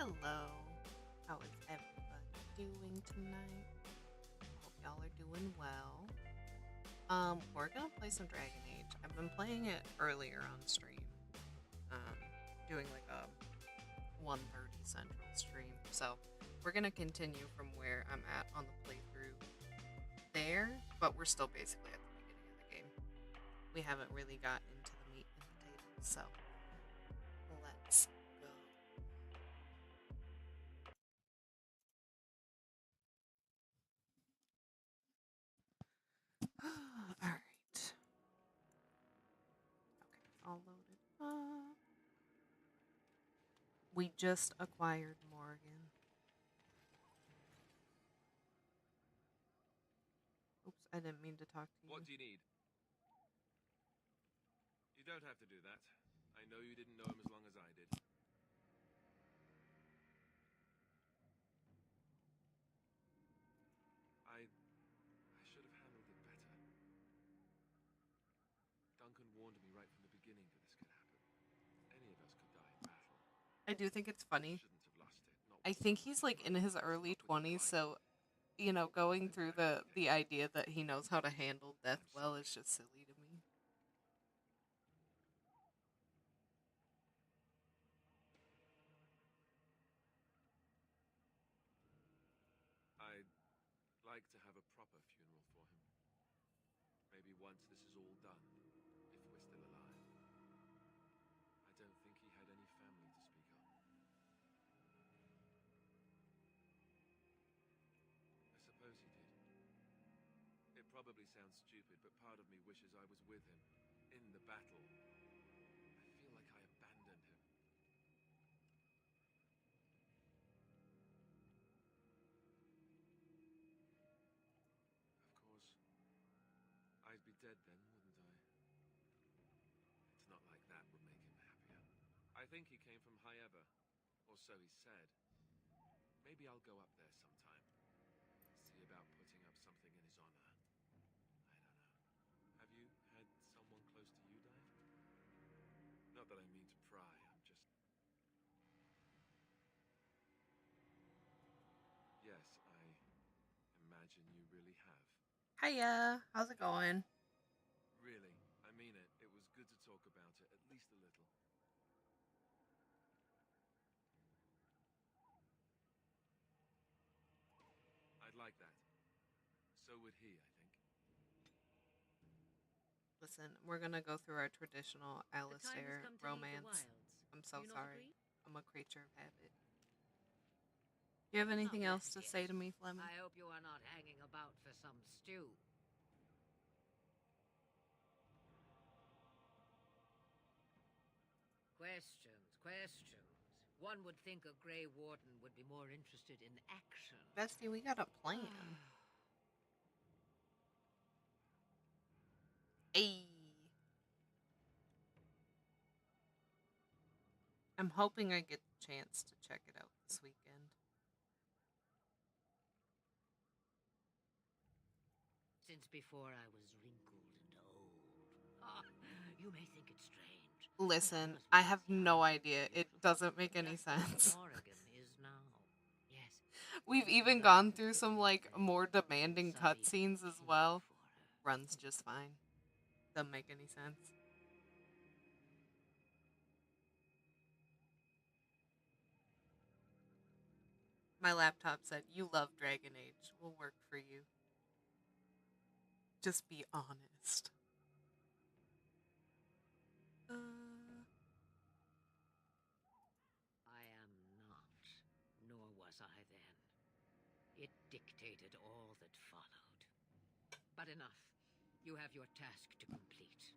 Hello. How is everybody doing tonight? Hope y'all are doing well. We're gonna play some Dragon Age. I've been playing it earlier on stream. Um, doing like a 1:30 Central stream. So we're gonna continue from where I'm at on the playthrough there, but we're still basically at the beginning of the game. We haven't really got into the meat and potatoes, so let's go. Alright. Okay, all loaded up. We just acquired Morgan. Oops, I didn't mean to talk to you. What do you need? You don't have to do that. I know you didn't know him as long as I did. I should have handled it better. Duncan warned me right from the beginning that this could happen. Any of us could die in battle. I do think it's funny. Shouldn't have lost it. I think he's like in his early 20s, so going through the idea that he knows how to handle death well is just silly to me. I'd like to have a proper funeral for him. Maybe once this is all done, if we're still alive. I don't think he had any family to speak of. I suppose he did. It probably sounds stupid, but part of me wishes I was with him, in the battle. I feel like I abandoned him. Of course, I'd be dead then, wouldn't I? It's not like that would make him happier. I think he came from Hyeva, or so he said. Maybe I'll go up there sometime. See about putting up something in his honor. I don't know. Have you had someone close to you die? Not that I mean to pry, I'm just... Yes, I imagine you really have. Hiya, how's it going? Really, I mean it. It was good to talk about it, at least a little. I'd like that. So would he, I think. Listen, we're gonna go through our traditional Alistair romance. I'm so sorry. I'm a creature of habit. You have anything else to say to me, Fleming? I hope you are not hanging about for some stew. Questions. One would think a Grey Warden would be more interested in action. Bestie, we got a plan. Hey. I'm hoping I get the chance to check it out this weekend. Since before I was wrinkled and old. You may think it's strange. Listen, I have no idea. It doesn't make any sense. Oregon is now. Yes. We've even gone through some like more demanding cutscenes as well. Runs just fine. Doesn't make any sense. My laptop said, "You love Dragon Age. Will work for you. Just be honest." I am not, nor was I then. It dictated all that followed. But enough. You have your task to complete.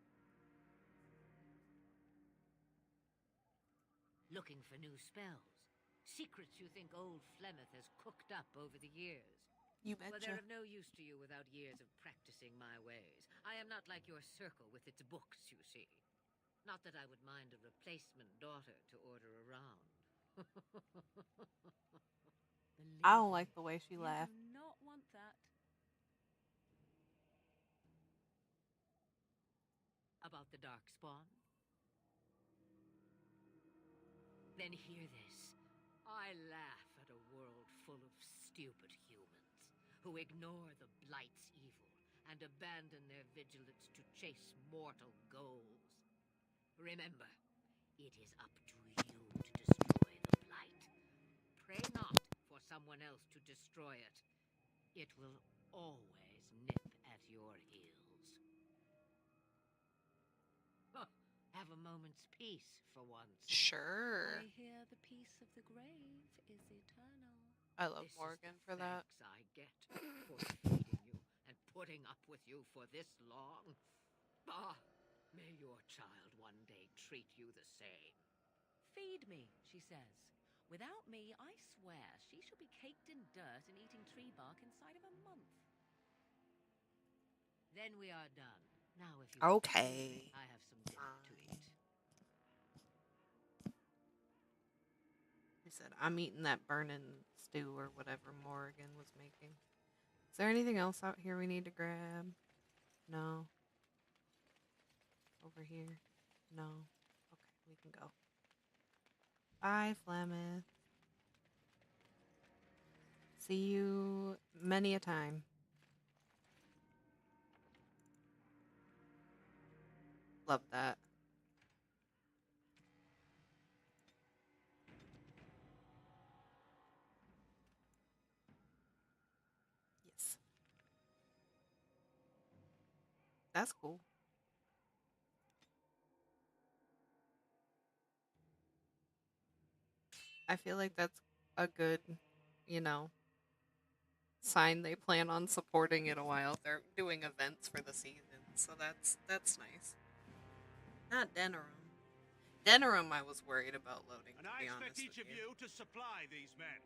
Looking for new spells. Secrets you think old Flemeth has cooked up over the years. You betcha. But they're of no use to you without years of practicing my ways. I am not like your circle with its books, you see. Not that I would mind a replacement daughter to order around. I don't like the way she laughed. You do not want that. About the Darkspawn? Then hear this. I laugh at a world full of stupid humans who ignore the Blight's evil and abandon their vigilance to chase mortal goals. Remember, it is up to you to destroy the Blight. Pray not for someone else to destroy it. It will always nip at your heels. Huh, have a moment's peace for once. Sure. I hear the peace of the grave is eternal. I love This Morgan is for the that. thanks I get for feeding you and putting up with you for this long. Ah, may your child one day treat you the same. Feed me, she says. Without me, I swear, she shall be caked in dirt and eating tree bark inside of a month. Then we are done. Now, if you Okay. I have some dinner to eat. He said, I'm eating that burning stew or whatever Morgan was making. Is there anything else out here we need to grab? No. Over here? No. Okay, we can go. Bye, Flemeth. See you many a time. Love that. Yes. That's cool. I feel like that's a good, sign they plan on supporting it a while. They're doing events for the season, so that's nice. Not Denerim. Denerim, I was worried about loading. And To I be expect honest each with of you to supply these men.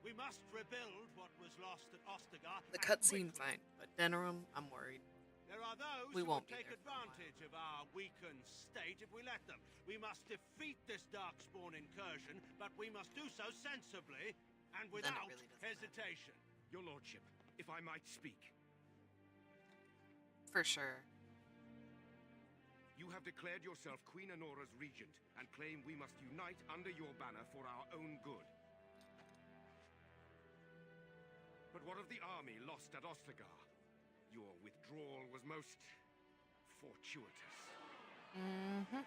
We must rebuild what was lost at Ostagar. The and cutscene quickly. fine, but Denerim, I'm worried. There are those We who won't would be take there for a while. advantage of our weakened state if we let them. We must defeat this Darkspawn incursion, but we must do so sensibly and without really doesn't matter. hesitation. Your lordship, if I might speak. For sure. You have declared yourself Queen Honora's regent and claim we must unite under your banner for our own good. But what of the army lost at Ostagar? Your withdrawal was most fortuitous. Mm-hmm.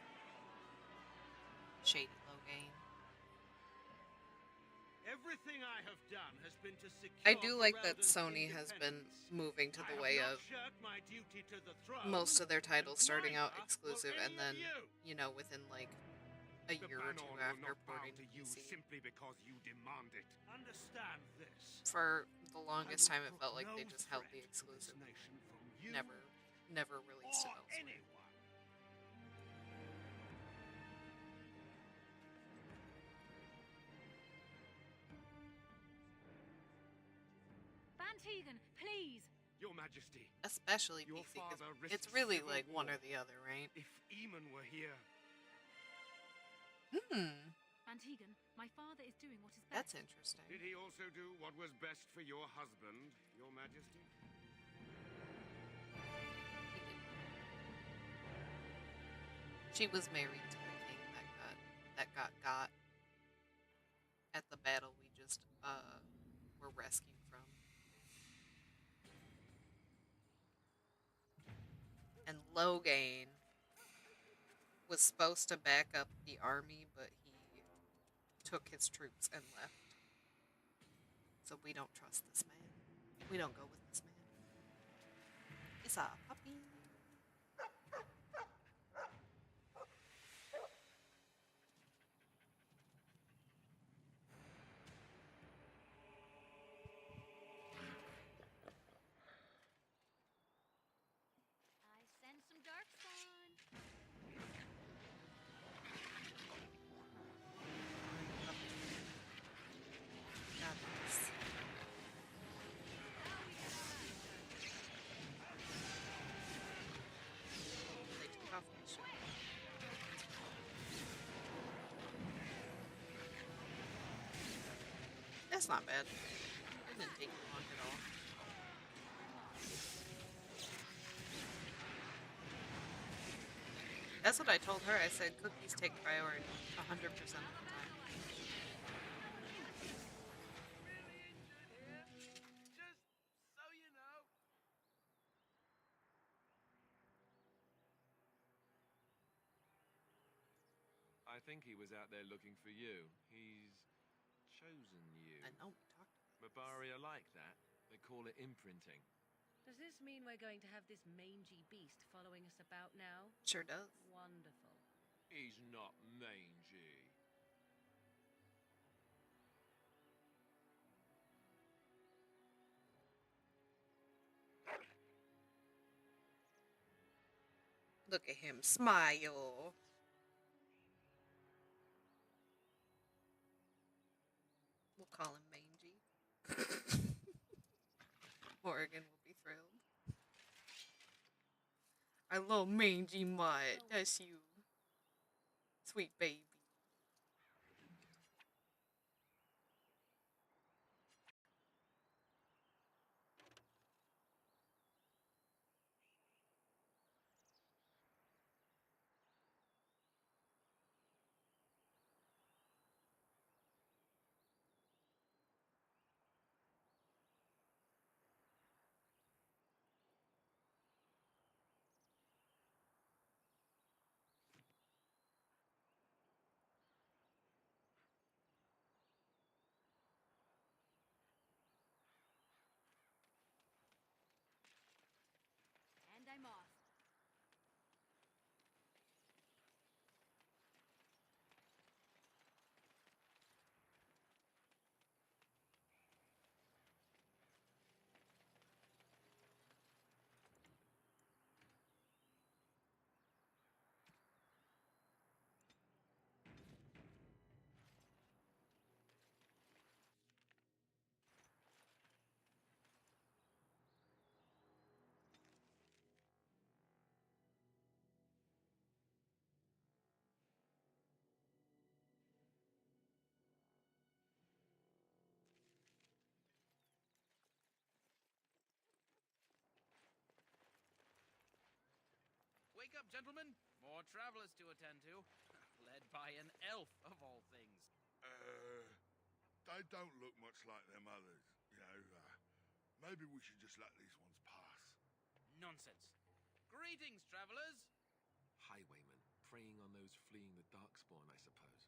Shady Logain. Everything I have done has been to secure I do like that Ferelden's Sony has been independence. moving to I the have way not of shirked my duty to the throne, most of their titles and starting out neither will exclusive and any of then, you. within like a The year or two Banon will after not bow porting to to you PC. simply because you demand it. Understand this. For the I longest will time, it felt brook like they no just held the threat to this exclusive. nation from you Never released it or elsewhere. anyone. Van Tegan, please! Your Majesty, Especially Your PC, 'cause father it's risks really civil like one war. or the other, right? if Eamon were here, Van Tegan, my father is doing what is best. That's interesting. did he also do what was best for your husband, Your Majesty? She was married to the king that got at the battle we just were rescued from. And Logain was supposed to back up the army, but he took his troops and left. So we don't trust this man. We don't go with this man. It's a puppy. I sense some darkspawn. Got this. They took off my shirt. That's not bad. It didn't take long at all. That's what I told her. I said cookies take priority 100% of the time. think he was out there looking for you. He's chosen you. I know we talked about this. Mabari are like that. They call it imprinting. Does this mean we're going to have this mangy beast following us about now? Sure does. Wonderful. He's not mangy. Look at him smile. We'll call him Mangy. Morgan will be thrilled. Our little mangy mutt. That's you. Sweet baby. And I'm off. Wake up, gentlemen. More travelers to attend to. Led by an elf, of all things. They don't look much like them others. You know, maybe we should just let these ones pass. Nonsense. Greetings, travelers. Highwaymen, preying on those fleeing the Darkspawn, I suppose.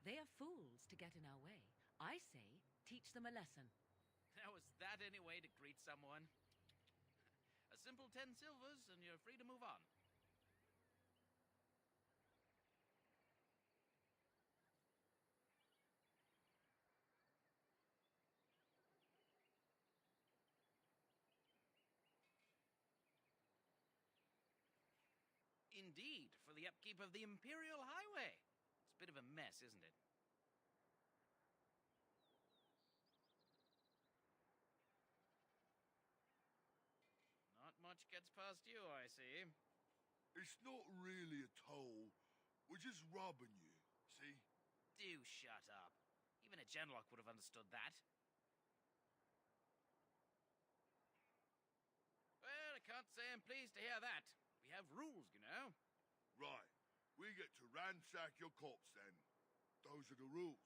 They are fools to get in our way. I say, teach them a lesson. How is that any way to greet someone? A simple 10 silvers, and you're free to move on. Indeed, for the upkeep of the Imperial Highway. It's a bit of a mess, isn't it? Not much gets past you, I see. It's not really a toll. We're just robbing you, see? Do shut up. Even a Genlock would have understood that. Well, I can't say I'm pleased to hear that. We have rules, you know. Right. We get to ransack your corpse then. Those are the rules.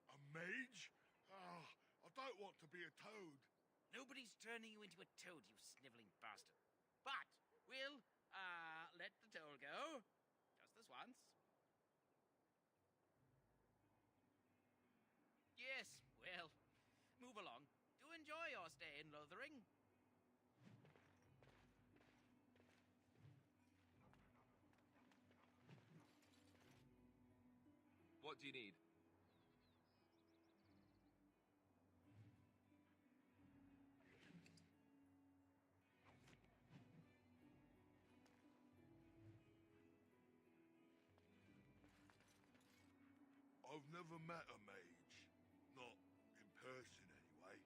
A mage? Ah, I don't want to be a toad. Nobody's turning you into a toad, you sniveling bastard. But we'll, let the toll go. Just this once. Yes, well, move along. Do enjoy your stay in Lothering. What do you need? I've never met a mage. Not in person, anyway.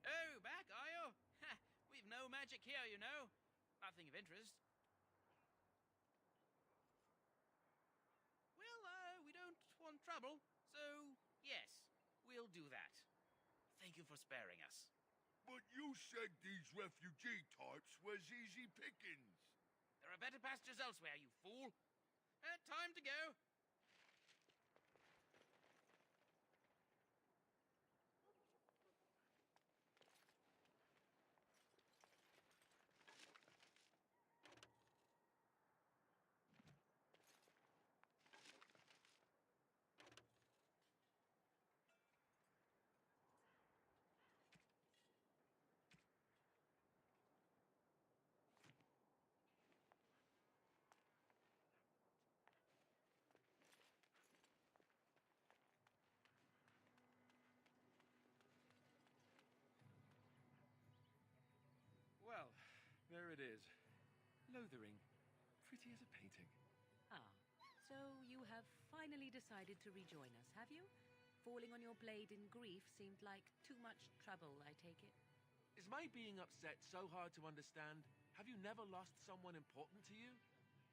Oh, back, are you? Ha, we've no magic here, you know. Nothing of interest. Well, we don't want trouble, so yes, we'll do that. Thank you for sparing us. But you said these refugee types was easy pickings. There are better pastures elsewhere, you fool. Time to go. it is. Lothering. Pretty as a painting. Ah, so you have finally decided to rejoin us, have you? Falling on your blade in grief seemed like too much trouble, I take it. Is my being upset so hard to understand? Have you never lost someone important to you?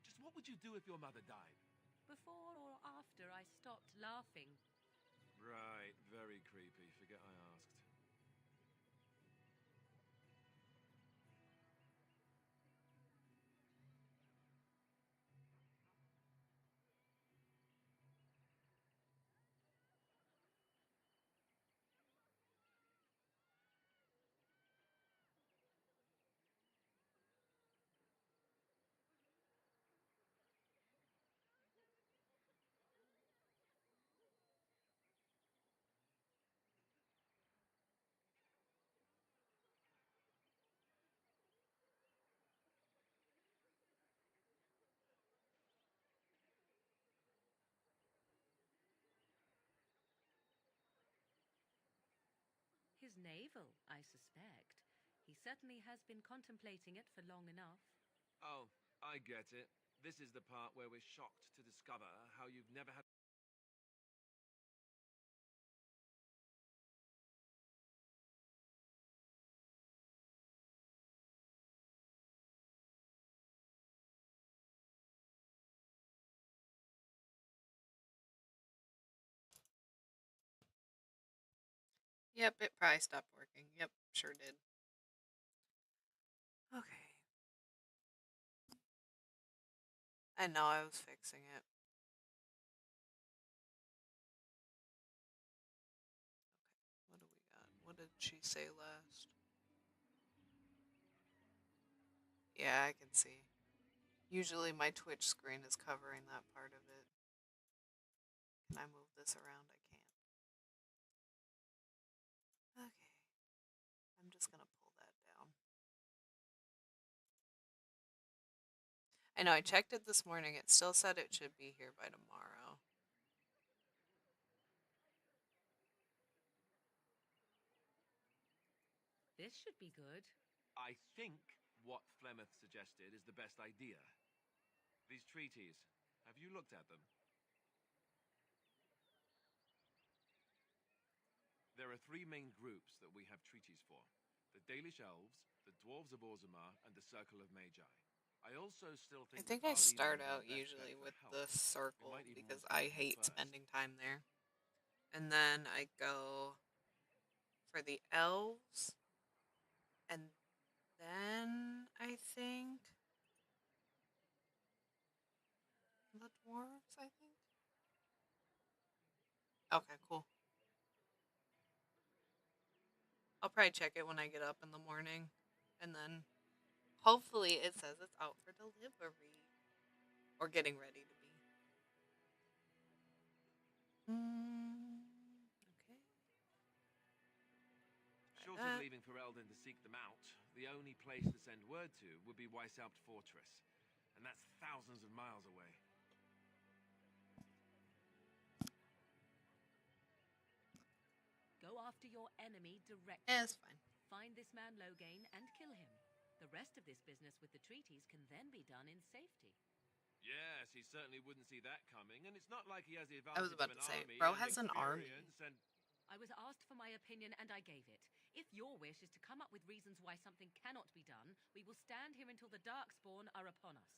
Just what would you do if your mother died? Before or after I stopped laughing? Right, very creepy. Forget I asked. His navel, I suspect. He certainly has been contemplating it for long enough. Oh, I get it. This is the part where we're shocked to discover how you've never had. Yep, it probably stopped working. Yep, sure did. Okay. I know I was fixing it. Okay, what do we got? What did she say last? Yeah, I can see. Usually my Twitch screen is covering that part of it. Can I move this around? I can't. Okay. I'm just gonna pull that down. I know I checked it this morning. It still said it should be here by tomorrow. This should be good. I think what Flemeth suggested is the best idea. These treaties, have you looked at them? There are three main groups that we have treaties for. The Dalish Elves, the Dwarves of Orzammar, and the Circle of Magi. I also still I think think that I start Arlene out is our best usually bet for with help. the circle might even because want to I meet them hate first. spending time there. And then I go for the elves. And then I think the dwarves, I think. Okay, cool. I'll probably check it when I get up in the morning. And then hopefully it says it's out for delivery. Or getting ready to be. Okay. Short Try of that. leaving for Eldon to seek them out, the only place to send word to would be Weishaupt Fortress. And that's thousands of miles away. Go after your enemy directly. Yeah, it's fine. Find this man Loghain and kill him. The rest of this business with the treaties can then be done in safety. Yes, he certainly wouldn't see that coming, and it's not like he has the I was advantage about of to an say, army bro and has an army. experience and... I was asked for my opinion and I gave it. If your wish is to come up with reasons why something cannot be done, we will stand here until the Darkspawn are upon us.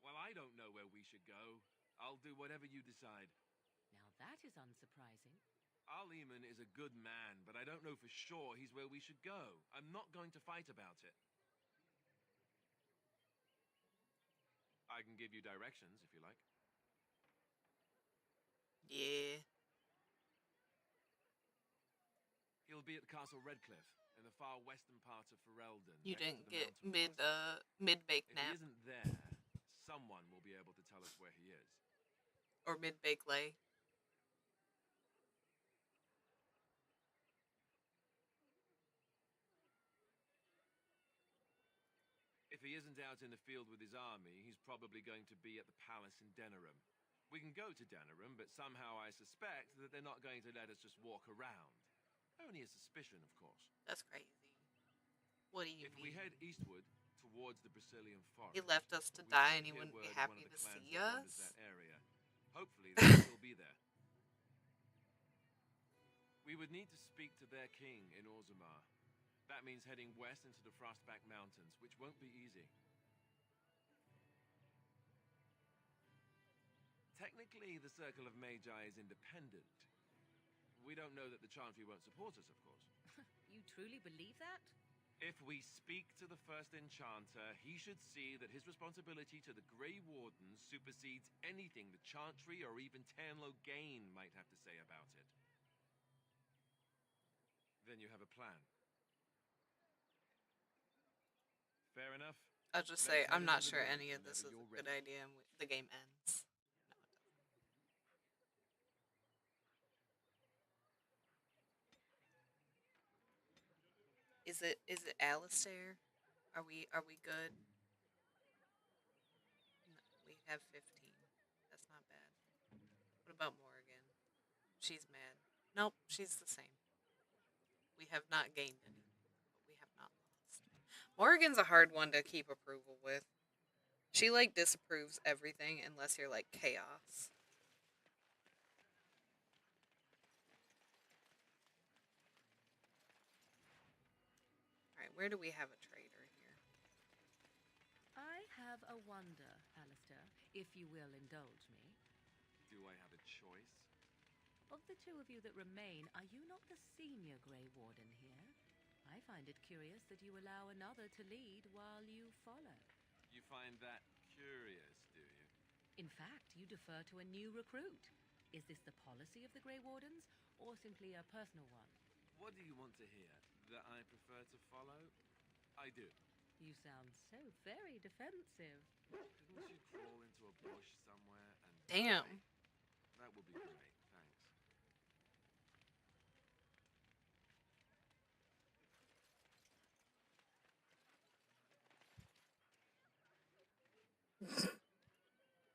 Well, I don't know where we should go. I'll do whatever you decide. Now that is unsurprising. Arleman is a good man, but I don't know for sure he's where we should go. I'm not going to fight about it. I can give you directions, if you like. Yeah. He'll be at Castle Redcliffe, in the far western part of Ferelden. You next to didn't the get mountain pass. mid-bake If nap he isn't there, someone will be able to tell us where he is. or mid-bake lay. If he isn't out in the field with his army, he's probably going to be at the palace in Denerim. We can go to Danarum, but somehow I suspect that they're not going to let us just walk around. Only a suspicion, of course. That's crazy. What do you If mean? we head eastward towards the Brazilian forest, He left us to we die should and he hear wouldn't be word of one happy of the to clans see that wanders us? that area. Hopefully they'll still be there. We would need to speak to their king in Orzammar. That means heading west into the Frostback Mountains, which won't be easy. Technically, the Circle of Magi is independent. We don't know that the Chantry won't support us, of course. You truly believe that? If we speak to the first enchanter, he should see that his responsibility to the Grey Wardens supersedes anything the Chantry or even Tanlo Gain might have to say about it. Then you have a plan. Fair enough? I'll just Let's say, head I'm not into the sure village any of this is whenever a you're good ready. idea and the game ends. No, it doesn't. Is it Alistair? Are we good? No, we have 15. That's not bad. What about Morrigan? She's mad. Nope, she's the same. We have not gained any, but we have not lost. Morrigan's a hard one to keep approval with. She like disapproves everything unless you're like chaos. Alright, where do we have a trader here? I have a wonder, Alistair, if you will indulge me. Do I have a choice? Of the two of you that remain, are you not the senior Grey Warden here? I find it curious that you allow another to lead while you follow. You find that curious, do you? In fact, you defer to a new recruit. Is this the policy of the Grey Wardens, or simply a personal one? What do you want to hear? That I prefer to follow? I do. You sound so very defensive. Couldn't you crawl into a bush somewhere and Damn. die? That would be great, thanks.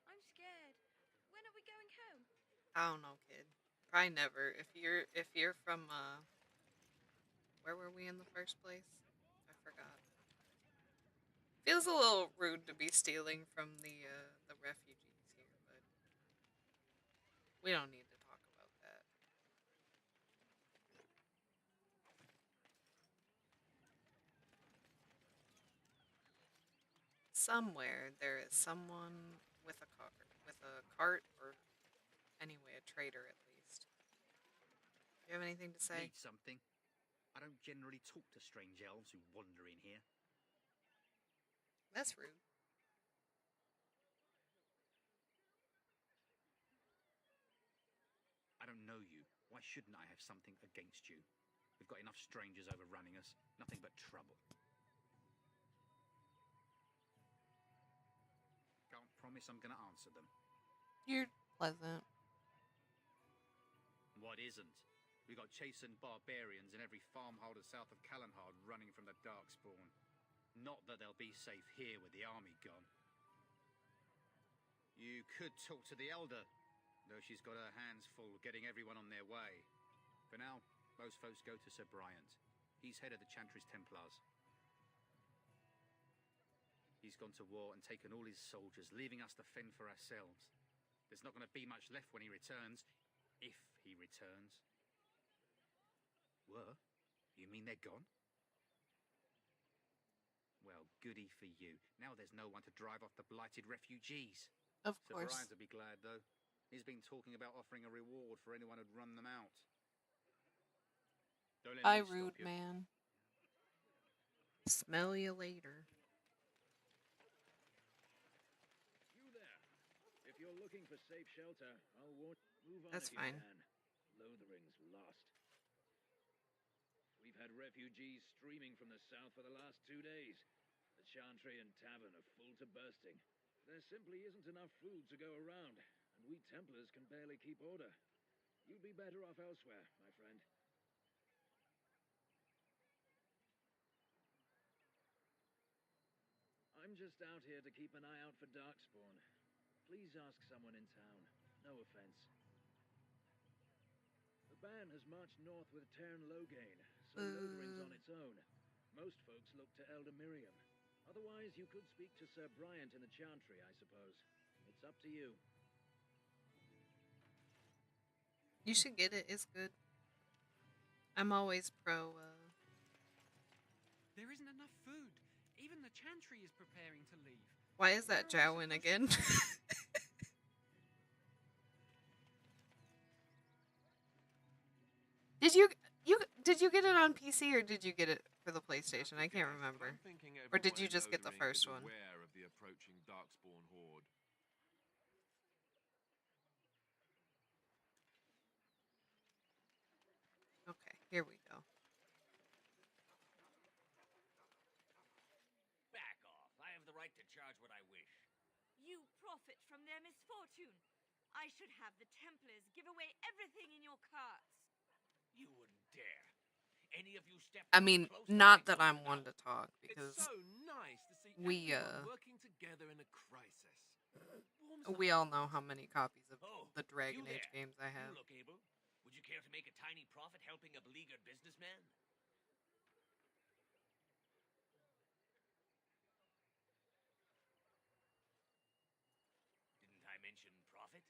I'm scared. When are we going home? I don't know, kid. Probably never. If you're from where were we in the first place? I forgot. Feels a little rude to be stealing from the refugees here, but we don't need to talk about that. Somewhere there is someone with a cart, or anyway, a trader at least. Do you have anything to say? Need something? I don't generally talk to strange elves who wander in here. That's rude. I don't know you. Why shouldn't I have something against you? We've got enough strangers overrunning us. Nothing but trouble. Can't promise I'm going to answer them. You're pleasant. What isn't? We got chastened barbarians in every farmholder south of Callanhard running from the Darkspawn. Not that they'll be safe here with the army gone. You could talk to the Elder, though she's got her hands full getting everyone on their way. For now, most folks go to Sir Bryant. He's head of the Chantry's Templars. He's gone to war and taken all his soldiers, leaving us to fend for ourselves. There's not going to be much left when he returns, if he returns. Were? You mean they're gone? Well, goody for you. Now there's no one to drive off the blighted refugees. Of Sir course. Brian's will be glad, though. He's been talking about offering a reward for anyone who'd run them out. Don't let Bye, me stop rude you. man. Smell you later. You there. If you're looking for safe shelter, I'll warn you. Move on That's if fine. you can. Lothering's lost. We've had refugees streaming from the south for the last 2 days. The Chantry and Tavern are full to bursting. There simply isn't enough food to go around, and we Templars can barely keep order. You'd be better off elsewhere, my friend. I'm just out here to keep an eye out for Darkspawn. Please ask someone in town. No offense. The band has marched north with Tern Loghain, so Lothering's on its own. Most folks look to Elder Miriam. Otherwise, you could speak to Sir Bryant in the Chantry, I suppose. It's up to you. You should get it. It's good. I'm always pro. There isn't enough food. Even the Chantry is preparing to leave. Why is that Where are we Jowin supposed again? to go? Did you get it on PC or did you get it for the PlayStation? I can't remember. I'm thinking Or did you everyone in just get the Lothering first is one? aware of the approaching Darkspawn horde. Okay, here we go. Back off. I have the right to charge what I wish. You profit from their misfortune. I should have the Templars give away everything in your carts. You wouldn't dare. Any of you step I mean, close, not I that I'm one to talk It's because so nice to see we everyone working together in a crisis. Warms the we all know how many copies of Oh, the Dragon you Age there. games I have. You look able. Would you care to make a tiny profit helping a beleaguered businessman? Didn't I mention profit?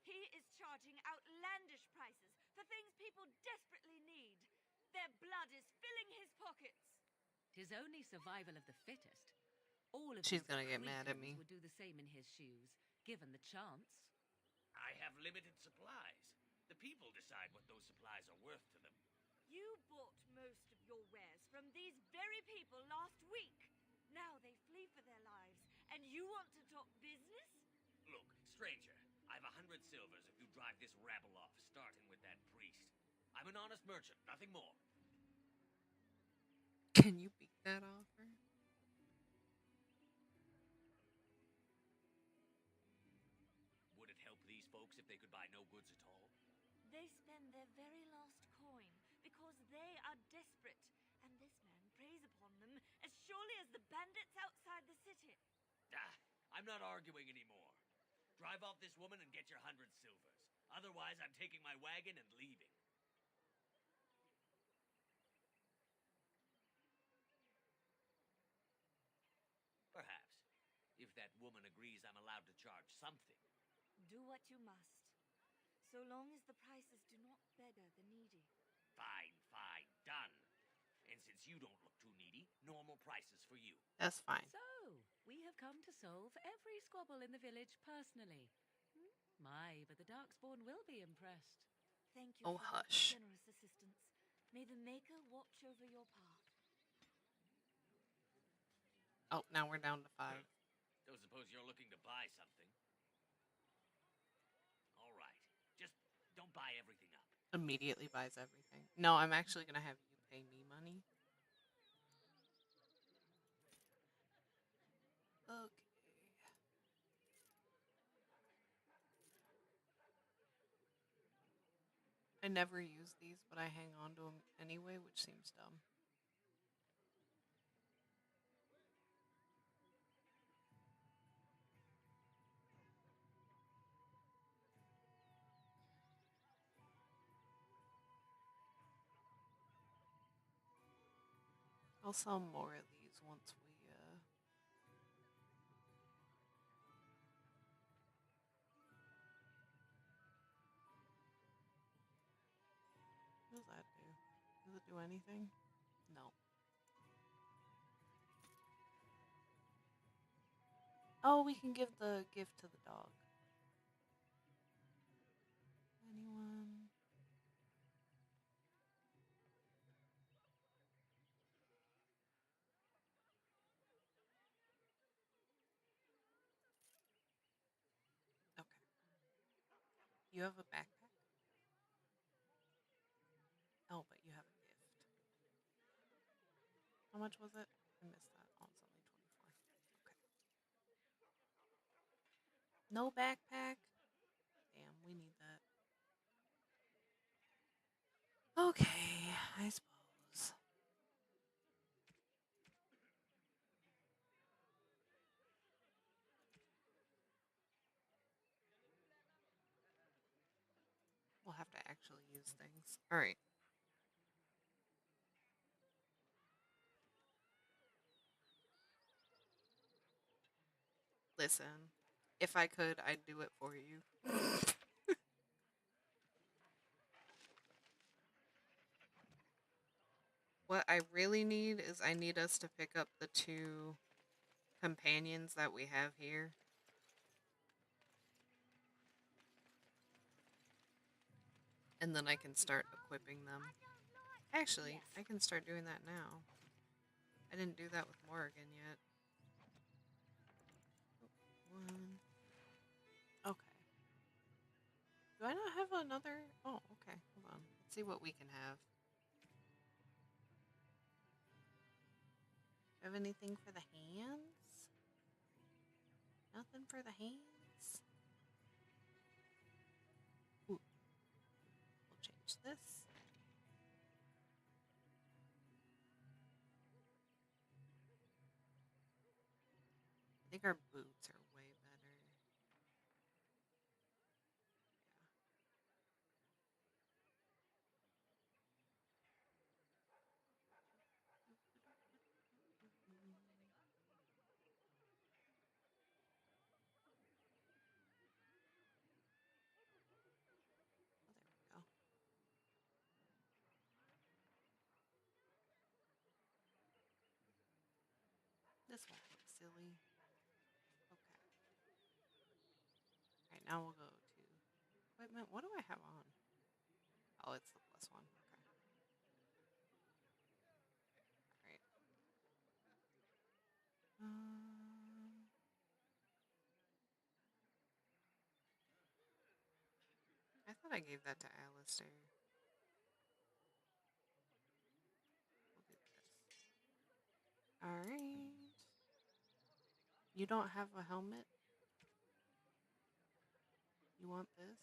He is charging outlandish prices for things people desperately need. Their blood is filling his pockets. 'Tis only survival of the fittest. All of She's these gonna get mad at cretins me. would do the same in his shoes, given the chance. I have limited supplies. The people decide what those supplies are worth to them. You bought most of your wares from these very people last week. Now they flee for their lives, and you want to talk business? Look, stranger, I've 100 silvers if you drive this rabble off, starting with that priest. I'm an honest merchant, nothing more. Can you beat that offer? Would it help these folks if they could buy no goods at all? They spend their very last coin because they are desperate, and this man preys upon them as surely as the bandits outside the city. Ah, I'm not arguing anymore. Drive off this woman and get your 100 silvers. Otherwise, I'm taking my wagon and leaving. Perhaps. If that woman agrees I'm allowed to charge something. Do what you must, so long as the prices do not beggar the needy. Fine, fine, done. And since you don't look too needy, normal prices for you. That's fine. So, we have come to solve every squabble in the village personally. My, but the Darkspawn will be impressed. Thank you Oh, for that hush. generous assistance. May the Maker watch over your path. Oh, now we're down to 5. Don't suppose you're looking to buy something. All right. Just don't buy everything up. Immediately buys everything. No, I'm actually gonna have you pay me money. Okay. I never use these, but I hang on to them anyway, which seems dumb. I'll sell more of these once we, What does that do? Does it do anything? No. Oh, we can give the gift to the dog. Anyone? Okay. You have a backpack? Oh, but you have a gift. How much was it? I missed that. Oh, it's only 24. Okay. No backpack? Damn, we need that. Okay, I suppose. actually use things. All right. Listen, if I could, I'd do it for you. What I really need is I need us to pick up the 2 companions that we have here. And then I can start equipping them. Actually, I can start doing that now. I didn't do that with Morrigan yet. 1. Okay. Do I not have another? Oh, okay. Hold on. Let's see what we can have. Have anything for the hands? Nothing for the hands? Ooh. We'll change this. I think our boots are way better. Oh, there we go. This won't look silly. Okay. Alright, now we'll go to equipment. What do I have on? Oh, it's the plus one. Okay. Alright. I thought I gave that to Alistair. We'll do this. Alright. You don't have a helmet? You want this?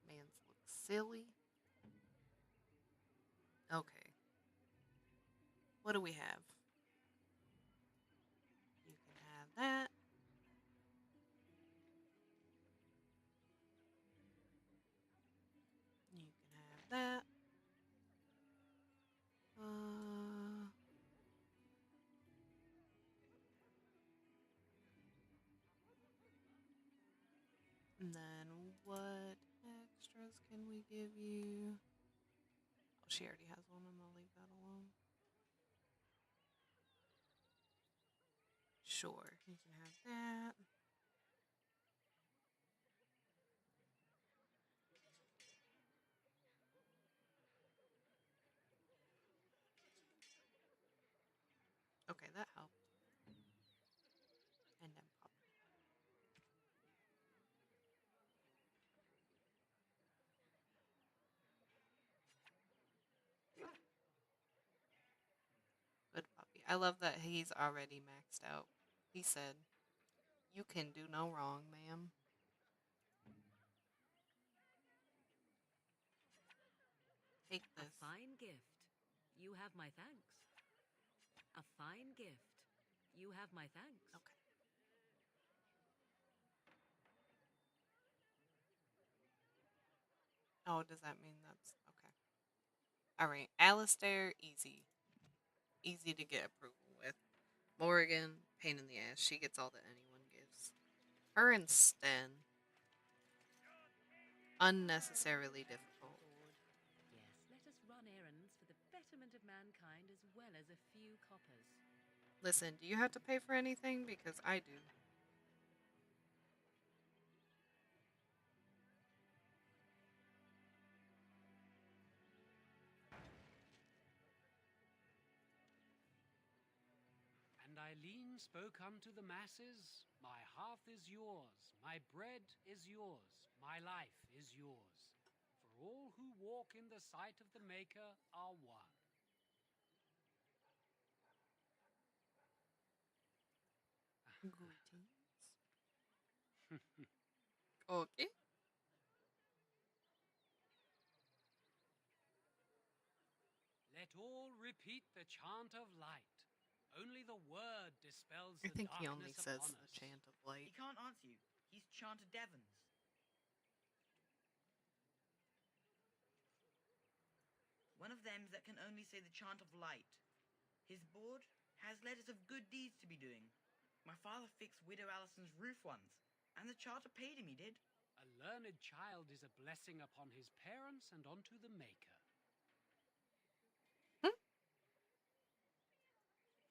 Mans look silly. Okay. What do we have? You can have that. You can have that. And then what extras can we give you? Oh, she already has one, and I'll leave that alone. Sure, you can have that. Okay, that helped. And then pop. Good puppy. I love that he's already maxed out. He said, "You can do no wrong, ma'am." Take A this. fine gift. You have my thanks. A fine gift. You have my thanks. Okay. Oh, does that mean that's okay? All right, Alistair, easy. Easy to get approval with. Morrigan, pain in the ass. She gets all that anyone gives. Her and Sten, unnecessarily difficult. Yes, let us run errands for the betterment of mankind as well as a few coppers. Listen, do you have to pay for anything? Because I do. And Eileen spoke unto the masses, "My hearth is yours, my bread is yours, my life is yours. For all who walk in the sight of the Maker are one." Greetings. Okay. Let all repeat the chant of light. Only the word dispels I the think he only darkness says upon the us. chant of He light. can't answer you. He's chanted Devons. One of them that can only say the chant of light. His board has letters of good deeds to be doing. My father fixed Widow Allison's roof once, and the charter paid him, he did. A learned child is a blessing upon his parents and onto the Maker.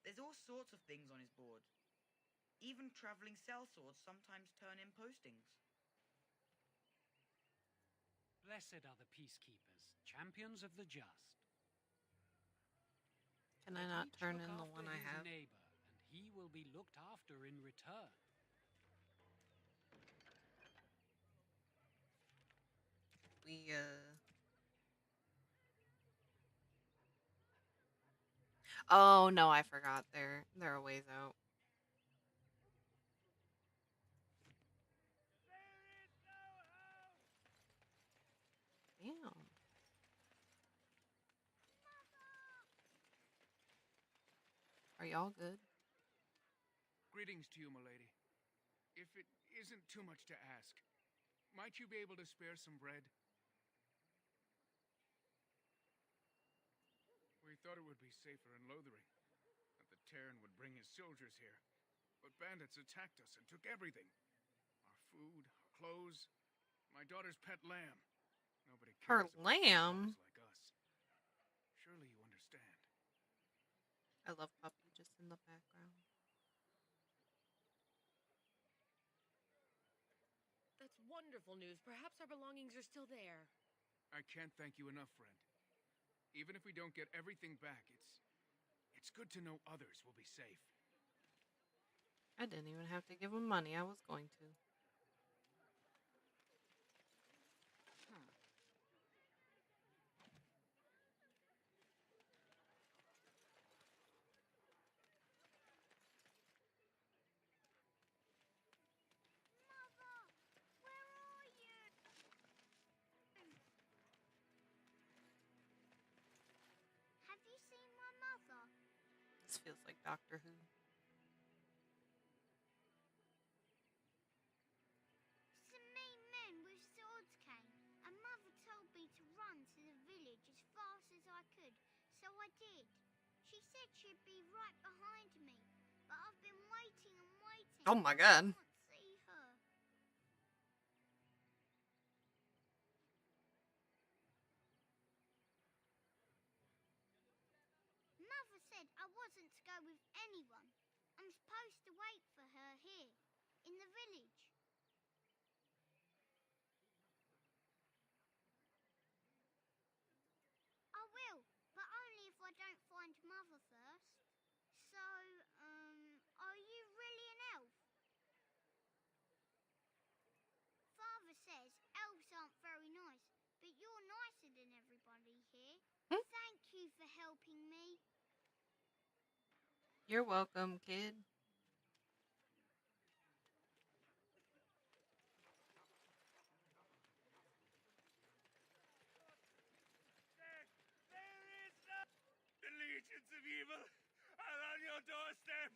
There's all sorts of things on his board. Even traveling sellswords sometimes turn in postings. Blessed are the peacekeepers, champions of the just. Can I not Each turn look in the after one I his have? neighbor, and he will be looked after in return. Oh no, I forgot. They're a ways out. Damn. Are y'all good? Greetings to you, milady. If it isn't too much to ask, might you be able to spare some bread? We thought it would be safer in Lothering, that the Terran would bring his soldiers here. But bandits attacked us and took everything. Our food, our clothes, my daughter's pet lamb. Nobody Her cares about lamb? like us. Surely you understand. I love Puppy just in the background. That's wonderful news. Perhaps our belongings are still there. I can't thank you enough, friend. Even if we don't get everything back, it's good to know others will be safe. I didn't even have to give him money. I was going to. Have you seen my mother? This feels like Doctor Who. Some mean men with swords came, and Mother told me to run to the village as fast as I could, so I did. She said she'd be right behind me, but I've been waiting and waiting. Oh my God. I can't see her. Mother said I wasn't to go with anyone. I'm supposed to wait for her here, in the village. I will, but only if I don't find Mother first. So, are you really an elf? Father says elves aren't very nice, but you're nicer than everybody here. Thank you for helping me. You're welcome, kid. The legions of evil are on your doorstep.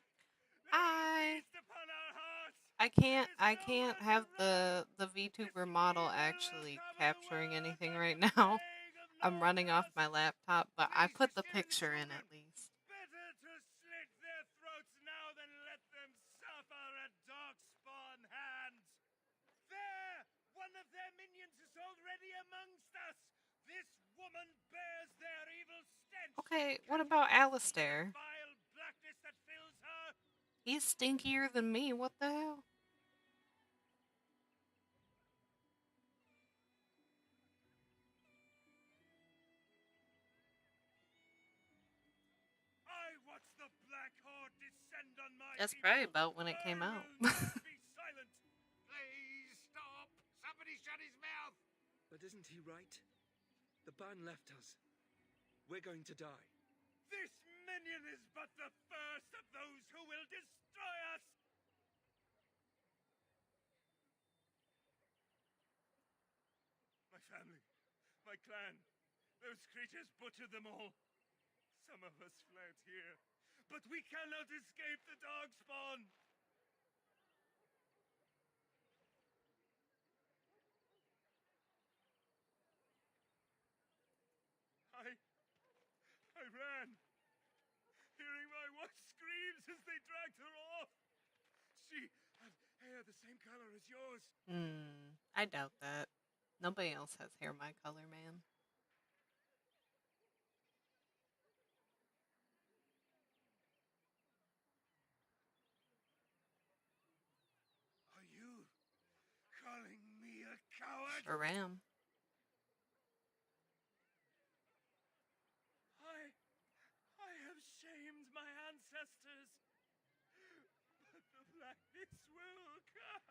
Upon our hearts. I can't have the VTuber model actually capturing anything right now. I'm running off my laptop, but I put the picture in at least. Better to slit their throats now than let them suffer at darkspawn hands. There! One of their minions is already amongst us. This woman bears their evil stench. Okay, what about Alistair? Vile blackness that fills her. He's stinkier than me. What the hell? I watch the Black Horde descend on my That's people. probably about when it came out. Be silent. Please stop! Somebody shut his mouth! But isn't he right? The ban left us. We're going to die. This minion is but the first of those who will destroy us. My family, my clan, those creatures butchered them all. Some of us fled here, but we cannot escape the darkspawn. I ran, hearing my wife's screams as they dragged her off. She had hair the same color as yours. I doubt that. Nobody else has hair my color, man. Are you calling me a coward? Sure am. I have shamed my ancestors, but the blackness will come.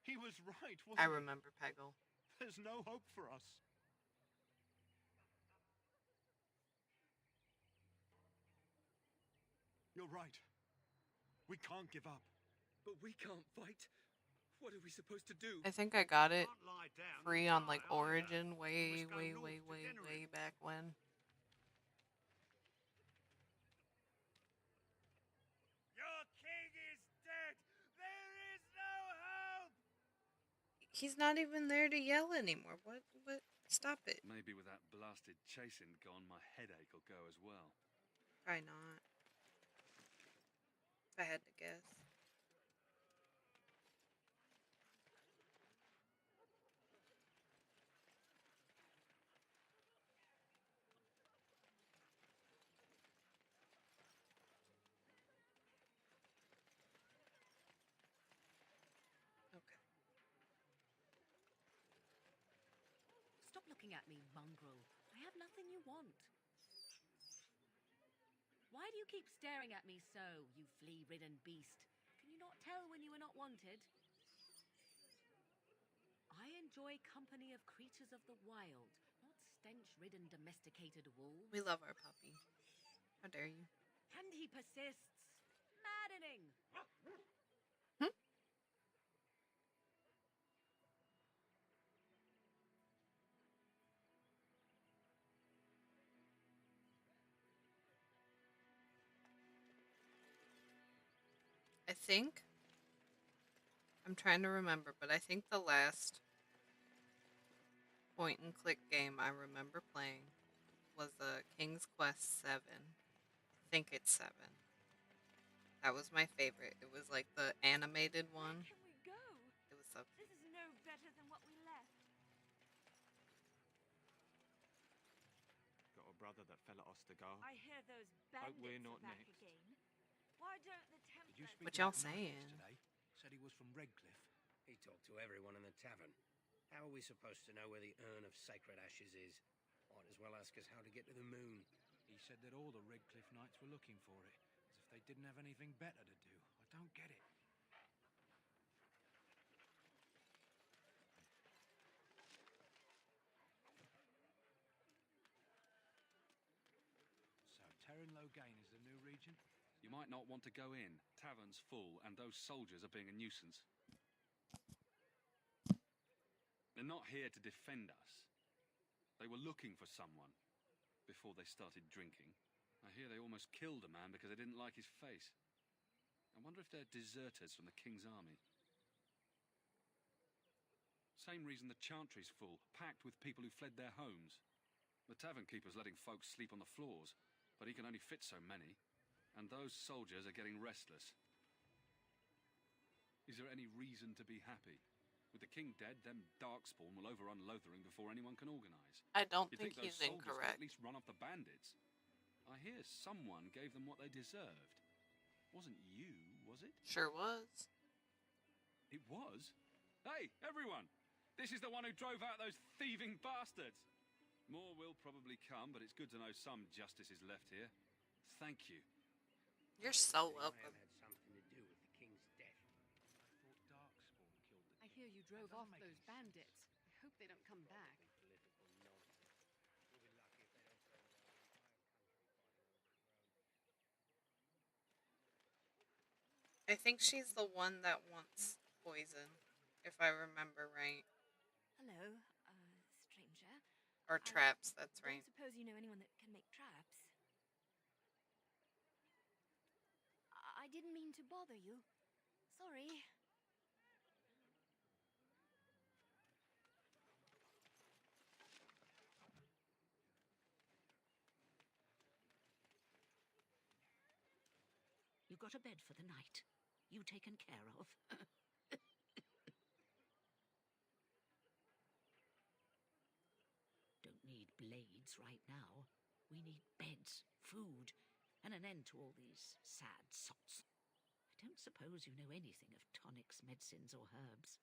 He was right, wasn't I he? remember Peggle. There's no hope for us. You're right. We can't give up. But we can't fight. What are we supposed to do? I think I got it Can't lie down free and on like die either. Origin way, We must go way, north way, to way, Dennery. way back when. Your king is dead. There is no hope. He's not even there to yell anymore. What? Stop it. Maybe with that blasted chasing gone, my headache will go as well. Probably not. If I had to guess. Stop looking at me, mongrel. I have nothing you want. Why do you keep staring at me so, you flea-ridden beast? Can you not tell when you are not wanted? I enjoy company of creatures of the wild, not stench-ridden domesticated wolves. We love our puppy. How dare you? And he persists. Maddening! I think, I'm trying to remember, but I think the last point and click game I remember playing was King's Quest 7. I think it's 7. That was my favorite. It was like the animated one. Where can we go? It was so This is no better than what we left. Got a brother that fell at Ostergar. I hear those Hope bandits we're are not back next. again. Why don't the Templars... Did you speak What to y'all that knight saying? yesterday? Said he was from Redcliffe. He talked to everyone in the tavern. How are we supposed to know where the urn of sacred ashes is? Might as well ask us how to get to the moon. He said that all the Redcliffe knights were looking for it, as if they didn't have anything better to do. I don't get it. So, Terran Logain is the new region? You might not want to go in. Tavern's full, and those soldiers are being a nuisance. They're not here to defend us. They were looking for someone before they started drinking. I hear they almost killed a man because they didn't like his face. I wonder if they're deserters from the King's army. Same reason the Chantry's full, packed with people who fled their homes. The tavern keeper's letting folks sleep on the floors, but he can only fit so many. And those soldiers are getting restless. Is there any reason to be happy? With the king dead, them darkspawn will overrun Lothering before anyone can organise. I don't You'd think those he's soldiers could incorrect. at least run off the bandits. I hear someone gave them what they deserved. Wasn't you, was it? Sure was. It was? Hey, everyone! This is the one who drove out those thieving bastards! More will probably come, but it's good to know some justice is left here. Thank you. You're so They welcome. may have had something to do with the king's death. I thought Darkspawn killed the I hear you drove That off doesn't make those any sense. bandits. I hope they don't come back. Political nonsense. We'll be lucky if they don't burn down the entire country fighting over the throne. I think she's the one that wants poison, if I remember right. Hello, stranger. Or traps, that's right. Don't suppose you know anyone that can make traps? didn't mean to bother you. Sorry. You got a bed for the night. You taken care of. Don't need blades right now. We need beds, food, and an end to all these sad sots. I don't suppose you know anything of tonics, medicines, or herbs.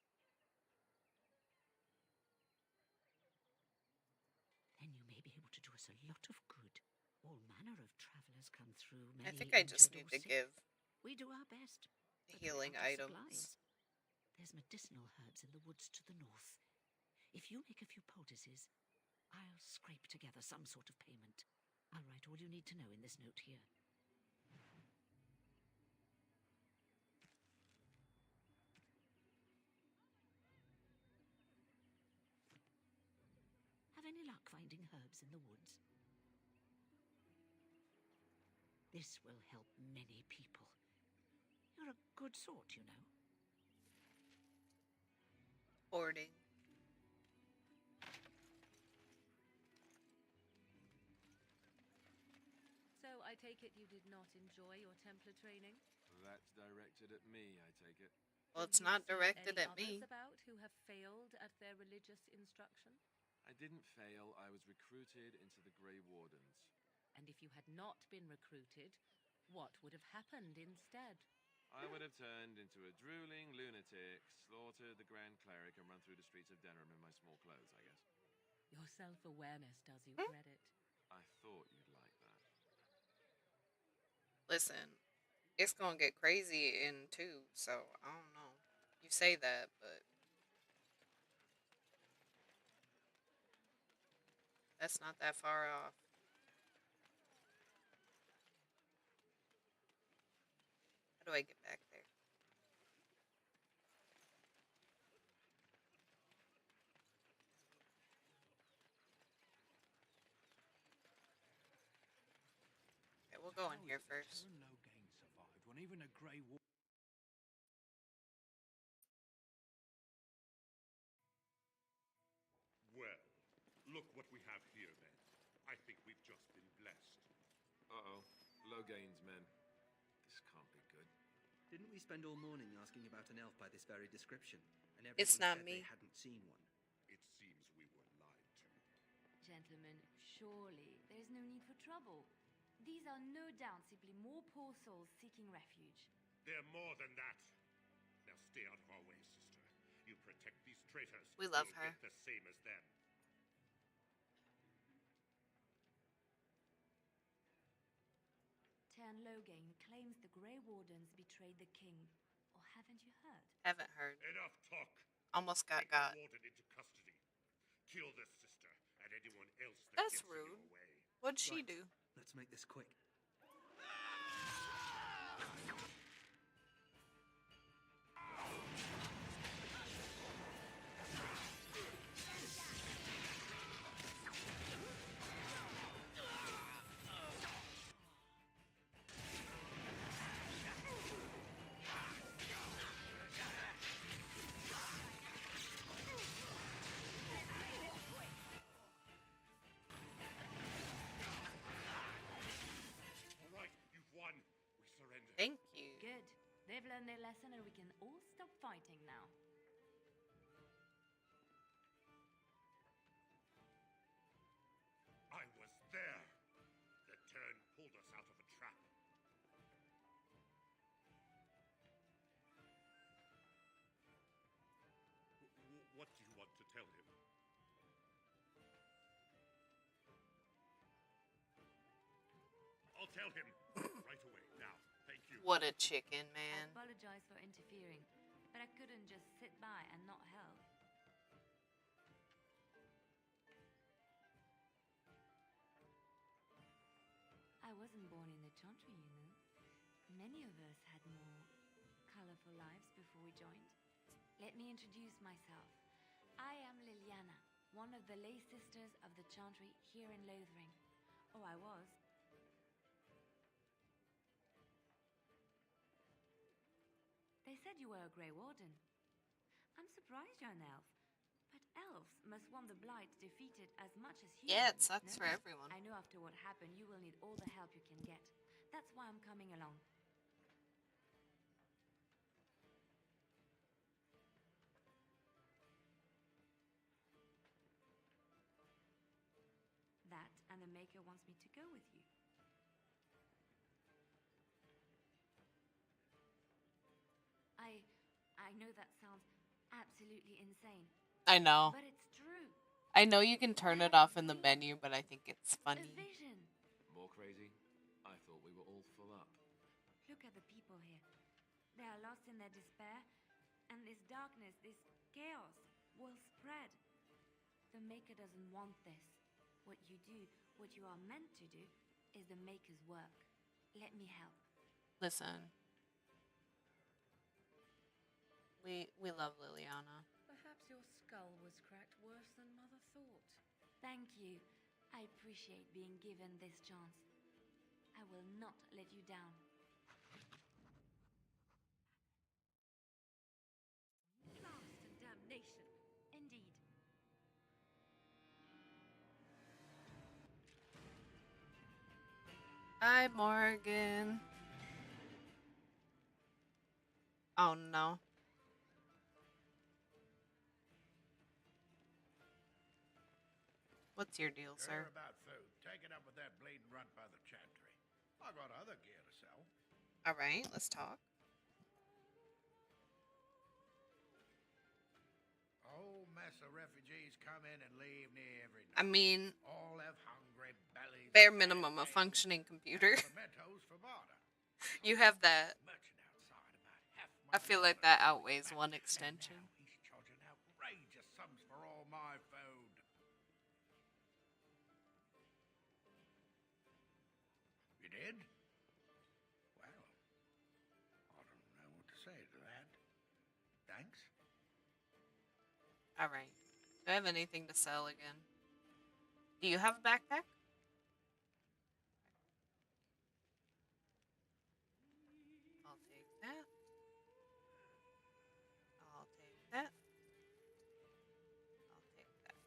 Then you may be able to do us a lot of good. All manner of travelers come through. I Many think I just injured need or to sick. give We do our best. but we're healing out of items. supplies. There's medicinal herbs in the woods to the north. If you make a few poultices, I'll scrape together some sort of payment. I'll write all you need to know in this note here. Have any luck finding herbs in the woods? This will help many people. You're a good sort, you know. Hoarding. So I take it you did not enjoy your Templar training? That's directed at me, I take it. Well, Have it's you not seen directed any at me. others about who have failed at their religious instruction? I didn't fail. I was recruited into the Grey Wardens. And if you had not been recruited, what would have happened instead? I would have turned into a drooling lunatic, slaughtered the Grand Cleric, and run through the streets of Denham in my small clothes, I guess. Your self-awareness does you credit. I thought you'd like that. Listen, it's gonna get crazy in 2, so I don't know. You say that, but that's not that far off. How do I get back there? Okay, we'll go in here first. Logain survived when even a Grey War. Well, look what we have here, then. I think we've just been blessed. Uh-oh. Logain's men. This can't be good. Didn't we spend all morning asking about an elf by this very description? And everyone It's not said me. they hadn't seen one. It seems we were lied to. Gentlemen, surely there's no need for trouble. These are no doubt simply more poor souls seeking refuge. They're more than that. Now stay out of our way, sister. You protect these traitors. We love you'll her. get the same as them. Tern Logain claims the Grey Wardens betrayed the king. Or haven't you heard? Haven't heard. Enough talk. Almost got Take the got. warden into custody. Kill this sister and anyone else that That's gets in rude. your way. What'd she Right. do? Let's make this quick. All right, you've won. We surrender. Thank you. Good. They've learned their lesson and we can all stop fighting now. I was there. The turn pulled us out of a trap. What do you want to tell him? I'll tell him right away. Now, thank you. What a chicken, I man. apologize for interfering, but I couldn't just sit by and not help. I wasn't born in the Chantry, you know. Many of us had more colorful lives before we joined. Let me introduce myself. I am Liliana, one of the lay sisters of the Chantry here in Lothering. Oh, I was. said you were a Grey Warden. I'm surprised you're an elf. But elves must want the Blight defeated as much as humans. Yeah, it sucks no? for everyone. I know after what happened, you will need all the help you can get. That's why I'm coming along. That and the Maker wants me to go with you. I know that sounds absolutely insane. I know. But it's true. I know you can turn it off in the menu, but I think it's funny. A vision. More crazy? I thought we were all full up. Look at the people here. They are lost in their despair, and this darkness, this chaos, will spread. The Maker doesn't want this. What you do, what you are meant to do, is the Maker's work. Let me help. Listen. We love Liliana. Perhaps your skull was cracked worse than Mother thought. Thank you. I appreciate being given this chance. I will not let you down. Blast and damnation. Indeed. Hi, Morgan. Oh no. What's your deal, sir? Hear about food. Take it up with that bleeding runt by the chantry. I got other gear to sell. All right, let's talk. Whole mess of refugees come in and leave near every night. I mean, all have hungry bellies. bare minimum, a functioning computer. Mementos for barter. You have that. Merchant outside about half I feel like that outweighs one extension. He's charging outrageous sums for all my food. You did? Well, I don't know what to say to that. Thanks. All right. Do I have anything to sell again? Do you have a backpack? I'll take that. I'll take that. I'll take that.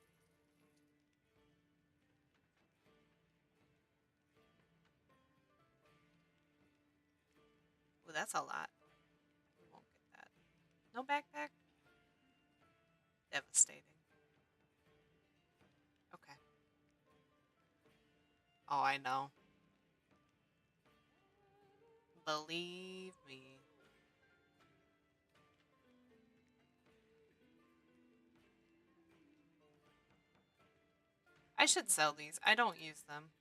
Well, that's a lot. We won't get that. No backpack? Devastating. Okay. Oh, I know. Believe me. I should sell these. I don't use them.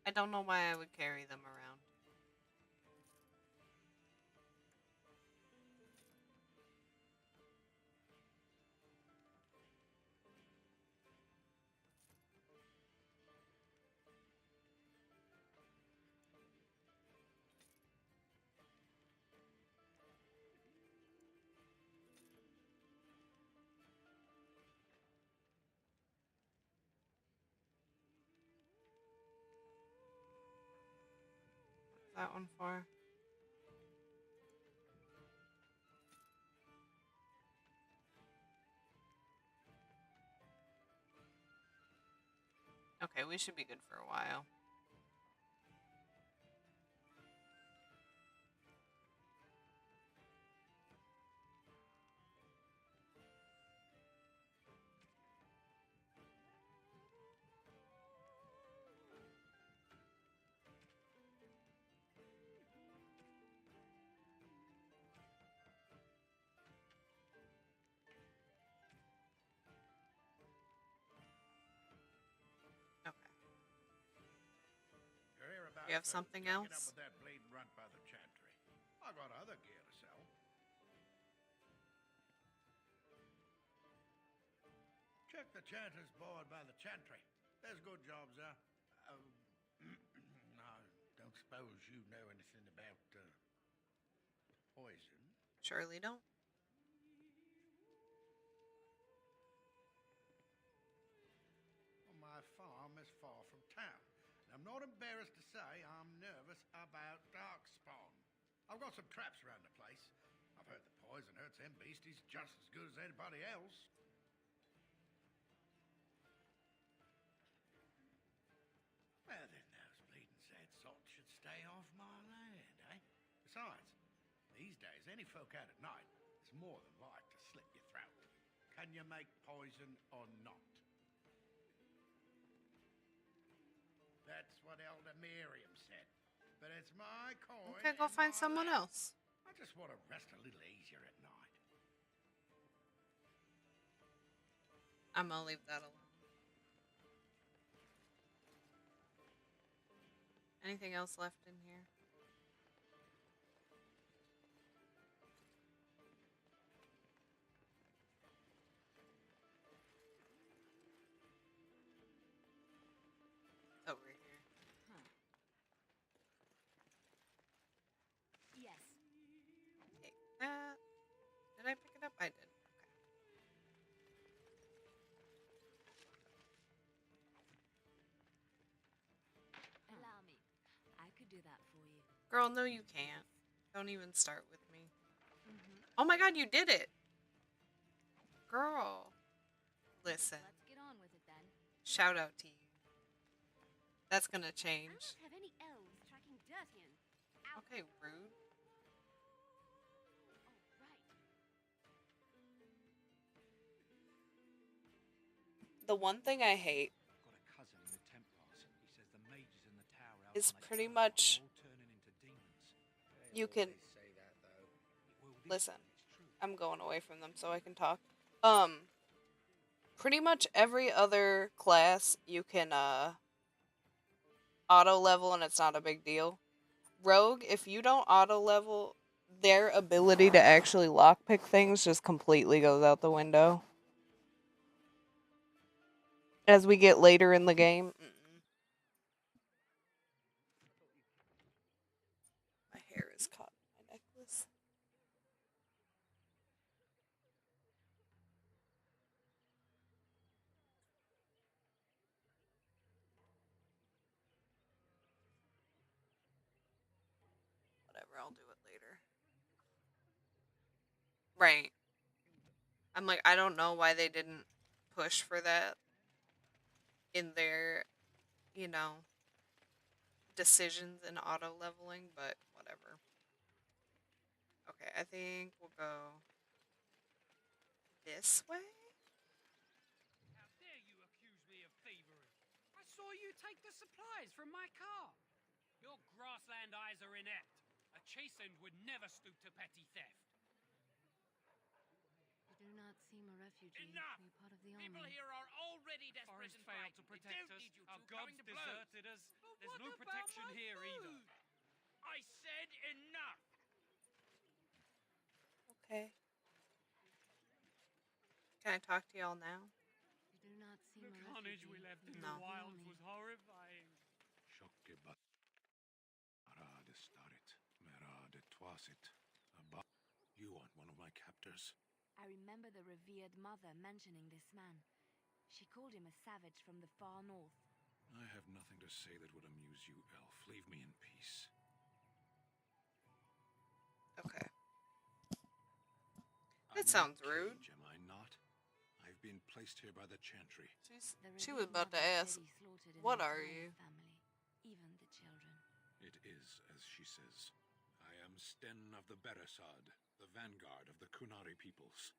I don't know why I would carry them around. What's that one for? Okay, we should be good for a while. You have something else? Take it up with that bleeding runt by the chantry. I got other gear to sell. Check the chanter's board by the chantry. There's good jobs there. I don't suppose you know anything about poison. Surely don't. Well, my farm is far from town. I'm not embarrassed to say I'm nervous about darkspawn. I've got some traps around the place. I've heard the poison hurts them beasties just as good as anybody else. Well, then those bleeding sad salts should stay off my land, eh? Besides, these days, any folk out at night is more than like to slit your throat. Can you make poison or not? That's what Elder Miriam said. But it's my coin. Okay, go find someone else. I just want to rest a little easier at night. I'm gonna leave that alone. Anything else left in here? Over here. Yes. Take that. Did I pick it up? I did. Allow me. I could do that for you. Girl, no you can't. Don't even start with me. Oh my god, you did it! Girl. Listen. Let's get on with it then. Shout out to you. That's gonna I change. don't have any elves tracking dirt in. Okay, rude. The one thing I hate is pretty much you can listen. I'm going away from them so I can talk. Pretty much every other class you can auto level and it's not a big deal. Rogue, if you don't auto level, their ability to actually lockpick things just completely goes out the window. As we get later in the game. My hair is caught in my necklace. Whatever, I'll do it later. Right. I'm like, I don't know why they didn't push for that in their, you know, decisions in auto leveling, but whatever. Okay, I think we'll go this way. How dare you accuse me of thievery? I saw you take the supplies from my car. Your grassland eyes are inept. A chastened would never stoop to petty theft. You do not seem a refugee. Enough! You're part of the People army. here are already desperate Forest and failed frightened. to They protect don't us. need you Our two gods coming to blows. deserted us. But There's what no about protection my here either. food? I said enough! Okay. Can I talk to y'all now? You do not seem The a carnage refugee. we left in No. the wilds was horrifying. You aren't one of my captors. I remember the revered mother mentioning this man. She called him a savage from the far north. I have nothing to say that would amuse you, elf. Leave me in peace. Okay. That sounds rude. Am I not? I've been placed here by the Chantry. She was about to ask, what are you? Family, even the children. It is as she says. I am Sten of the Beresad, the vanguard of the Kunari peoples.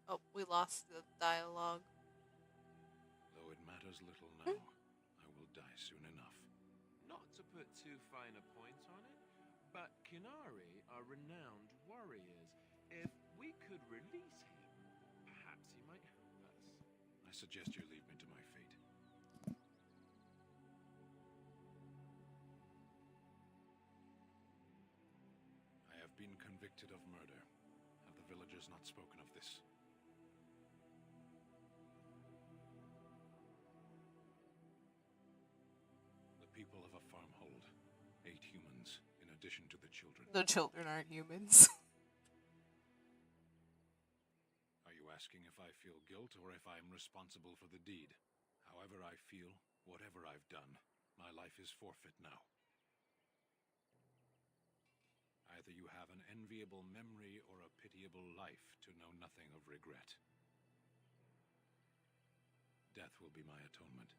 Oh, we lost the dialogue. Though it matters little now, I will die soon enough. Not to put too fine a point on it, but Kunari are renowned warriors. If we could release him, perhaps he might help us. I suggest you leave me to my fate. I have been convicted of murder. Have the villagers not spoken of this? The people of a farmhold, 8 humans, in addition to the children. The children aren't humans. Are you asking if I feel guilt or if I'm responsible for the deed? However I feel, whatever I've done, My life is forfeit now. Either you have an enviable memory or a pitiable life to know nothing of regret. Death will be my atonement.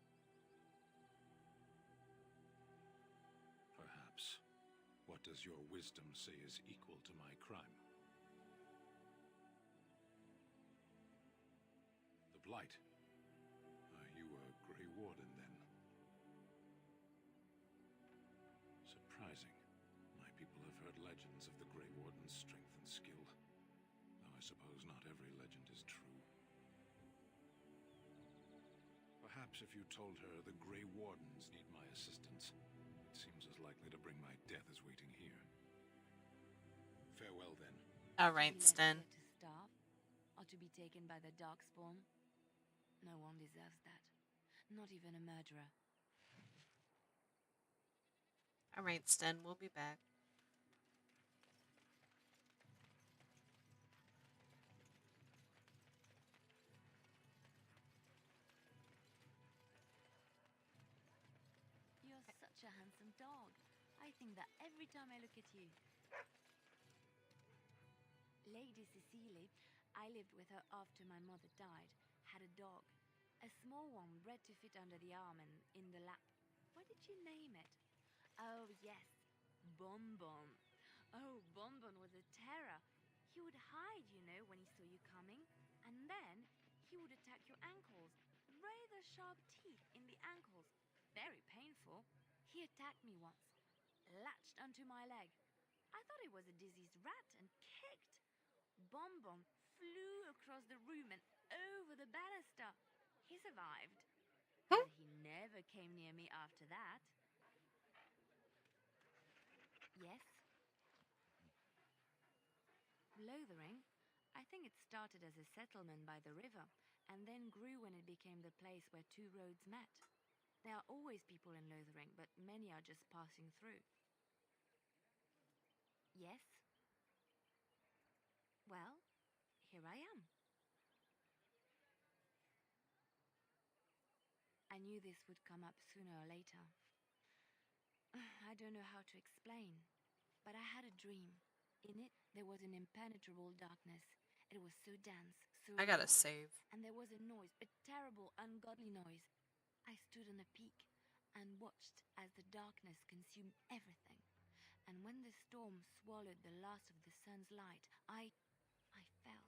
Perhaps. What does your wisdom say is equal to my crime? The Blight. Are you a Grey Warden, then? Surprising. My people have heard legends of the Grey Warden's strength and skill, though I suppose not every legend is true. Perhaps if you told her the Grey Wardens need my assistance, it seems as likely to bring my death as waiting here. Farewell, then. All right, Sten. To starve or to be taken by the Darkspawn? No one deserves that. Not even a murderer. All right, Sten. We'll be back. You're such a handsome dog. I think that every time I look at you. Lady Cecily, I lived with her after my mother died, had a dog. A small one bred to fit under the arm and in the lap. What did you name it? Oh, yes. Bonbon. Oh, Bonbon was a terror. He would hide, you know, when he saw you coming. And then he would attack your ankles. Rather sharp teeth in the ankles. Very painful. He attacked me once. Latched onto my leg. I thought it was a diseased rat and kicked. Bonbon flew across the room and over the banister. He survived. But he never came near me after that. Yes? Lothering? I think it started as a settlement by the river, and then grew when it became the place where two roads met. There are always people in Lothering, but many are just passing through. Yes? Well, here I am. I knew this would come up sooner or later. I don't know how to explain, but I had a dream. In it, there was an impenetrable darkness. It was so dense, so I gotta real. save. And there was a noise, a terrible, ungodly noise. I stood on a peak and watched as the darkness consumed everything. And when the storm swallowed the last of the sun's light, I fell,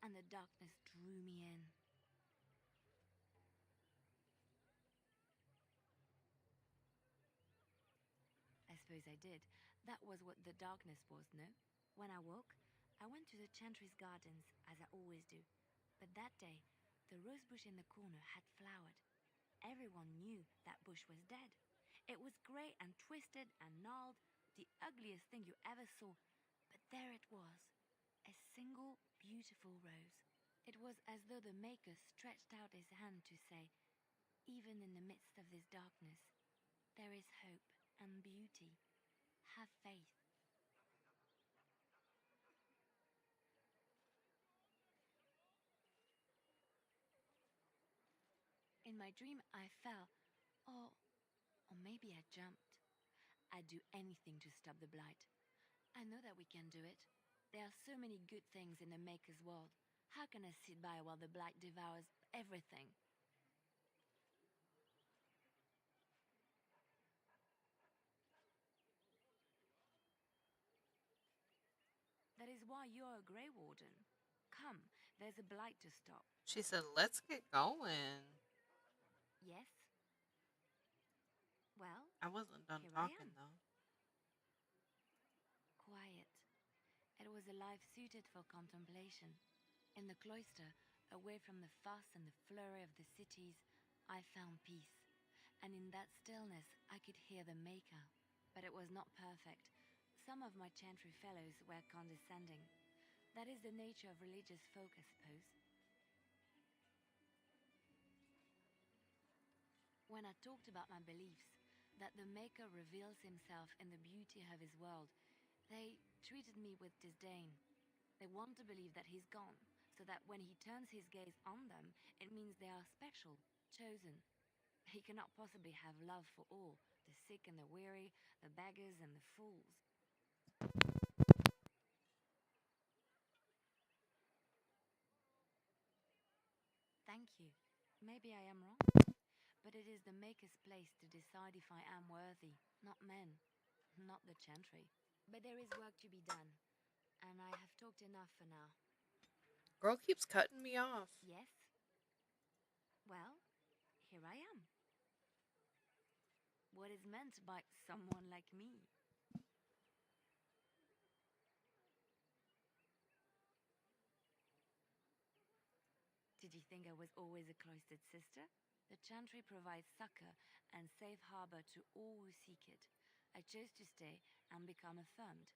and the darkness drew me in. I suppose I did. That was what the darkness was, no? When I woke, I went to the Chantry's gardens, as I always do. But that day, the rosebush in the corner had flowered. Everyone knew that bush was dead. It was grey and twisted and gnarled, the ugliest thing you ever saw. But there it was, a single beautiful rose. It was as though the Maker stretched out his hand to say, even in the midst of this darkness, there is hope and beauty. Have faith. In my dream, I fell, or maybe I jumped. I'd do anything to stop the Blight. I know that we can do it. There are so many good things in the Maker's world. How can I sit by while the Blight devours everything? That is why you're a Grey Warden. Come, there's a Blight to stop. She said, let's get going. Yes? Well, I wasn't done here talking, I am. though. Quiet. It was a life suited for contemplation. In the cloister, away from the fuss and the flurry of the cities, I found peace. And in that stillness, I could hear the Maker. But it was not perfect. Some of my Chantry fellows were condescending. That is the nature of religious folk, I suppose. When I talked about my beliefs, that the Maker reveals himself in the beauty of his world, they treated me with disdain. They want to believe that he's gone, so that when he turns his gaze on them, it means they are special, chosen. He cannot possibly have love for all, the sick and the weary, the beggars and the fools. Thank you. Maybe I am wrong. But it is the Maker's place to decide if I am worthy, not men, not the Chantry. But there is work to be done, and I have talked enough for now. Girl keeps cutting me off. Yes? Well, here I am. What is meant by someone like me? Did you think I was always a cloistered sister? The Chantry provides succor and safe harbor to all who seek it. I chose to stay and become affirmed.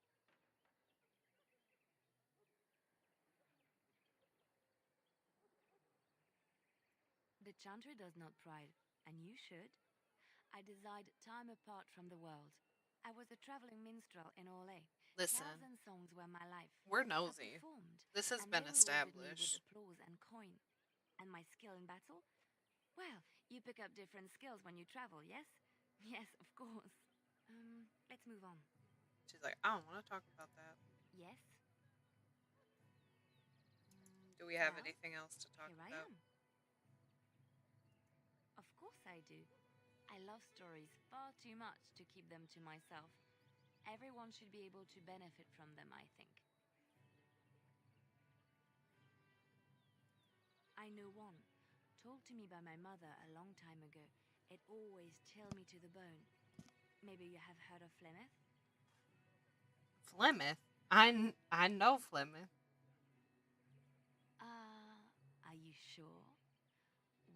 The Chantry does not pride, and you should. I desired time apart from the world. I was a traveling minstrel in Orlais. Listen, Tales and songs were my life. we're I nosy. performed, This has and been they rewarded me with established. applause and coin. And my skill in battle? Well, you pick up different skills when you travel, yes? Yes, of course. Let's move on. She's like, I don't want to talk about that. Yes? Do we have Well, anything else to talk here about? I am. Of course I do. I love stories far too much to keep them to myself. Everyone should be able to benefit from them, I think. I know one, told to me by my mother a long time ago. It always chilled me to the bone. Maybe you have heard of Flemeth? Flemeth? I know Flemeth. Are you sure?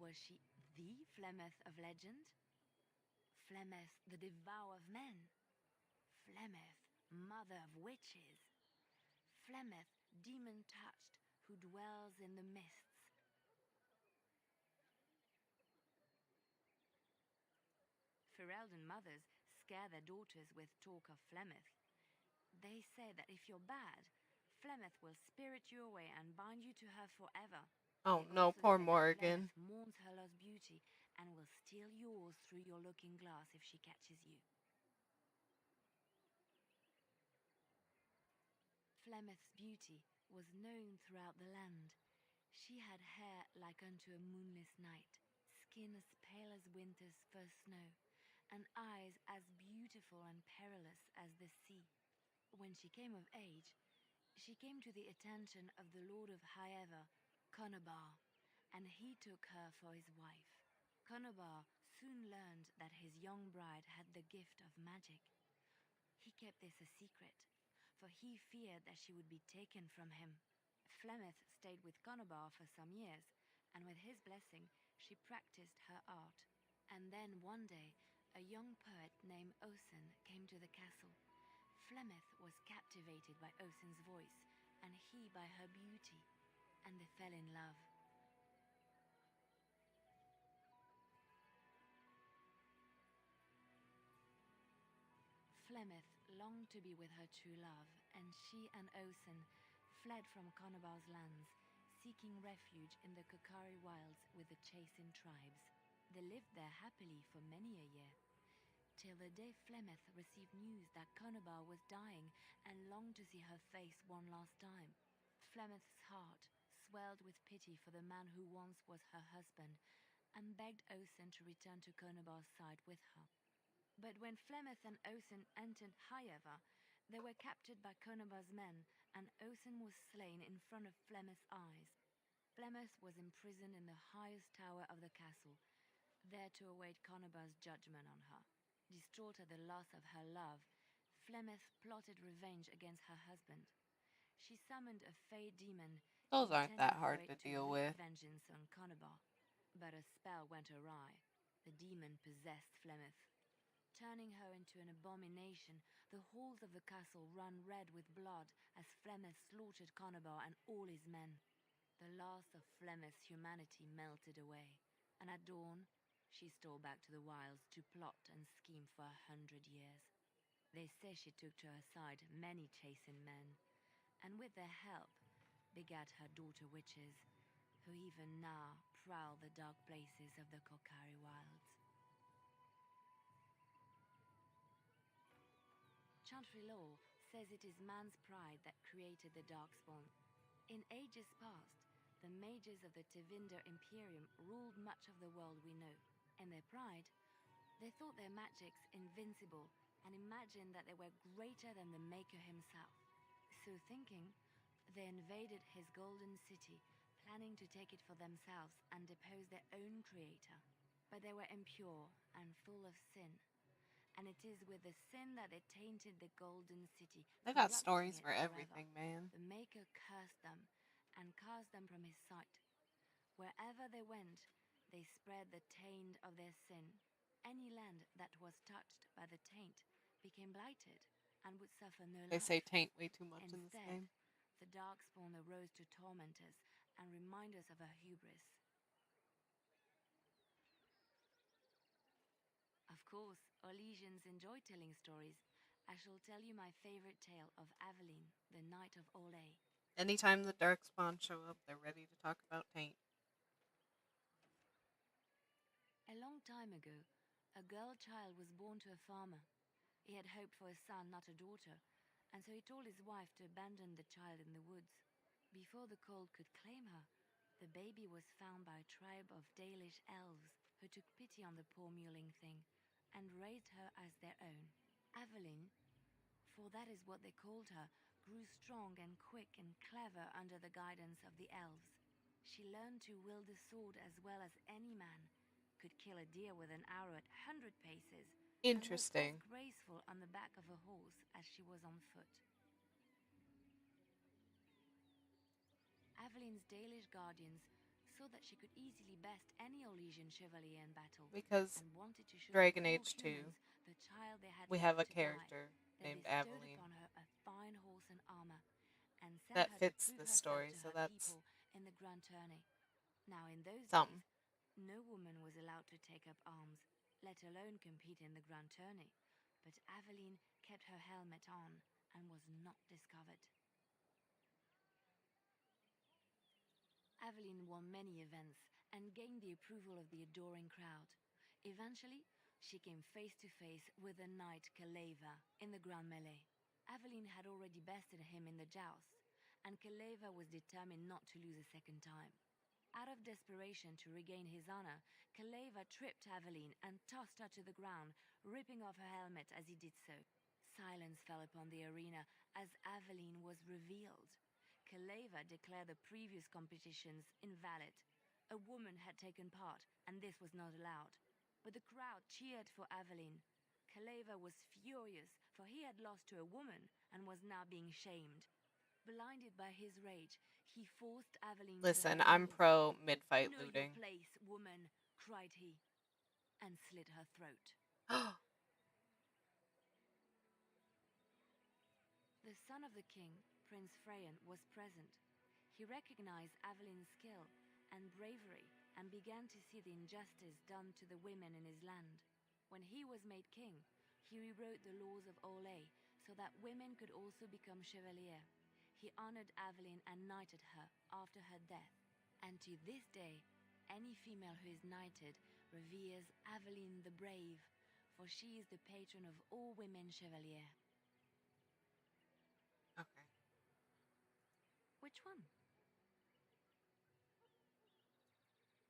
Was she the Flemeth of legend? Flemeth, the devourer of men? Flemeth, mother of witches? Flemeth, demon-touched, who dwells in the mists? Ferelden mothers scare their daughters with talk of Flemeth. They say that if you're bad, Flemeth will spirit you away and bind you to her forever. Oh They no, also poor say that Morgan. Flemeth mourns her lost beauty and will steal yours through your looking glass if she catches you. Flemeth's beauty was known throughout the land. She had hair like unto a moonless night, skin as pale as winter's first snow, and eyes as beautiful and perilous as the sea. When she came of age, she came to the attention of the Lord of Highever, Conobar, and he took her for his wife. Conobar soon learned that his young bride had the gift of magic. He kept this a secret, for he feared that she would be taken from him. Flemeth stayed with Conobar for some years, and with his blessing, she practiced her art. And then one day, a young poet named Osen came to the castle. Flemeth was captivated by Osen's voice, and he by her beauty, and they fell in love. Flemeth longed to be with her true love, and she and Osen fled from Conobar's lands, seeking refuge in the Kokari wilds with the Chasing tribes. They lived there happily for many a year, till the day Flemeth received news that Conobar was dying and longed to see her face one last time. Flemeth's heart swelled with pity for the man who once was her husband, and begged Osen to return to Conobar's side with her. But when Flemeth and Osen entered Highever, they were captured by Conobar's men, and Osen was slain in front of Flemeth's eyes. Flemeth was imprisoned in the highest tower of the castle, there to await Conobar's judgment on her. Distraught at the loss of her love, Flemeth plotted revenge against her husband. She summoned a fey demon, Those aren't intending that for hard it to to deal wreak with. vengeance on Conobar. But a spell went awry. The demon possessed Flemeth. Turning her into an abomination, the halls of the castle ran red with blood as Flemeth slaughtered Conobar and all his men. The last of Flemeth's humanity melted away, and at dawn, she stole back to the wilds to plot and scheme for 100 years. They say she took to her side many Chasing men, and with their help, begat her daughter witches, who even now prowl the dark places of the Kokari wilds. Chantry law says it is man's pride that created the Darkspawn. In ages past, the mages of the Tevinder Imperium ruled much of the world we know. In their pride, they thought their magics invincible and imagined that they were greater than the Maker himself. So thinking, they invaded his golden city, planning to take it for themselves and depose their own creator. But they were impure and full of sin. And it is with the sin that they tainted the golden city. They got corrupting stories it for forever. everything, man. The Maker cursed them and cast them from his sight. Wherever they went, they spread the taint of their sin. Any land that was touched by the taint became blighted and would suffer no They life. say taint way too much in this Instead, game. the Darkspawn arose to torment us and remind us of our hubris. Of course, Orlesians enjoy telling stories. I shall tell you my favorite tale of Aveline, the Knight of Olay. Anytime the Darkspawn show up, they're ready to talk about taint. A long time ago, a girl child was born to a farmer. He had hoped for a son, not a daughter, and so he told his wife to abandon the child in the woods. Before the cold could claim her, the baby was found by a tribe of Dalish elves who took pity on the poor mewling thing and raised her as their own. Aveline, for that is what they called her, grew strong and quick and clever under the guidance of the elves. She learned to wield a sword as well as any man, could kill a deer with an arrow at 100 paces, Interesting. and was as graceful on the back of a horse as she was on foot. Aveline's Dalish guardians saw that she could easily best any Orlesian chevalier in battle, Because and wanted to show Dragon the poor Age 2, humans the child they had we left have a to character die. They named bestowed Aveline upon her a fine horse and armor, and sent that her fits to prove the herself story, to so her that's people in the Grand Tourney. Now, in those something. days, no woman was allowed to take up arms, let alone compete in the Grand Tourney. But Aveline kept her helmet on and was not discovered. Aveline won many events and gained the approval of the adoring crowd. Eventually, she came face to face with the knight Kaleva in the Grand Melee. Aveline had already bested him in the joust, and Kaleva was determined not to lose a second time. Out of desperation to regain his honor, Kaleva tripped Aveline and tossed her to the ground, ripping off her helmet as he did so. Silence fell upon the arena as Aveline was revealed. Kaleva declared the previous competitions invalid. A woman had taken part, and this was not allowed. But the crowd cheered for Aveline. Kaleva was furious, for he had lost to a woman and was now being shamed. Blinded by his rage, he forced Aveline Listen, to her I'm knees. pro mid-fight "Know looting. your place, woman," cried he, and slit her throat. The son of the king, Prince Freyan, was present. He recognized Aveline's skill and bravery and began to see the injustice done to the women in his land. When he was made king, he rewrote the laws of Olay so that women could also become chevalier. He honored Aveline and knighted her after her death. And to this day, any female who is knighted reveres Aveline the Brave, for she is the patron of all women chevalier. Okay. Which one?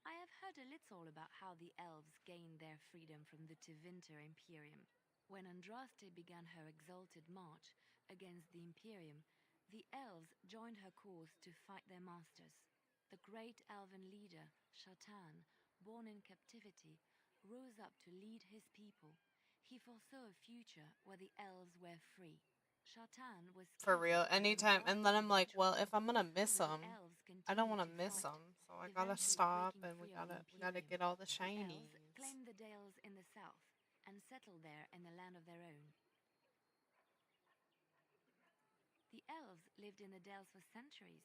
I have heard a little about how the elves gained their freedom from the Tevinter Imperium. When Andraste began her exalted march against the Imperium, the elves joined her cause to fight their masters. The great elven leader, Shatan, born in captivity, rose up to lead his people. He foresaw a future where the elves were free. Shatan was For real, skillful and anytime. And then I'm like, well, if I'm gonna miss so the them, elves I don't continued want to to miss fight, them. So I gotta eventually stop, breaking and we free of the gotta Imperium. get all the The shinies. elves claimed the Dales in the south and settled there in a land of their own. The elves lived in the Dales for centuries.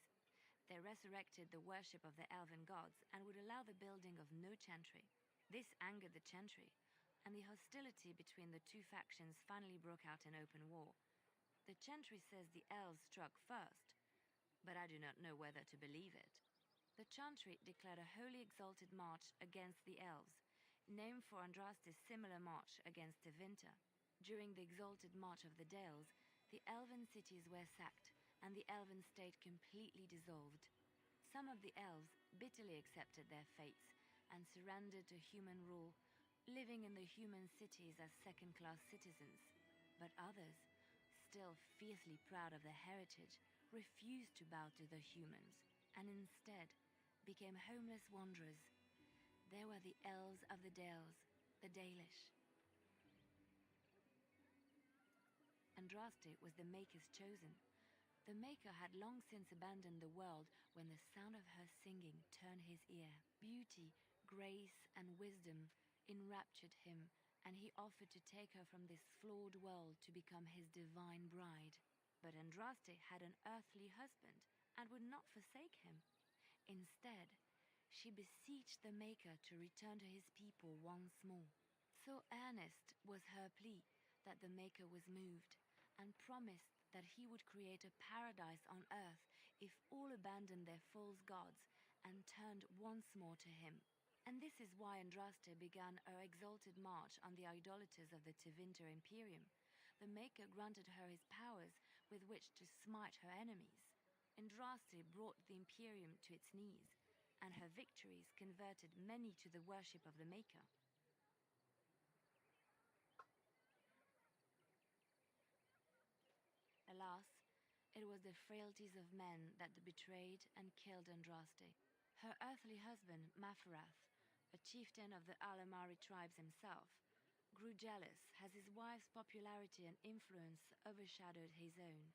They resurrected the worship of the elven gods and would allow the building of no chantry. This angered the chantry, and the hostility between the two factions finally broke out in open war. The chantry says the elves struck first, but I do not know whether to believe it. The chantry declared a wholly exalted march against the elves, named for Andraste's similar march against Tevinter. During the exalted march of the Dales, the elven cities were sacked, and the elven state completely dissolved. Some of the elves bitterly accepted their fates and surrendered to human rule, living in the human cities as second-class citizens. But others, still fiercely proud of their heritage, refused to bow to the humans, and instead became homeless wanderers. They were the elves of the Dales, the Dalish. Andraste was the Maker's chosen. The Maker had long since abandoned the world when the sound of her singing turned his ear. Beauty, grace, and wisdom enraptured him, and he offered to take her from this flawed world to become his divine bride. But Andraste had an earthly husband and would not forsake him. Instead, she beseeched the Maker to return to his people once more. So earnest was her plea that the Maker was moved and promised that he would create a paradise on earth if all abandoned their false gods and turned once more to him. And this is why Andraste began her exalted march on the idolaters of the Tevinter Imperium. The Maker granted her his powers with which to smite her enemies. Andraste brought the Imperium to its knees, and her victories converted many to the worship of the Maker. Alas, it was the frailties of men that betrayed and killed Andraste. Her earthly husband, Maferath, a chieftain of the Alamari tribes himself, grew jealous as his wife's popularity and influence overshadowed his own.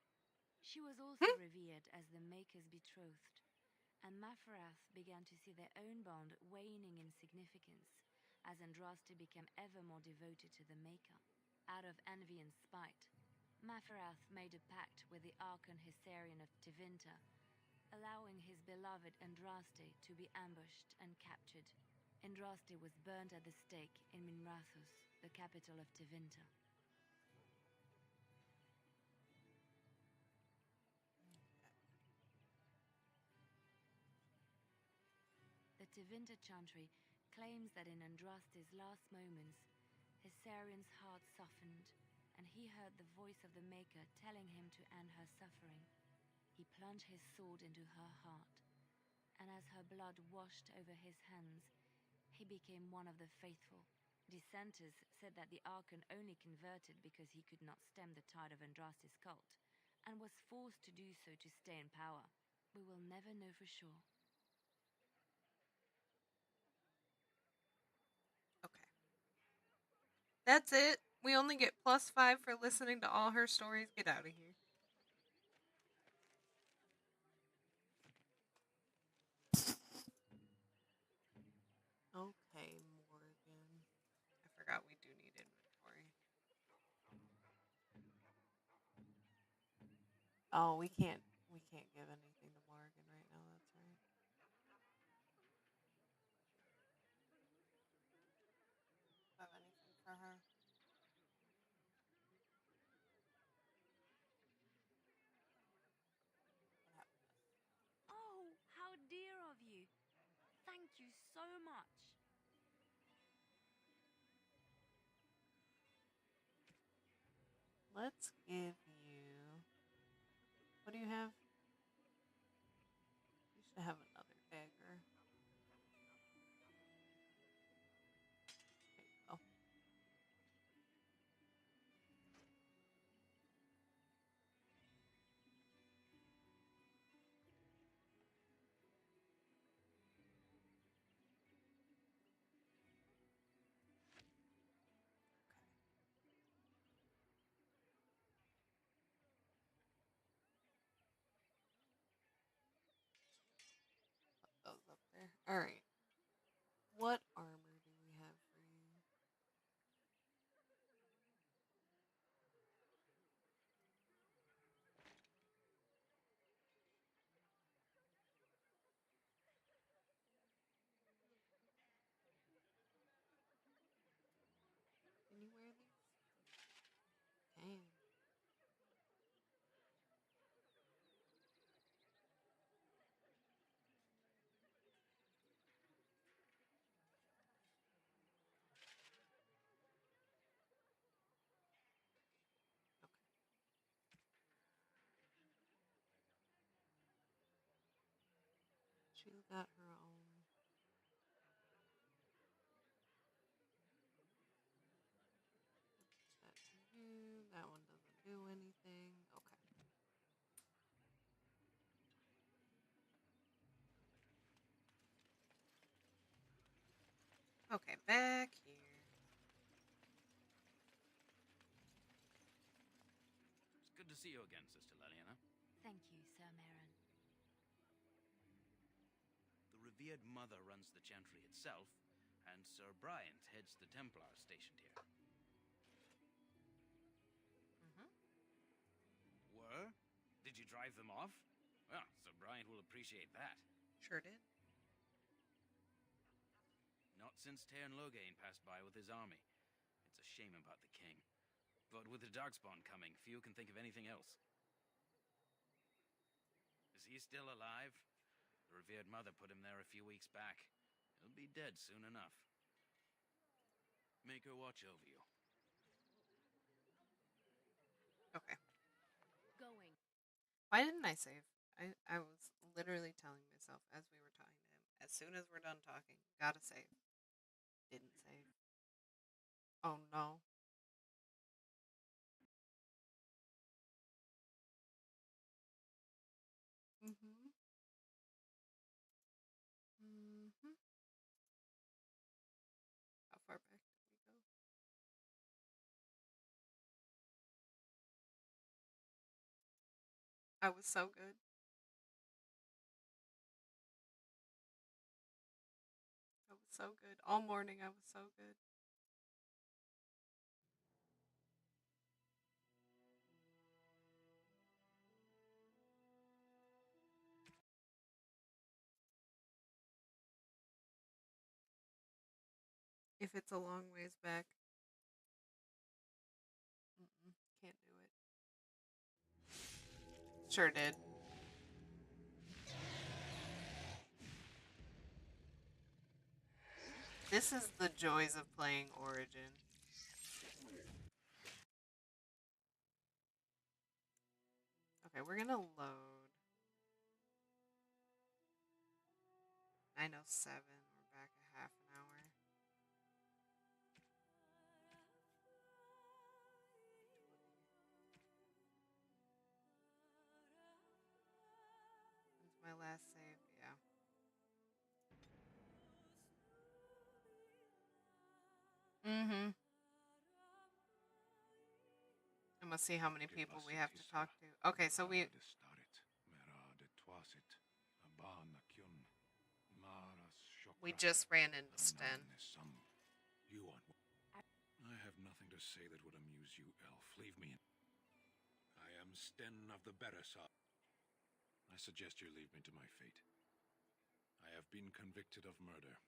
She was also revered as the Maker's betrothed, and Maferath began to see their own bond waning in significance as Andraste became ever more devoted to the Maker. Out of envy and spite, Maferath made a pact with the Archon Hysarian of Tevinter, allowing his beloved Andraste to be ambushed and captured. Andraste was burned at the stake in Minrathous, the capital of Tevinter. The Tevinter Chantry claims that in Andraste's last moments, Hysarian's heart softened, and he heard the voice of the Maker telling him to end her suffering. He plunged his sword into her heart, and as her blood washed over his hands, he became one of the faithful. Dissenters said that the Archon only converted because he could not stem the tide of Andraste's cult, and was forced to do so to stay in power. We will never know for sure. Okay. That's it. We only get +5 for listening to all her stories. Get out of here. Okay, Morgan. I forgot we do need inventory. Oh, we can't give anything to Morgan right now, that's right. Have anything for her? Oh, how dear of you! Thank you so much. Let's give you. What do you have? You should have another dagger. There you go. Put those up there. All right. What armor do we have for you? Can you wear these? Can. She's got her own. That to you. That one doesn't do anything. Okay. Okay, back here. It's good to see you again, Sister Leliana. Thank you, Sir Marin. The revered mother runs the chantry itself, and Sir Bryant heads the Templars stationed here. Were? Did you drive them off? Well, Sir Bryant will appreciate that. Sure did. Not since Tairn Loghain passed by with his army. It's a shame about the king. But with the Darkspawn coming, few can think of anything else. Is he still alive? The revered mother put him there a few weeks back. He'll be dead soon enough. Make her watch over you. Okay. Going. Why didn't I save? I was literally telling myself as we were talking to him, as soon as we're done talking, gotta save. Didn't save. Oh no. Mm-hmm. Mm-hmm. How far back did we go? I was so good. I was so good. All morning I was so good. If it's a long ways back, can't do it. Sure did. This is the joys of playing Origin. Okay, we're gonna load. 9:07. We're back a half an hour. When's my last save? Yeah. Mm-hmm. I'm gonna see how many people we have to talk to. Okay, so we. We just ran into Sten. I have nothing to say that would amuse you, elf. Leave me in. I am Sten of the Beresar. I suggest you leave me to my fate. I have been convicted of murder.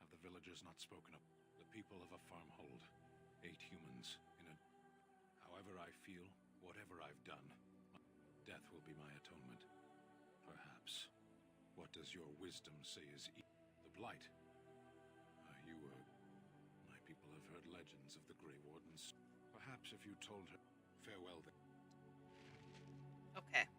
Have the villagers not spoken of? The people of a farmhold. 8 humans in a... However I feel, whatever I've done, death will be my atonement. Perhaps. What does your wisdom say is the Blight? My people have heard legends of the Grey Wardens. Perhaps if you told her... Farewell then. Okay.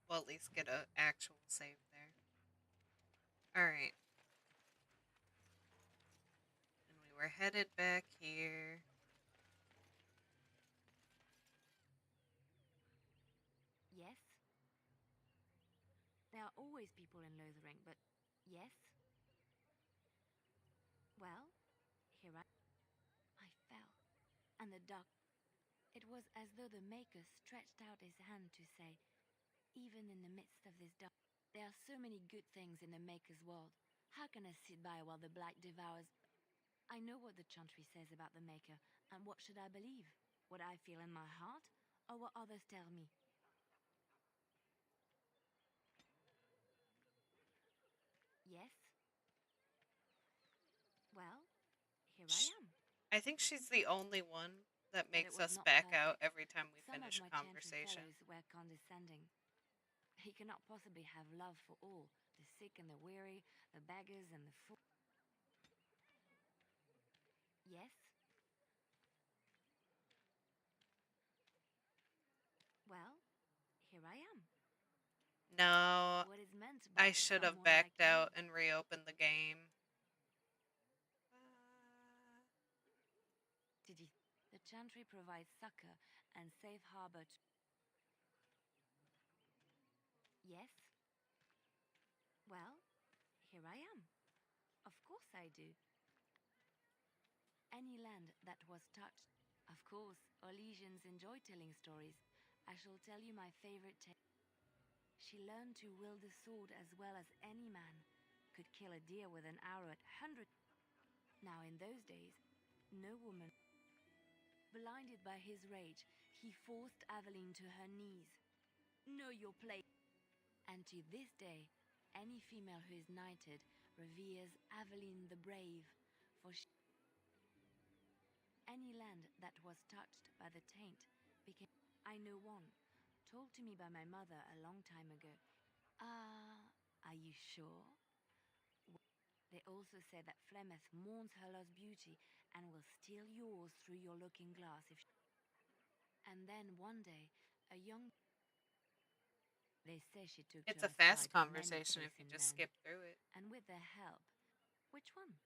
We'll at least get an actual save there. Alright. And we were headed back here. Yes? There are always people in Lothering, but yes? Well, here I fell. And the dark... It was as though the Maker stretched out his hand to say, even in the midst of this dark... There are so many good things in the Maker's world. How can I sit by while the Blight devours... I know what the Chantry says about the Maker, and what should I believe? What I feel in my heart, or what others tell me? Yes? Well, here I am. I think she's the only one that But it makes was us not back perfect. out every time we Some finish of a my Chantry conversation. fellows were condescending. He cannot possibly have love for all, the sick and the weary, the beggars and the fool. Yes? No, What is meant I by should have someone backed like out me. and reopened the game. Did you? The Chantry provides succor and safe harbor. Yes? Well, here I am. Of course I do. Any land that was touched. Of course, Orlesians enjoy telling stories. I shall tell you my favorite tale. She learned to wield the sword as well as any man. Could kill a deer with an arrow at 100. Now in those days, no woman. Blinded by his rage, he forced Aveline to her knees. Know your place. And to this day, any female who is knighted reveres Aveline the Brave, for she... Any land that was touched by the taint became... I know one, told to me by my mother a long time ago. Are you sure? They also say that Flemeth mourns her lost beauty and will steal yours through your looking glass if she... And then one day, a young... They say she took It's to a her fast side conversation if you many-facing just men. skip through it. And with their help... Which one?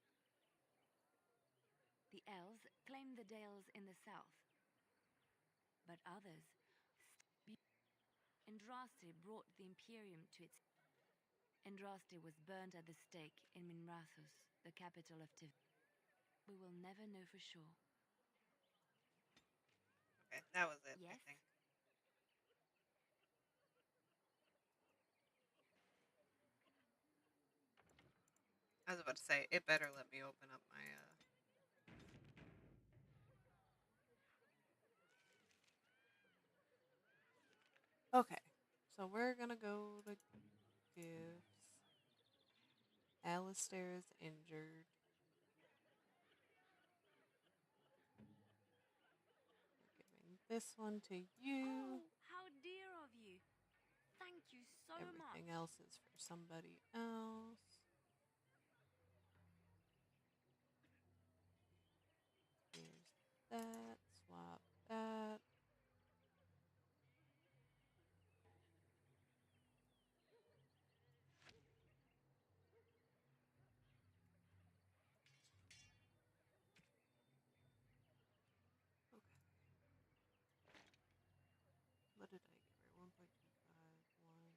The elves claim the dales in the south. But others... Andraste brought the Imperium to its... Andraste was burned at the stake in Minrathous, the capital of Tiv. We will never know for sure. Okay, that was it, Yes? I think. I was about to say, it better let me open up my, Okay, so we're gonna go to gifts. Alistair is injured. We're giving this one to you. Oh, how dear of you. Thank you so Everything much. else is for somebody else. Here's that. Swap that. Okay. What did I give her? 1.251.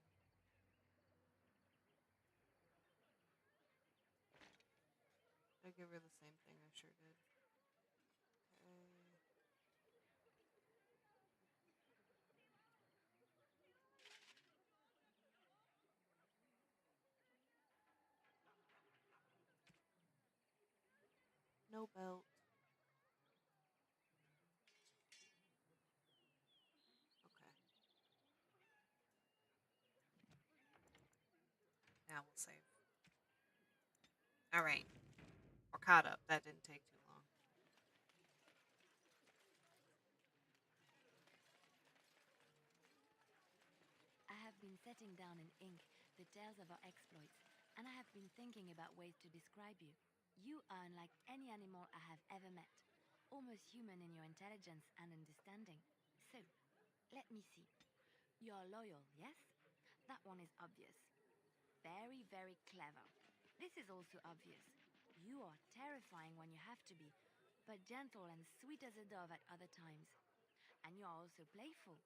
Did I give her the same thing? I sure did. Okay. No belt. Okay. Now we'll save. Alright. We're caught up. That didn't take too long. I have been setting down in ink the tales of our exploits, and I have been thinking about ways to describe you. You are unlike any animal I have ever met, almost human in your intelligence and understanding. So, let me see. You are loyal, yes? That one is obvious. Very, very clever. This is also obvious. You are terrifying when you have to be, but gentle and sweet as a dove at other times. And you are also playful,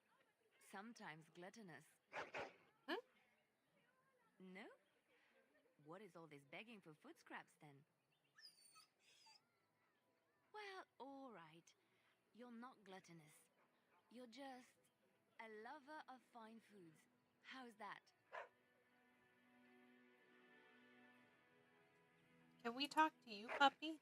sometimes gluttonous. Hmm? No? What is all this begging for food scraps then? Well, all right. You're not gluttonous. You're just a lover of fine foods. How's that? Can we talk to you, puppy?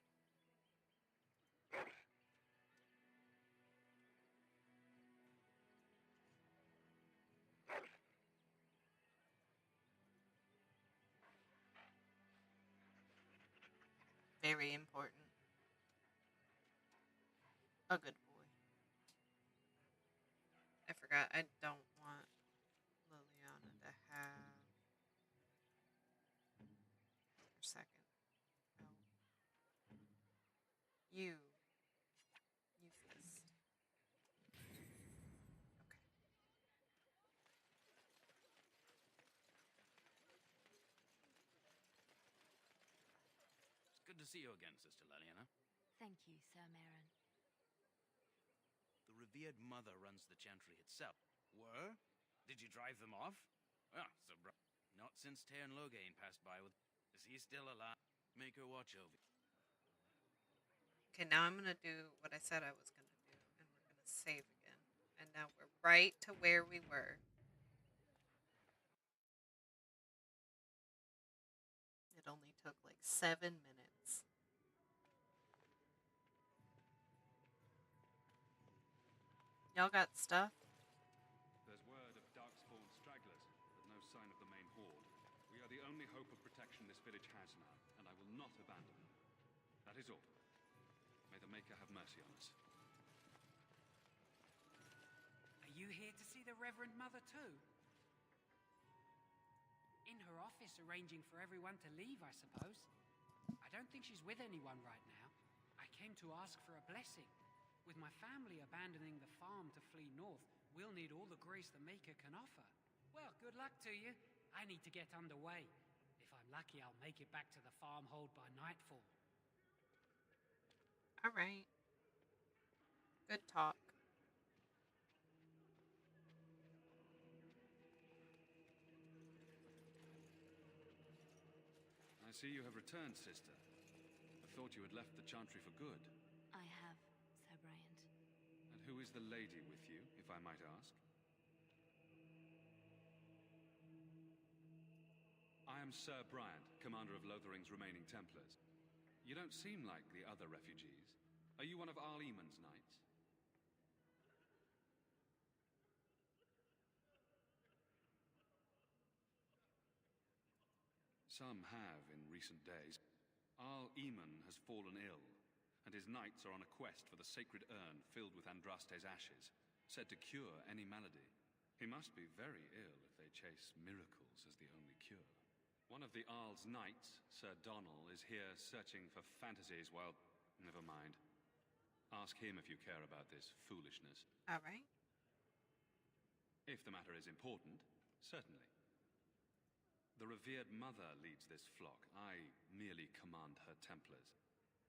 Very important. A good boy. I forgot. I don't want Liliana to have her second. No. You. Eustace. Okay. Good to see you again, Sister Leliana. Thank you, Sir Marin. The revered mother runs the chantry itself. Were? Did you drive them off? Ah, not since Teyrn Loghain passed by with... Is he still alive? Make her watch over you. Okay, now I'm going to do what I said I was going to do, and we're going to save again. And now we're right to where we were. It only took like 7 minutes. Y'all got stuff? There's word of darkspawn stragglers, but no sign of the main horde. We are the only hope of protection this village has now, and I will not abandon them. That is all. May the Maker have mercy on us. Are you here to see the Reverend Mother too? In her office arranging for everyone to leave, I suppose. I don't think she's with anyone right now. I came to ask for a blessing. With my family abandoning the farm to flee north, we'll need all the grace the Maker can offer. Well, good luck to you. I need to get underway. If I'm lucky, I'll make it back to the farmhold by nightfall. All right. Good talk. I see you have returned, sister. I thought you had left the chantry for good. I have, Sir Bryant. And who is the lady with you, if I might ask? I am Sir Bryant, commander of Lothering's remaining Templars. You don't seem like the other refugees. Are you one of Arl Eamon's knights? Some have in recent days. Arl Eamon has fallen ill, and his knights are on a quest for the sacred urn filled with Andraste's ashes, said to cure any malady. He must be very ill if they chase miracles as the only cure. One of the Arl's knights, Sir Donnell, is here searching for fantasies while... Never mind. Ask him if you care about this foolishness. All right. If the matter is important, certainly. The revered mother leads this flock. I merely command her Templars.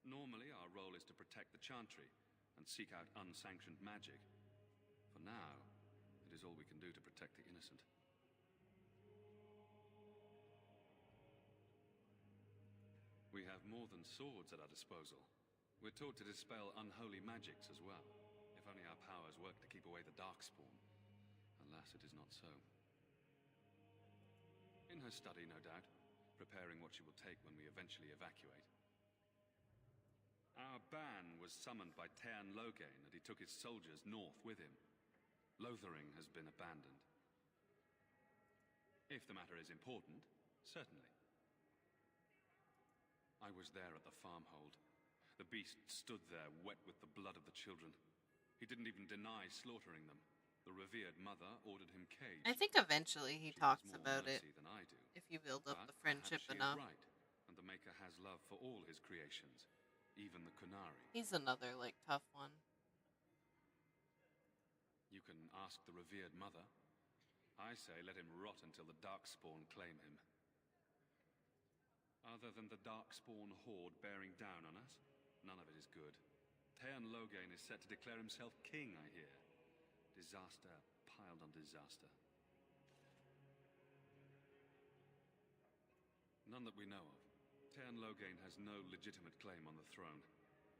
Normally, our role is to protect the chantry and seek out unsanctioned magic. For now, it is all we can do to protect the innocent. We have more than swords at our disposal. We're taught to dispel unholy magics as well. If only our powers work to keep away the Darkspawn. Alas, it is not so. In her study, no doubt, preparing what she will take when we eventually evacuate. Our ban was summoned by Teyrn Loghain, and he took his soldiers north with him. Lothering has been abandoned. If the matter is important, certainly. I was there at the farmhold. The beast stood there, wet with the blood of the children. He didn't even deny slaughtering them. The revered mother ordered him caged. I think eventually he talks about it. Than I do. If you build up But the friendship perhaps she enough. is right, and the Maker has love for all his creations, even the Kunari. He's another, like, tough one. You can ask the revered mother. I say let him rot until the Darkspawn claim him. Other than the Darkspawn horde bearing down on us, none of it is good. Teyrn Loghain is set to declare himself king, I hear. Disaster piled on disaster. None that we know of. Teyrn Loghain has no legitimate claim on the throne.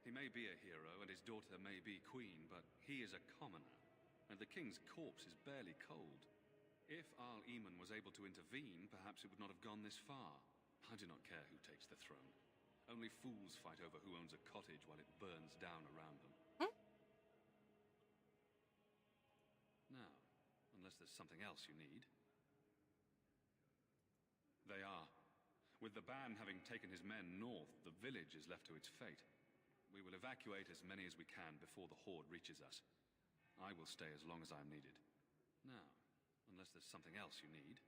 He may be a hero and his daughter may be queen, but he is a commoner, and the king's corpse is barely cold. If Arl Eamon was able to intervene, perhaps it would not have gone this far. I do not care who takes the throne. Only fools fight over who owns a cottage while it burns down around them. Now, unless there's something else you need. They are. With the ban having taken his men north, the village is left to its fate. We will evacuate as many as we can before the horde reaches us. I will stay as long as I am needed. Now, unless there's something else you need.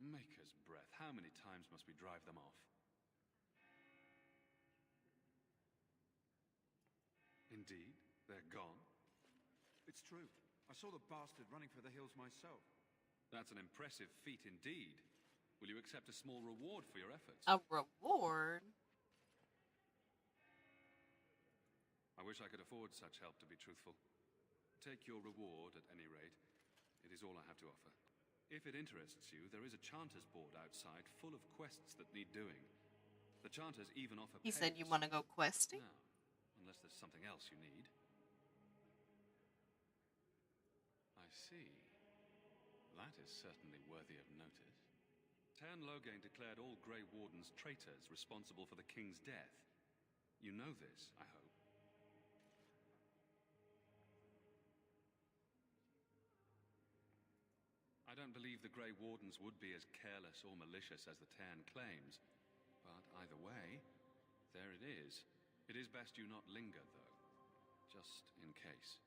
Maker's breath, how many times must we drive them off? Indeed, they're gone. It's true. I saw the bastard running for the hills myself. That's an impressive feat indeed. Will you accept a small reward for your efforts? A reward? I wish I could afford such help, to be truthful. Take your reward, at any rate. It is all I have to offer. If it interests you, there is a Chanter's board outside full of quests that need doing. The Chanters even offer He said you pays. want to go questing? No, unless there's something else you need. I see. That is certainly worthy of notice. Tern Loghain declared all Grey Wardens traitors responsible for the king's death. You know this, I hope. I don't believe the Grey Wardens would be as careless or malicious as the Tern claims. But either way, there it is. It is best you not linger, though. Just in case.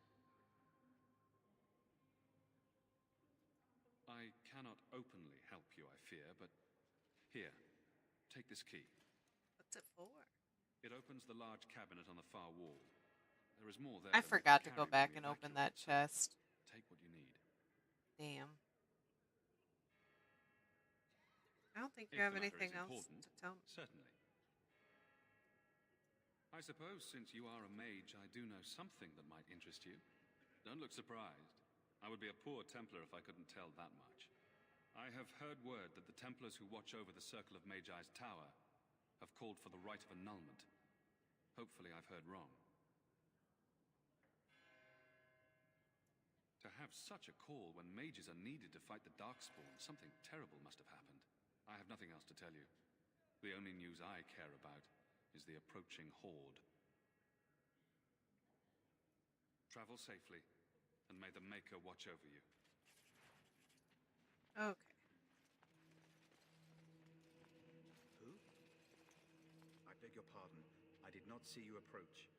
I cannot openly help you, I fear, but here, take this key. What's it for? It opens the large cabinet on the far wall. There is more there. I forgot to go back and open that chest. Take what you need. Damn. I don't think If you have the matter anything is else important, to tell me. Certainly. I suppose since you are a mage, I do know something that might interest you. Don't look surprised. I would be a poor Templar if I couldn't tell that much. I have heard word that the Templars who watch over the Circle of Magi's tower have called for the rite of annulment. Hopefully I've heard wrong. To have such a call when mages are needed to fight the Darkspawn, something terrible must have happened. I have nothing else to tell you. The only news I care about is the approaching horde. Travel safely, and may the Maker watch over you. Okay. Who? I beg your pardon. I did not see you approach.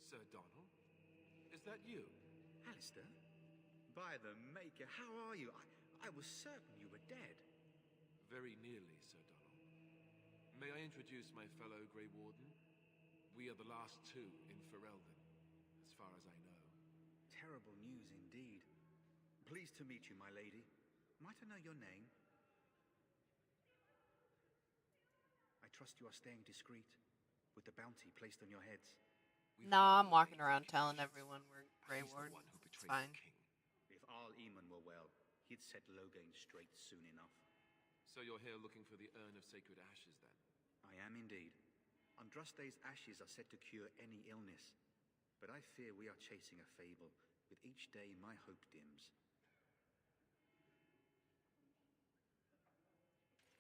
Sir Donald? Is that you? Alistair? By the Maker, how are you? I was certain you were dead. Very nearly, Sir Donald. May I introduce my fellow Grey Warden? We are the last two in Ferelden, as far as I know. Terrible news indeed. Pleased to meet you, my lady. Might I know your name? I trust you are staying discreet, with the bounty placed on your heads. No, I'm walking around telling everyone we're Grey Warden. It's fine. If Arl Eamon were well, he'd set Loghain straight soon enough. So you're here looking for the Urn of Sacred Ashes, then? I am indeed. Andraste's ashes are said to cure any illness, but I fear we are chasing a fable. With each day, my hope dims.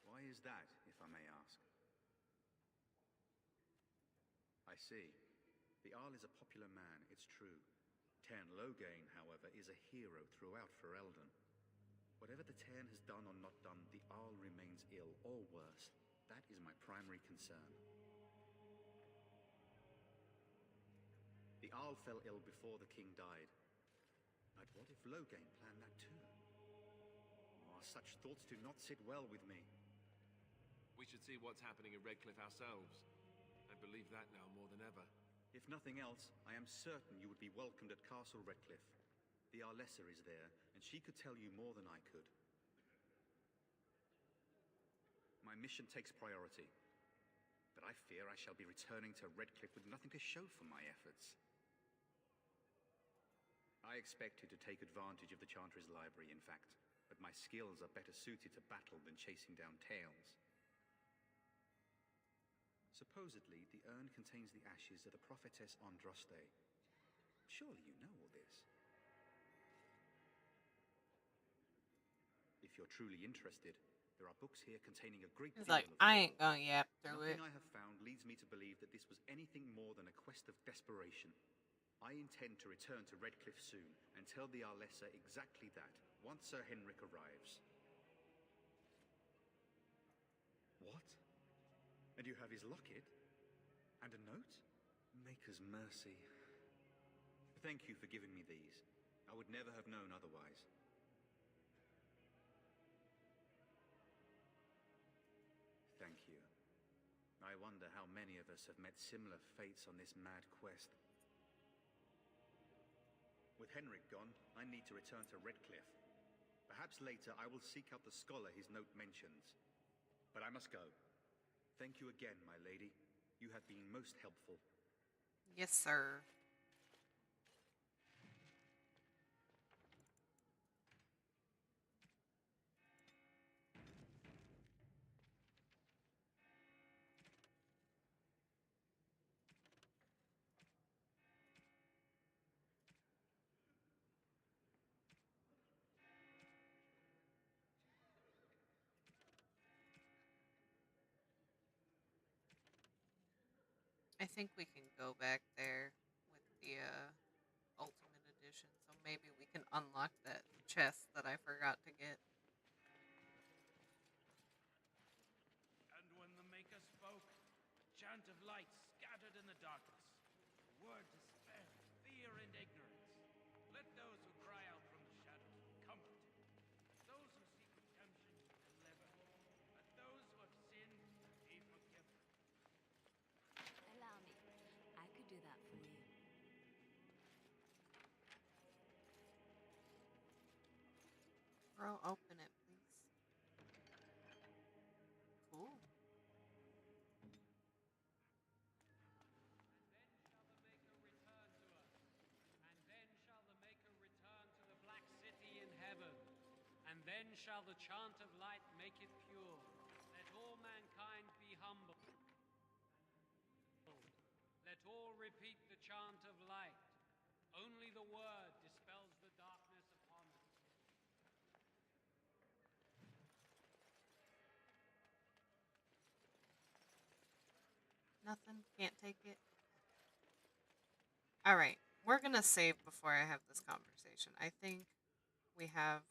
Why is that, if I may ask? I see. The Arl is a popular man, it's true. Tern Loghain, however, is a hero throughout Ferelden. Whatever the Tern has done or not done, the Arl remains ill, or worse. That is my primary concern. The Arl fell ill before the king died. But what if Loghain planned that too? Oh, such thoughts do not sit well with me. We should see what's happening in Redcliffe ourselves. I believe that now more than ever. If nothing else, I am certain you would be welcomed at Castle Redcliffe. The Arlessa is there, and she could tell you more than I could. My mission takes priority, but I fear I shall be returning to Redcliffe with nothing to show for my efforts. I expected to take advantage of the Chantry's library, in fact, but my skills are better suited to battle than chasing down tales. Supposedly, the urn contains the ashes of the prophetess Andraste. Surely you know all this. If you're truly interested, there are books here containing a great He's deal like, of I lore. ain't gonna yap through Nothing it. I have found leads me to believe that this was anything more than a quest of desperation. I intend to return to Redcliffe soon and tell the Arlessa exactly that, once Sir Henrik arrives. What? And you have his locket? And a note? Maker's mercy. Thank you for giving me these. I would never have known otherwise. Thank you. I wonder how many of us have met similar fates on this mad quest. With Henrik gone, I need to return to Redcliffe. Perhaps later I will seek out the scholar his note mentions. But I must go. Thank you again, my lady. You have been most helpful. Yes, sir. I think we can go back there with the Ultimate Edition, so maybe we can unlock that chest that I forgot to get. And when the Maker spoke, chant of light scattered in the darkness. Word despair, fear, and ignorance. Let those who cry out from the shadows be comforted. Those who seek redemption be delivered. Let those who have sinned be forgiven. Allow me. I could do that for you. Bro, open it, please. Cool. And then shall the chant of light make it pure. Let all mankind be humble. Let all repeat the chant of light. Only the word dispels the darkness upon us. Nothing? Can't take it? Alright, we're gonna save before I have this conversation. I think we have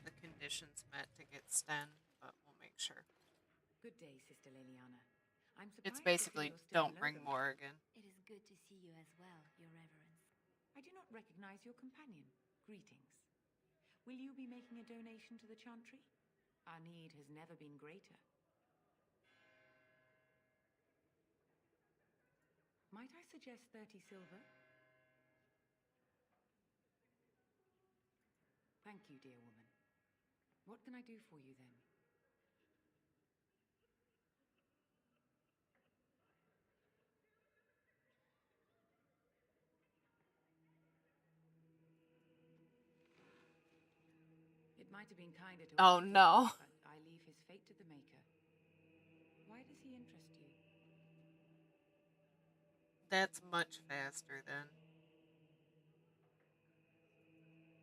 the conditions met to get Sten, but we'll make sure. Good day, Sister Liliana. I'm surprised It's to see basically, you're still don't in bring Lothar. Morrigan. It is good to see you as well, Your Reverence. I do not recognize your companion. Greetings. Will you be making a donation to the chantry? Our need has never been greater. Might I suggest 30 silver? Thank you, dear woman. What can I do for you then? It might have been kinder to Oh, ask him, no. but I leave his fate to the Maker. Why does he interest you? That's much faster then.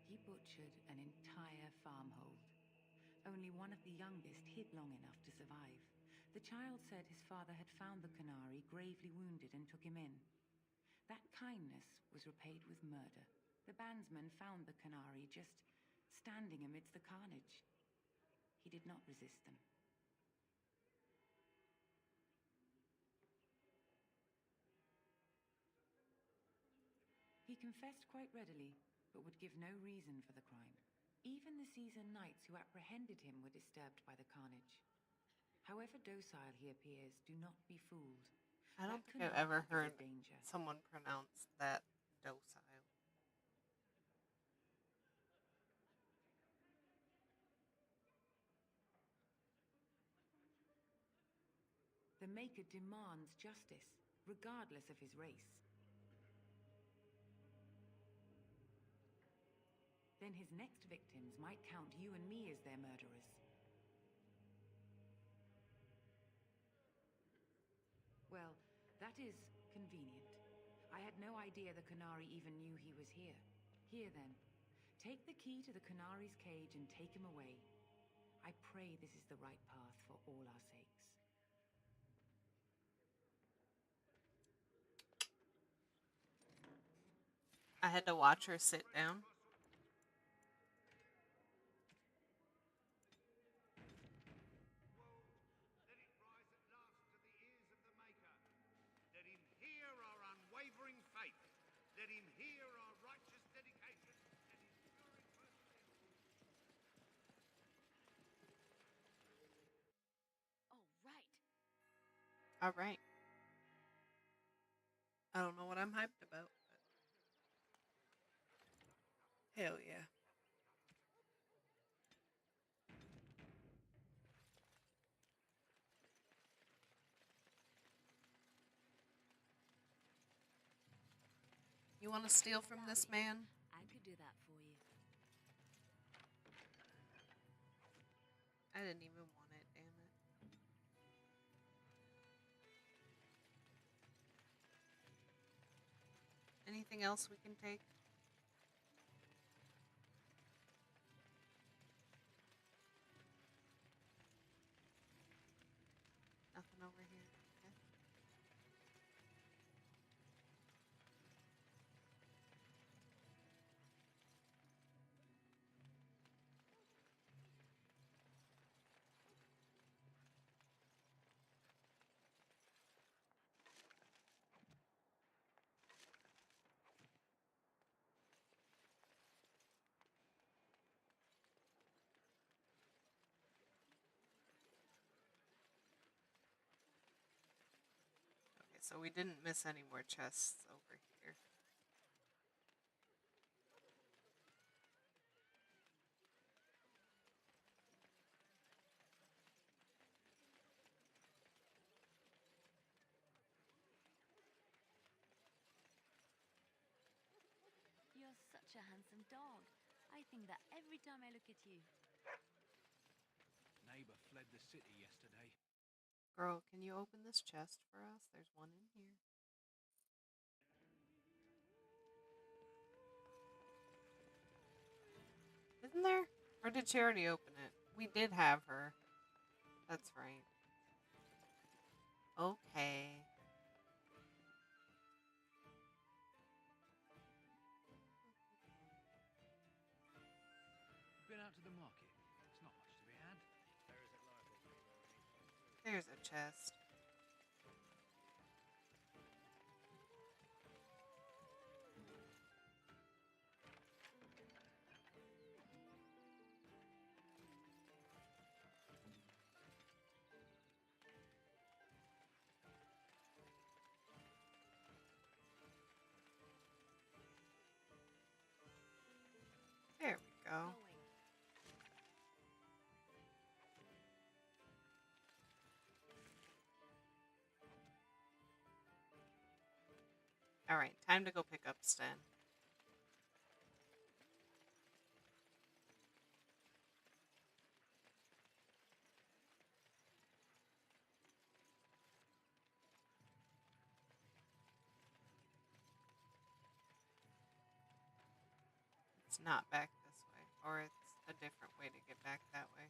He butchered an entire farmhold. Only one of the youngest hid long enough to survive. The child said his father had found the Canary gravely wounded and took him in. That kindness was repaid with murder. The bandsman found the Canary just standing amidst the carnage. He did not resist them. He confessed quite readily, but would give no reason for the crime. Even the seasoned knights who apprehended him were disturbed by the carnage. However docile he appears, do not be fooled. I don't That think I've Canary ever is a heard danger. someone pronounce that docile. The Maker demands justice, regardless of his race. Then his next victims might count you and me as their murderers. Well, that is convenient. I had no idea the Canary even knew he was here. Here then, take the key to the Canary's cage and take him away. I pray this is the right path for all our sakes. I had to watch her sit down. Let him hear our unwavering faith. Let him hear our righteous dedication and enduring perseverance. All right. Alright. I don't know what I'm hyped about, but hell yeah. You want to steal from this man? I could do that for you. I didn't even want it, damn it. Anything else we can take? Nothing over here. Okay. Okay, so we didn't miss any more chests over here. You're such a handsome dog. I think that every time I look at you. Neighbor fled the city yesterday. Girl, can you open this chest for us? There's one in here. Isn't there? Or did she already open it? We did have her. That's right. Okay. Been out to the market. It's not much to be had. There isn't likely to be more anytime soon. There's a chest. There we go. Alright, time to go pick up Sten. It's not back this way, or it's a different way to get back that way.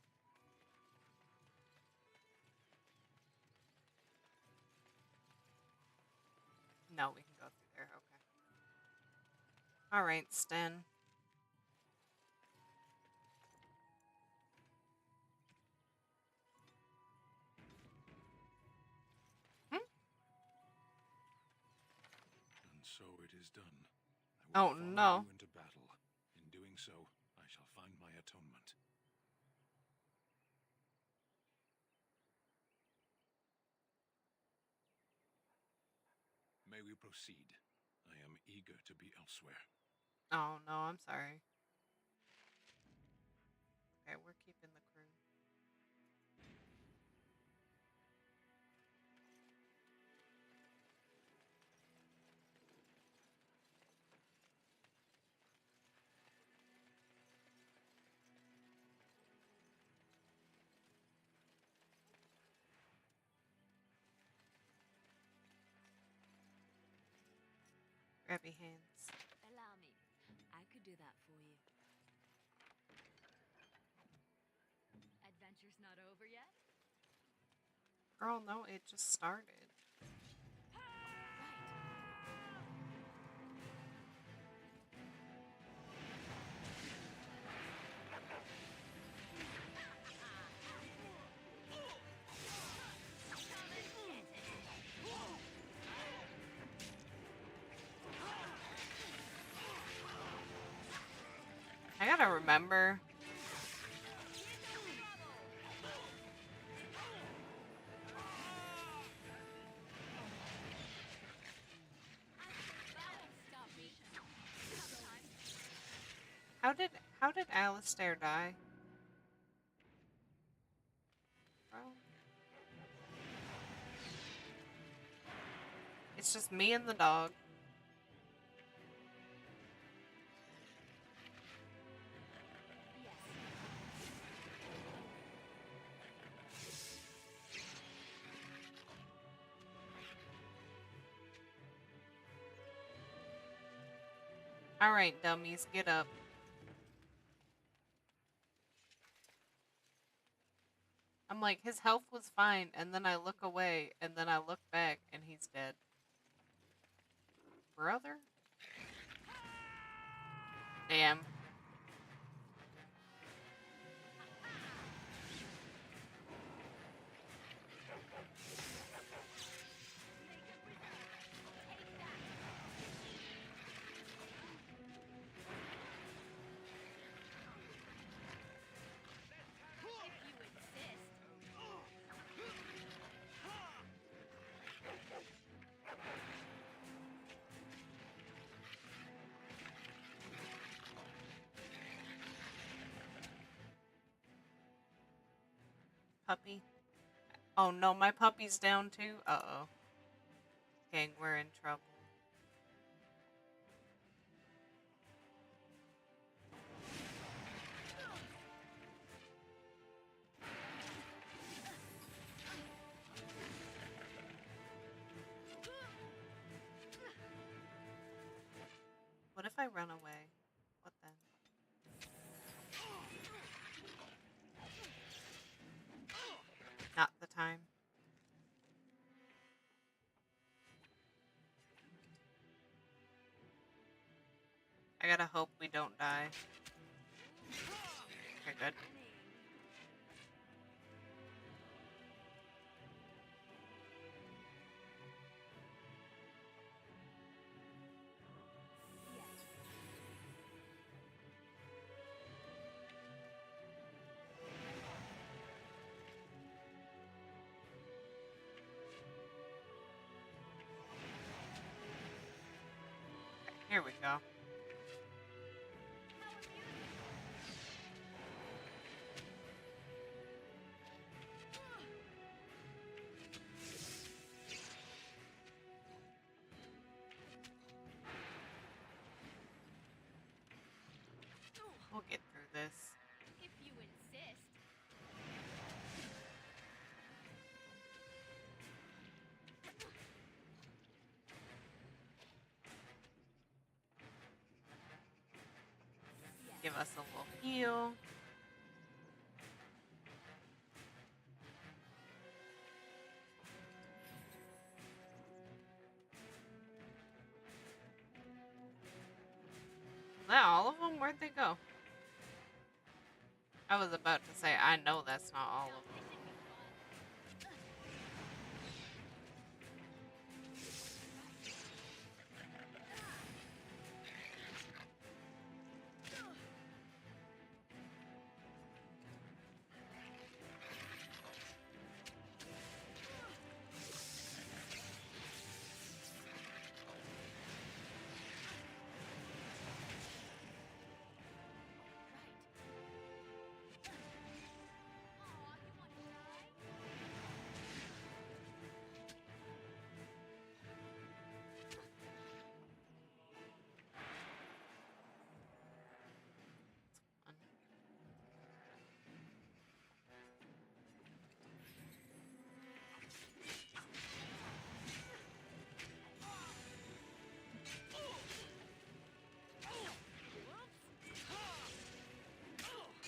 No, we can go through there. Okay. Alright, Sten. And so it is done. I Oh, will follow no. you into battle. In doing so, I shall find my atonement. May we proceed? I am eager to be elsewhere. Oh, no, I'm sorry. Okay, we're keeping the crew. Grabby hands. Allow me. I could do that for you. Adventure's not over yet? Girl, no, it just started. I gotta remember. How did Alistair die? Bro. It's just me and the dog. Alright, dummies, get up. I'm like, his health was fine, and then I look away, and then I look back, and he's dead. Brother? Damn. Puppy? Oh no, my puppy's down too? Uh-oh. Gang, we're in trouble. What if I run away? What then? Not the time. I gotta hope we don't die. Okay, good. Here we go. We'll get through this. If you insist. Give us a little heal. Is that all of them? Where'd they go? I was about to say, I know that's not all of them.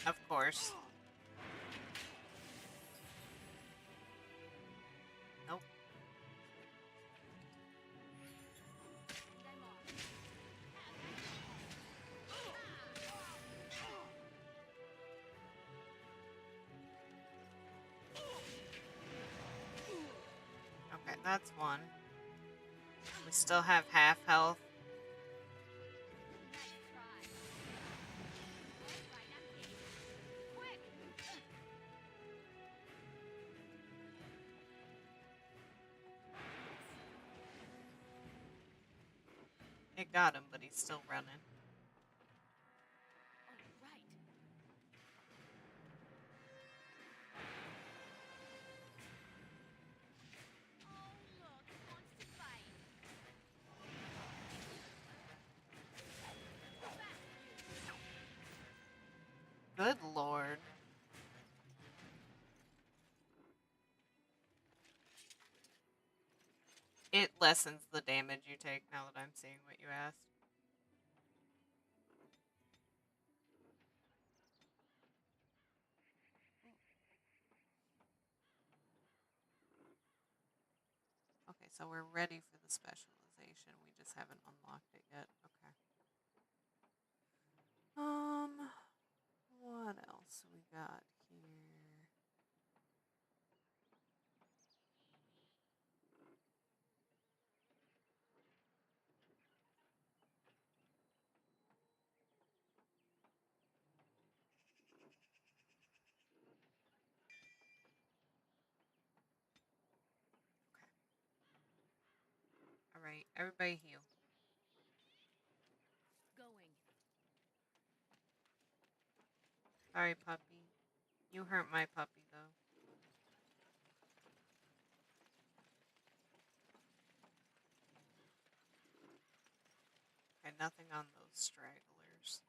Of course. Nope. Okay, that's one. We still have half health. It got him, but he's still running. Good lord. It lessens the damage you take now that I'm seeing what you asked. so we're ready for the specialization. We just haven't unlocked it yet. Okay. What else we got here? All right, everybody heal. Going. Sorry, puppy. You hurt my puppy, though. Okay, nothing on those stragglers.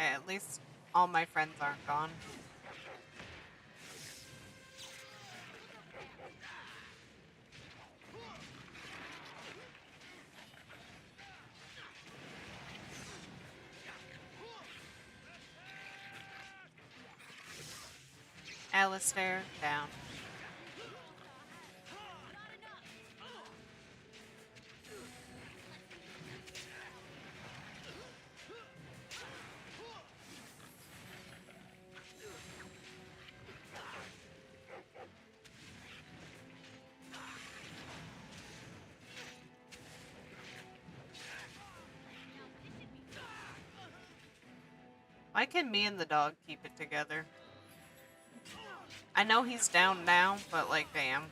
Okay, at least all my friends aren't gone. Alistair, down. Why can me and the dog keep it together? I know he's down now, but like, damn.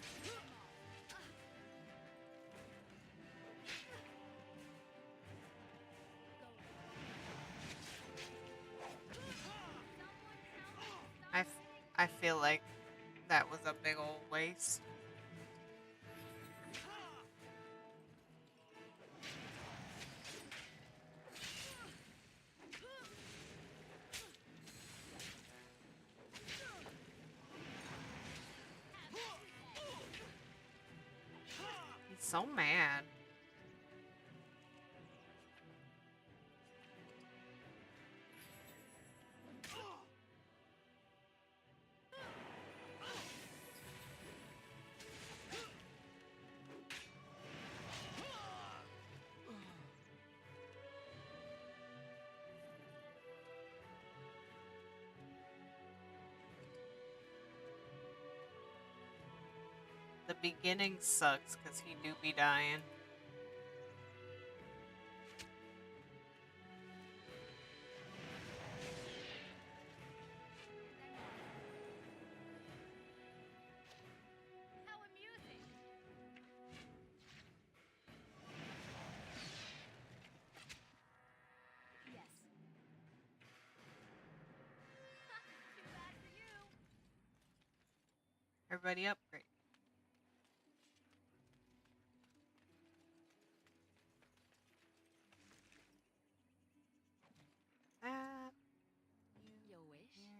I feel like that was a big old waste. He's so mad. The beginning sucks because he do be dying. How amusing. Yes. Too bad for you. Everybody up? Great. That. Your wish? Here.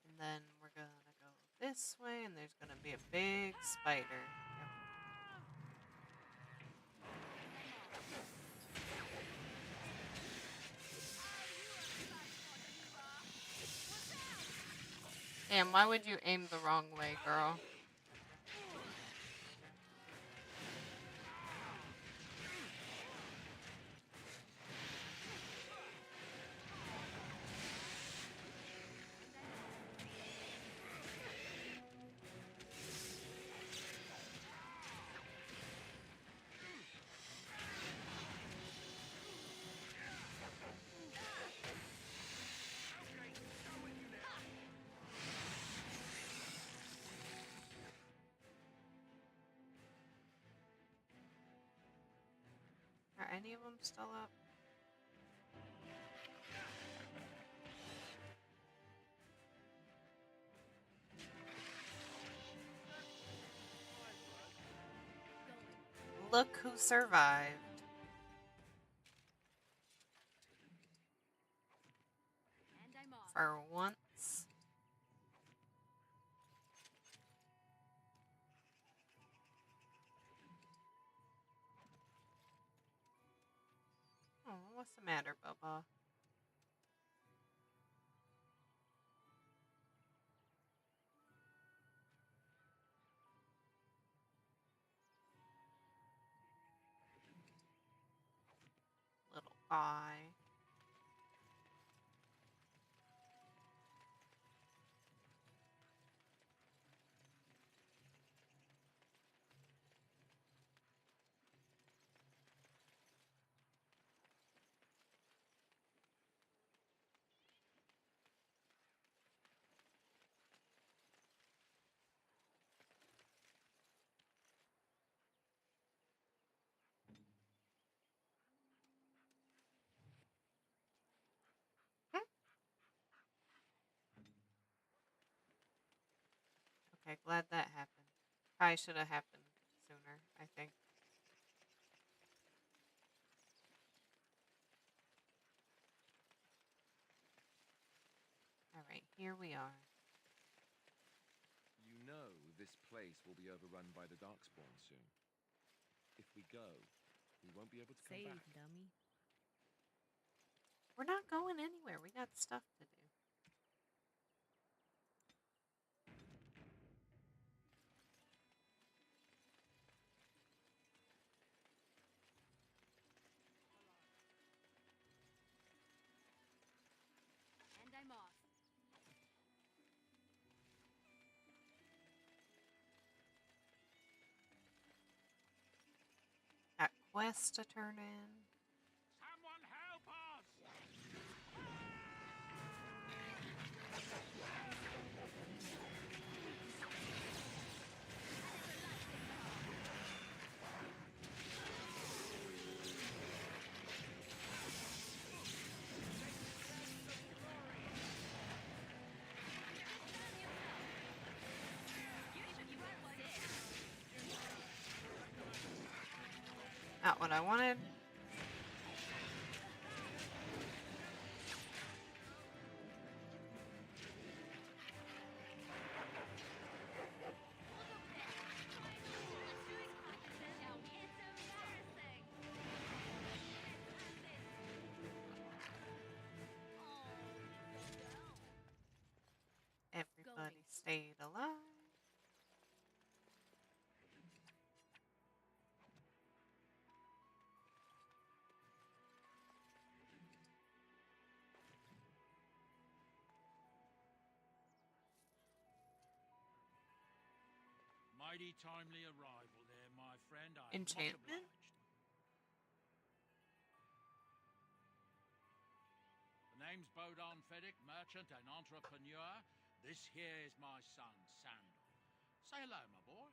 And then we're gonna go this way, and there's gonna be a big spider. Yep. Damn, why would you aim the wrong way, girl? any of them still up? Look who survived. For once. Oh, what's the matter, Bubba? Little guy. Okay, glad that happened. Probably should have happened sooner, I think. Alright, here we are. You know this place will be overrun by the Darkspawn soon. If we go, we won't be able to come back. Dummy. We're not going anywhere. We got stuff to do. And I'm off. Got quests to turn in. Someone help us! Not what I wanted. Everybody stayed alive. Mighty timely arrival there, my friend. I'm Enchantment? much obliged. The name's Bodon Feddick, merchant and entrepreneur. This here is my son, Sandal. Say hello, my boy.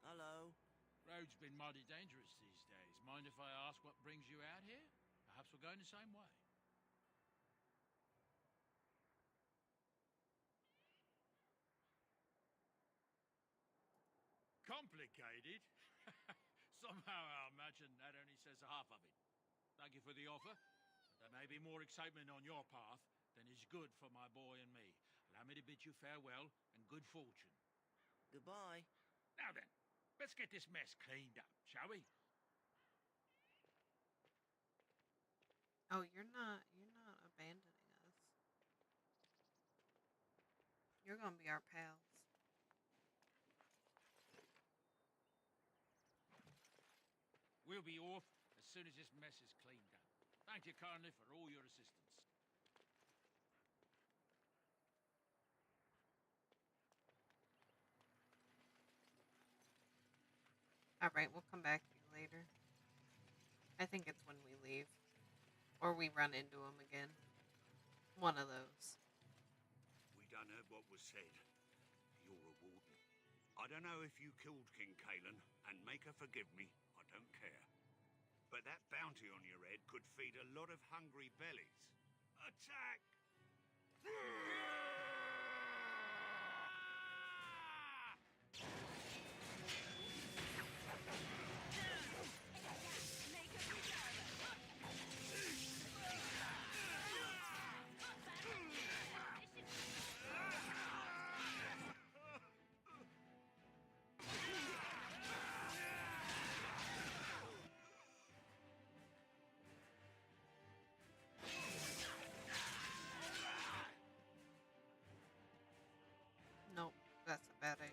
Hello. Road's been mighty dangerous these days. Mind if I ask what brings you out here? Perhaps we're going the same way. Complicated? Somehow I imagine that only says half of it. Thank you for the offer. There may be more excitement on your path than is good for my boy and me. Allow me to bid you farewell and good fortune. Goodbye. Now then, let's get this mess cleaned up, shall we? Oh, you're not abandoning us. You're gonna be our pals. We'll be off as soon as this mess is cleaned up. Thank you kindly for all your assistance. Alright, we'll come back to you later. I think it's when we leave. Or we run into him again. One of those. We done heard what was said. You're a warden. I don't know if you killed King Kalen, and make her forgive me, I don't care. But that bounty on your head could feed a lot of hungry bellies. Attack! Nope, that's a bad idea.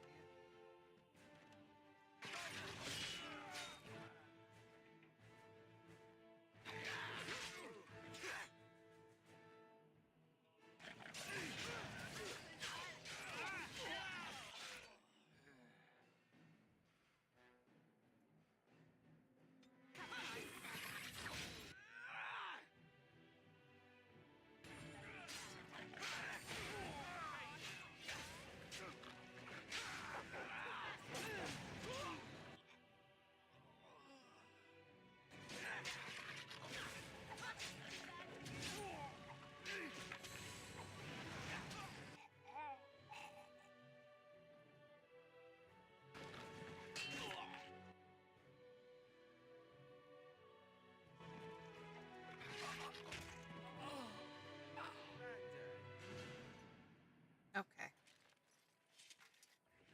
Okay.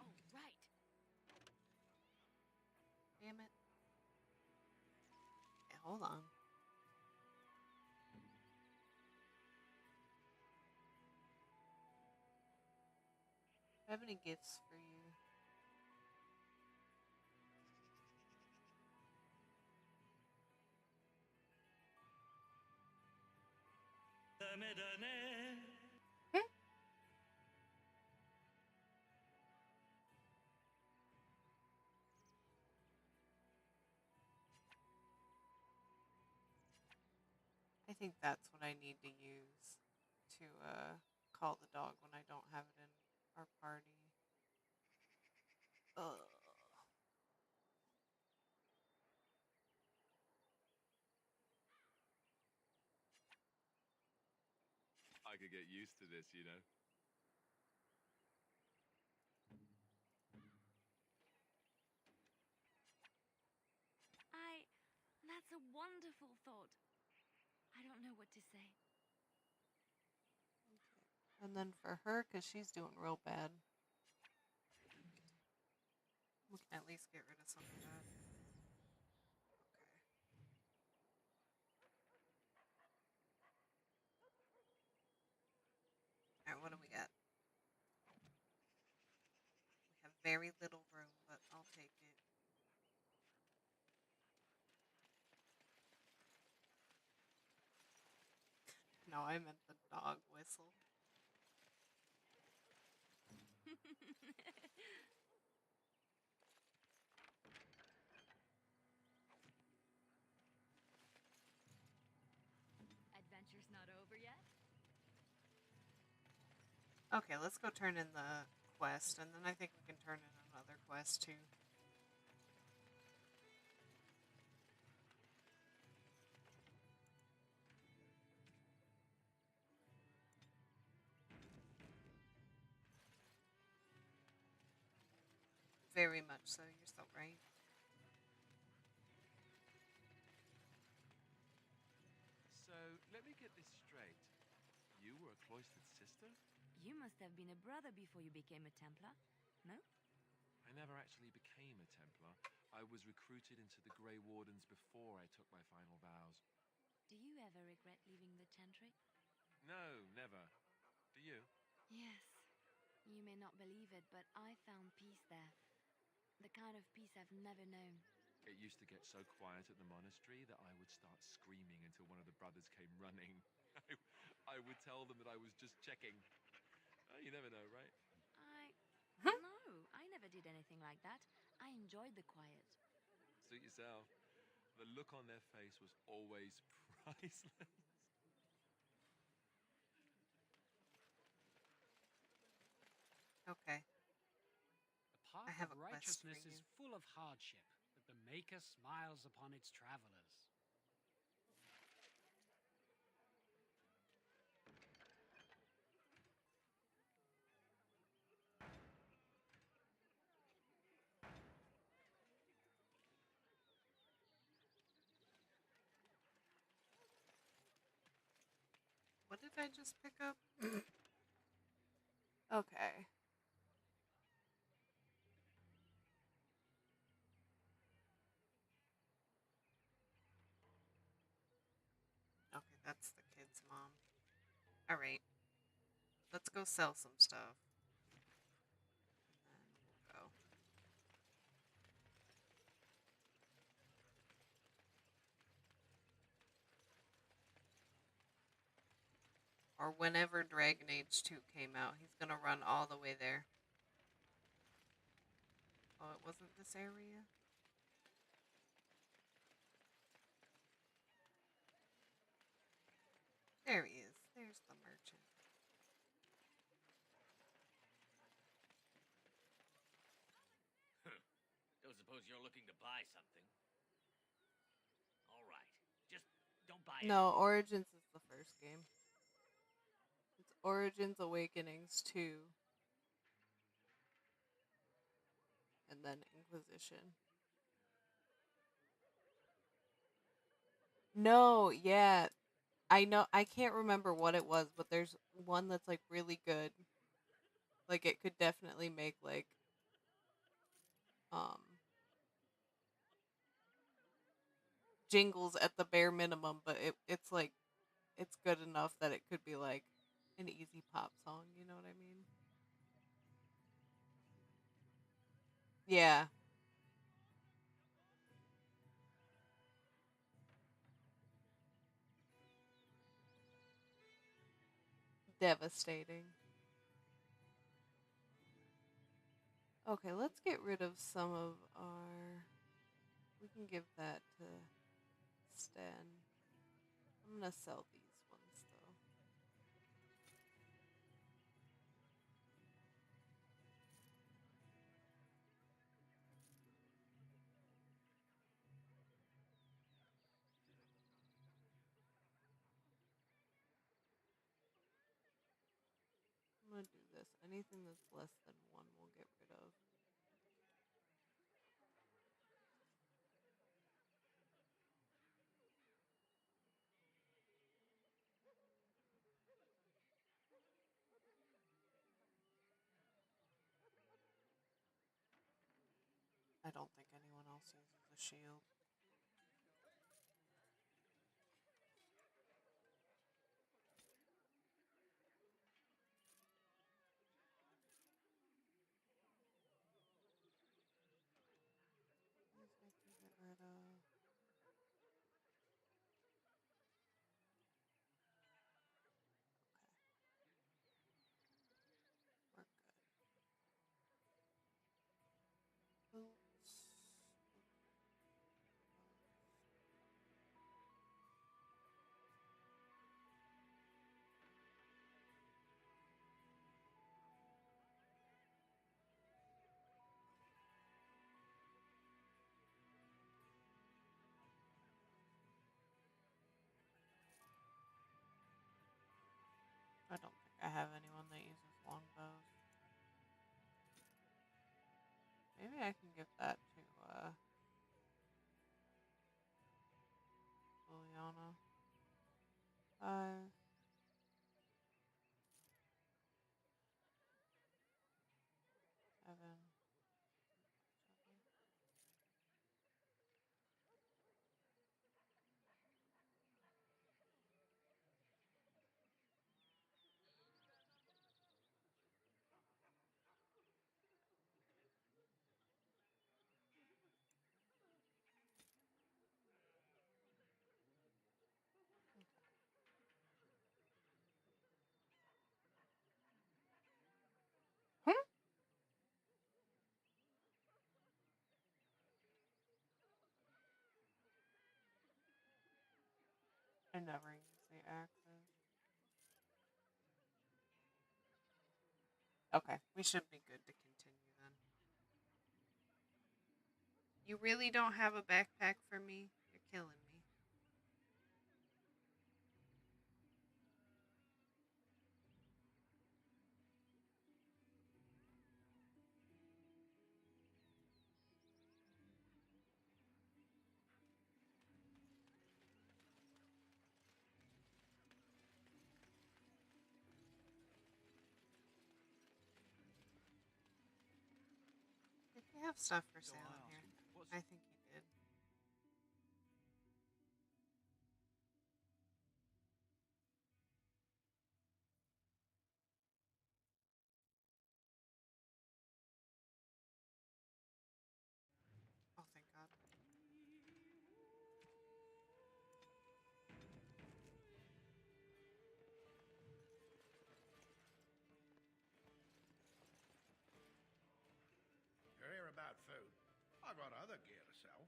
Oh, right. Damn it. Okay, hold on. Do I have any gifts for you? Okay. I think that's what I need to use to call the dog when I don't have it in our party. Ugh. I could get used to this, you know. That's a wonderful thought. I don't know what to say. And then for her, because she's doing real bad, we can at least get rid of some of that. Alright, what do we got? We have very little room, but I'll take it. No, I meant the dog whistle. Adventure's not over yet? Okay, let's go turn in the quest, and then I think we can turn in another quest too. Very much so, you're so right. So, let me get this straight. You were a cloistered sister? You must have been a brother before you became a Templar, no? I never actually became a Templar. I was recruited into the Grey Wardens before I took my final vows. Do you ever regret leaving the Chantry? No, never. Do you? Yes. You may not believe it, but I found peace there. The kind of peace I've never known. It used to get so quiet at the monastery that I would start screaming until one of the brothers came running. I would tell them that I was just checking. You never know, right? No, I never did anything like that. I enjoyed the quiet. Suit yourself. The look on their face was always priceless. Okay. The path I have of a quest for righteousness you. is full of hardship, but the Maker smiles upon its travelers. What did I just pick up? Okay. Okay, that's the kid's mom. Alright. Let's go sell some stuff. And then we'll go. Or whenever Dragon Age 2 came out, he's gonna run all the way there. Oh, it wasn't this area? There he is. There's the merchant. Don't suppose you're looking to buy something? All right. Just don't buy No, anything. Origins is the first game. It's Origins Awakenings 2. And then Inquisition. No, yeah. I know, I can't remember what it was, but there's one that's like really good. Like it could definitely make like um jingles at the bare minimum, but it's like it's good enough that it could be like an easy pop song, you know what I mean? Yeah. Devastating. Okay, let's get rid of some of our... We can give that to Sten. I'm gonna sell these ones, though. I'm gonna do this. Anything that's less than one, we'll get rid of. I don't think anyone else uses a shield. These I can get rid of. We're good. Boots. I don't think I have anyone that uses longbows. Maybe I can give that to Liliana. 5. 7. 7. I never use the axes. Okay, we should be good to continue then. You really don't have a backpack for me? You're killing me. They have stuff for sale in here. I think he did. Oh, thank God. You're here about food. I got other gear to sell.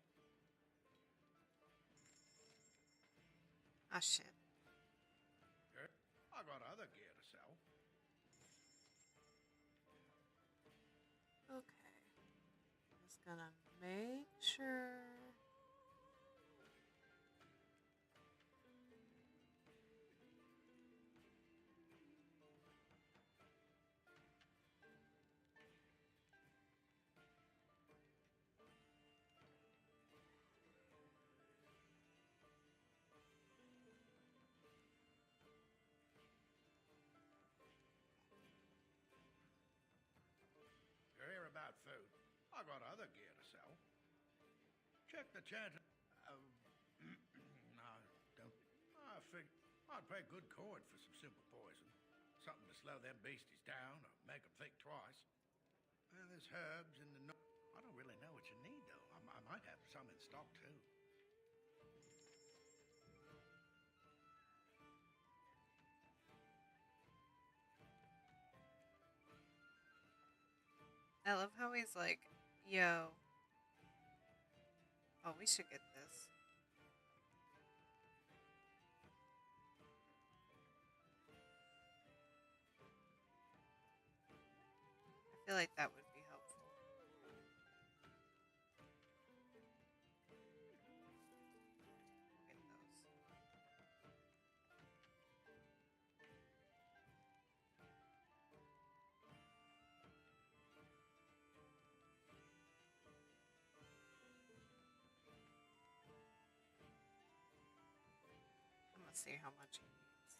Ah, shit. I got other gear to sell. Okay. Just gonna make sure. You're here about food. I got other gear to sell. Check the chat. No, don't. I think I'd pay good coin for some simple poison. Something to slow them beasties down or make them think twice. There's herbs in the... I don't really know what you need, though. I might have some in stock, too. I love how he's like, yo. Oh, we should get this. I feel like that would be helpful. Get those. I'm gonna see how much he needs.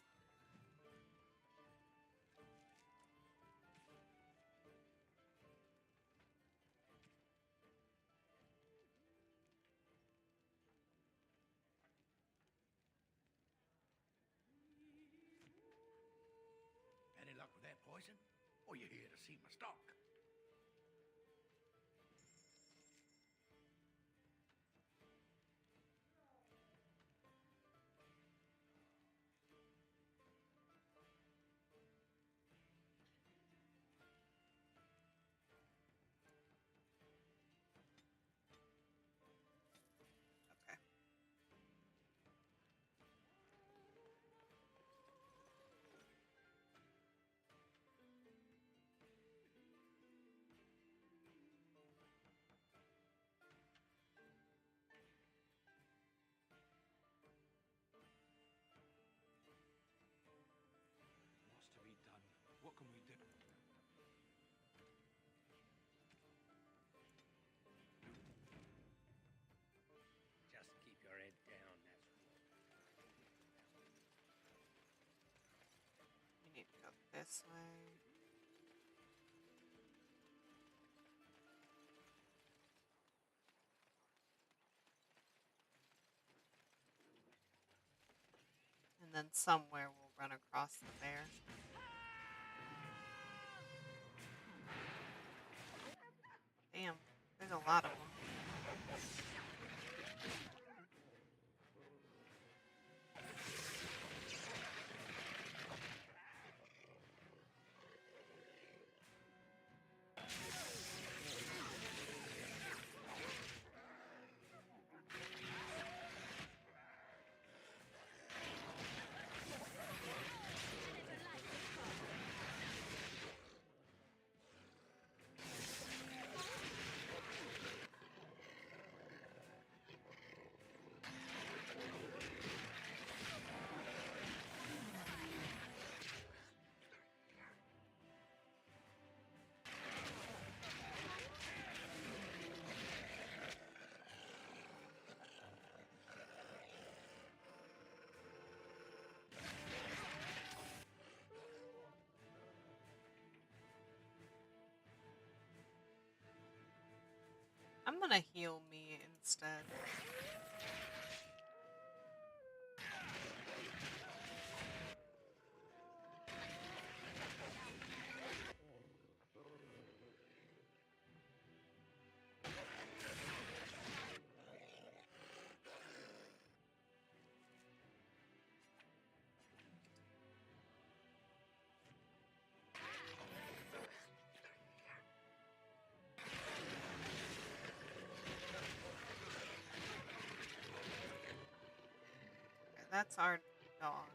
Any luck with that poison? Or you here to see my stock? Okay. What's to be done? What can we do? Just keep your head down, that's all. We need to go this way. And then somewhere we'll run across the bear. Damn, there's a lot of them. I'm gonna heal me instead. Okay, that's our dog.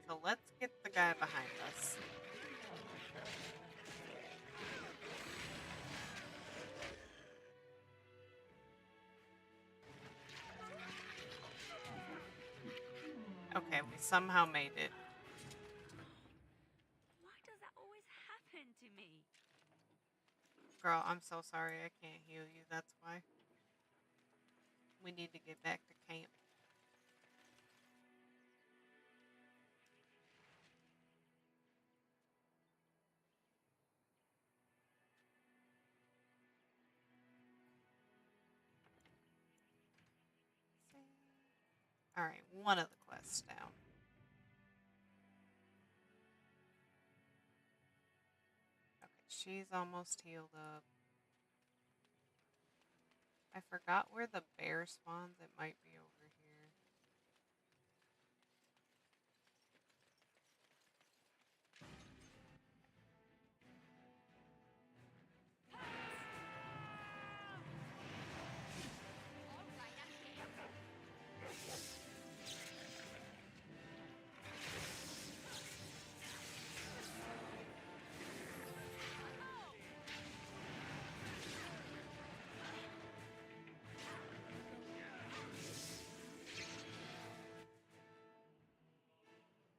So let's get the guy behind us. Okay, we somehow made it. Why does that always happen to me? Girl, I'm so sorry I can't heal you. That's why. We need to get back to camp. Alright, one of the quests down. Okay, she's almost healed up. I forgot where the bear spawns. It might be over here.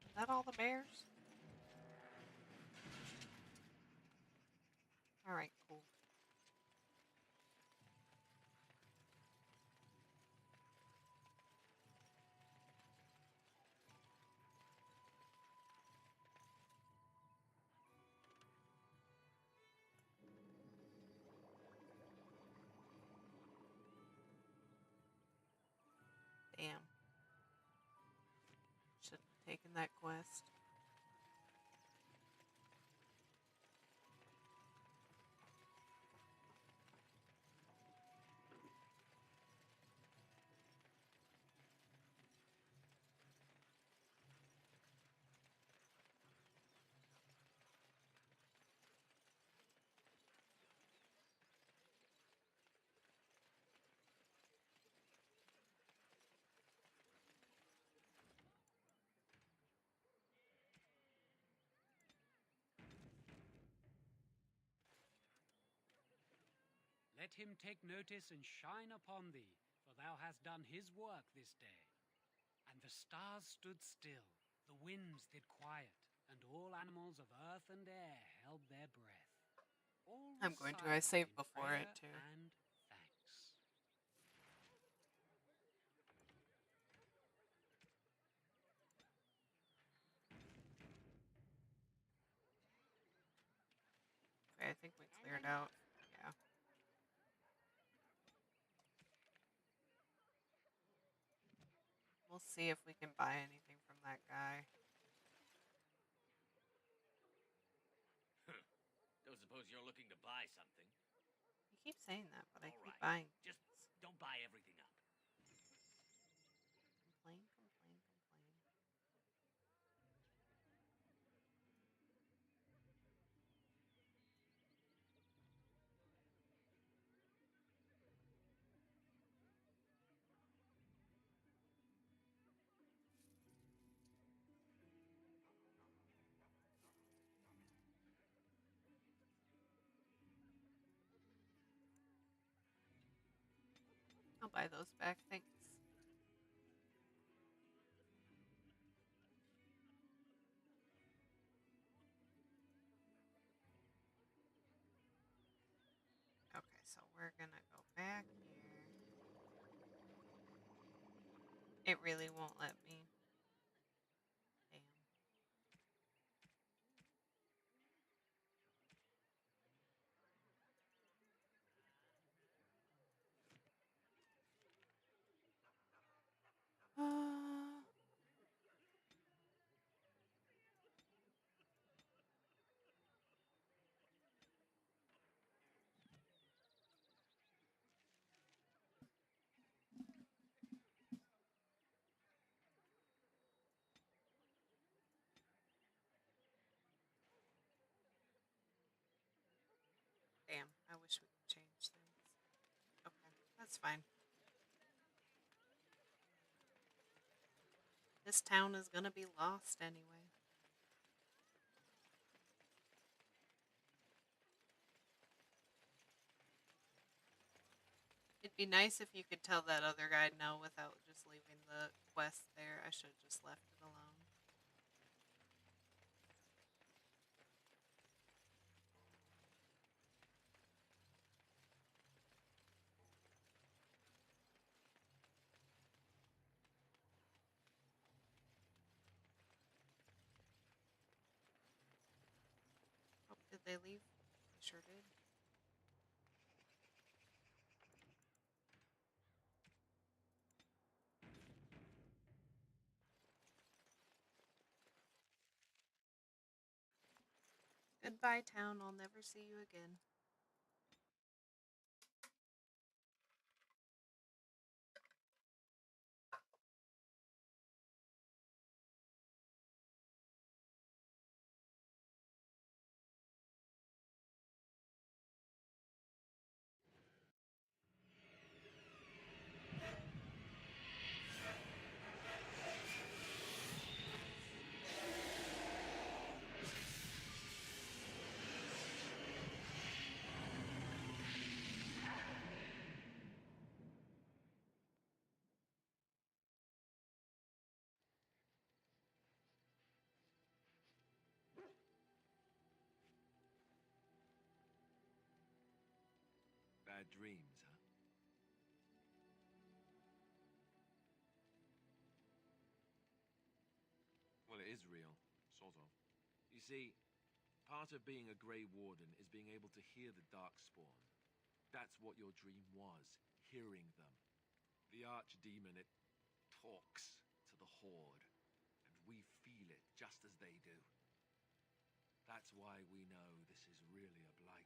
Is that all the bears? Alright, cool. Damn. Should have taken that quest. Let him take notice and shine upon thee, for thou hast done his work this day. And the stars stood still, the winds did quiet, and all animals of earth and air held their breath. All I'm was going to. I silent saved in before it prayer too. and thanks. Okay, I think we cleared out. Yeah. We'll see if we can buy anything from that guy. Don't suppose you're looking to buy something? You keep saying that, but I All keep right. buying. Just don't buy everything up. Complain, complain, complain. I'll buy those back, thanks. Okay, so we're gonna go back here. It really won't let me. Damn. this town is gonna be lost anyway. It'd be nice if you could tell that other guy no without just leaving the quest there. I should have just left it alone. Oh, did they leave? They sure did. Goodbye, town. I'll never see you again. Bad dreams, huh? Well, it is real, sort of. You see, part of being a Grey Warden is being able to hear the Darkspawn. That's what your dream was, hearing them. The Archdemon, it talks to the Horde, and we feel it just as they do. That's why we know this is really a blight.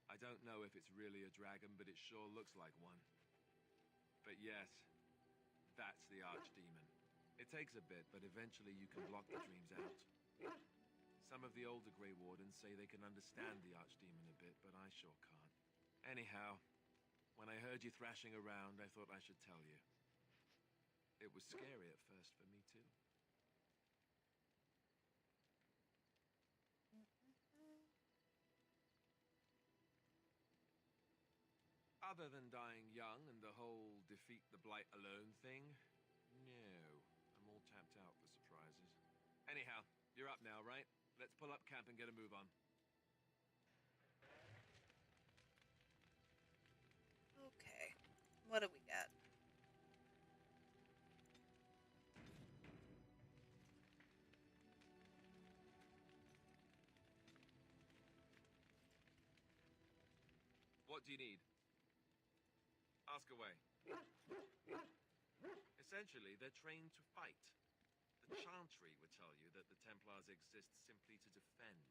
I don't know if it's really a dragon, but it sure looks like one. But yes, that's the Archdemon. It takes a bit, but eventually you can block the dreams out. Some of the older Grey Wardens say they can understand the Archdemon a bit, but I sure can't. Anyhow, when I heard you thrashing around, I thought I should tell you. It was scary at first for me, too. Other than dying young and the whole defeat the Blight alone thing, no. I'm all tapped out for surprises. Anyhow, you're up now, right? Let's pull up camp and get a move on. Okay. What do we got? What do you need? Ask away. Essentially, they're trained to fight. The Chantry would tell you that the Templars exist simply to defend.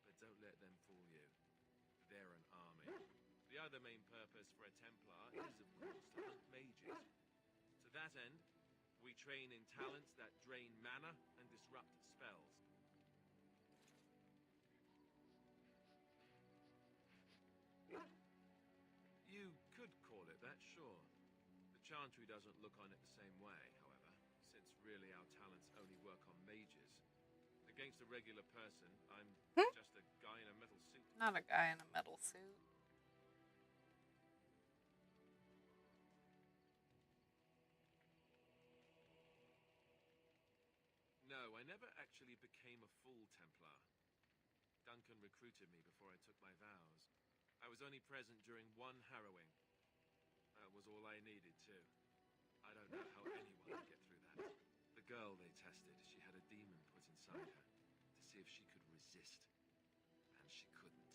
But don't let them fool you. They're an army. The other main purpose for a Templar is, of course, to hunt mages. To that end, we train in talents that drain mana and disrupt spells. You could call it that, sure. The Chantry doesn't look on it the same way, however, since really our talents only work on mages. Against a regular person, I'm just a guy in a metal suit. Not a guy in a metal suit. No, I never actually became a full Templar. Duncan recruited me before I took my vows. I was only present during one harrowing. That was all I needed, too. I don't know how anyone could get through that. The girl they tested, she had a demon put inside her to see if she could resist. And she couldn't.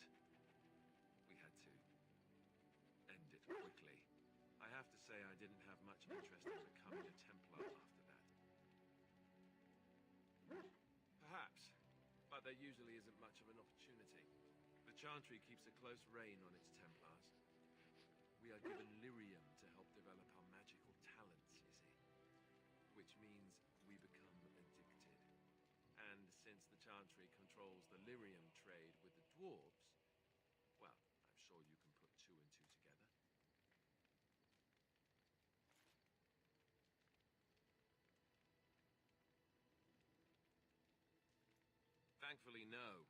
We had to end it quickly. I have to say I didn't have much interest in becoming a Templar after that. Perhaps, but there usually isn't much of an opportunity. The Chantry keeps a close rein on its Templars. We are given lyrium to help develop our magical talents, you see. Which means we become addicted. And since the Chantry controls the lyrium trade with the dwarves, well, I'm sure you can put two Thankfully, no.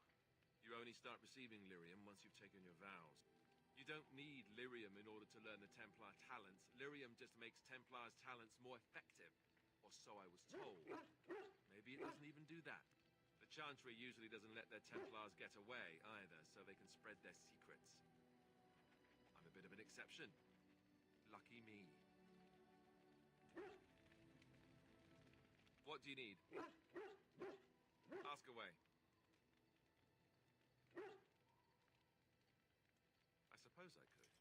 You only start receiving lyrium once you've taken your vows. You don't need lyrium in order to learn the Templar talents. Lyrium just makes Templar's talents more effective. Or so I was told. Maybe it doesn't even do that. The Chantry usually doesn't let their Templars get away either, so they can spread their secrets. I'm a bit of an exception. Lucky me. What do you need? Ask away. I suppose I could,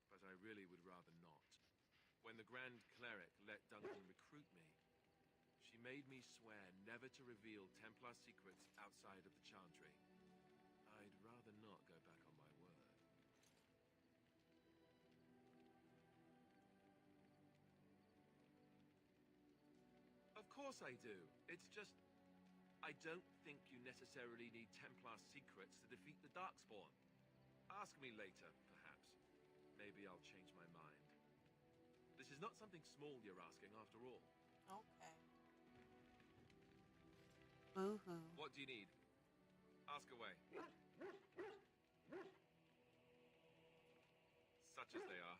but I really would rather not. When the Grand Cleric let Duncan recruit me, she made me swear never to reveal Templar secrets outside of the Chantry. I'd rather not go back on my word. Of course I do. It's just, I don't think you necessarily need Templar secrets to defeat the Darkspawn. Ask me later, perhaps. Maybe I'll change my mind. This is not something small you're asking, after all. Okay. Boo-hoo. What do you need? Ask away. Such as they are.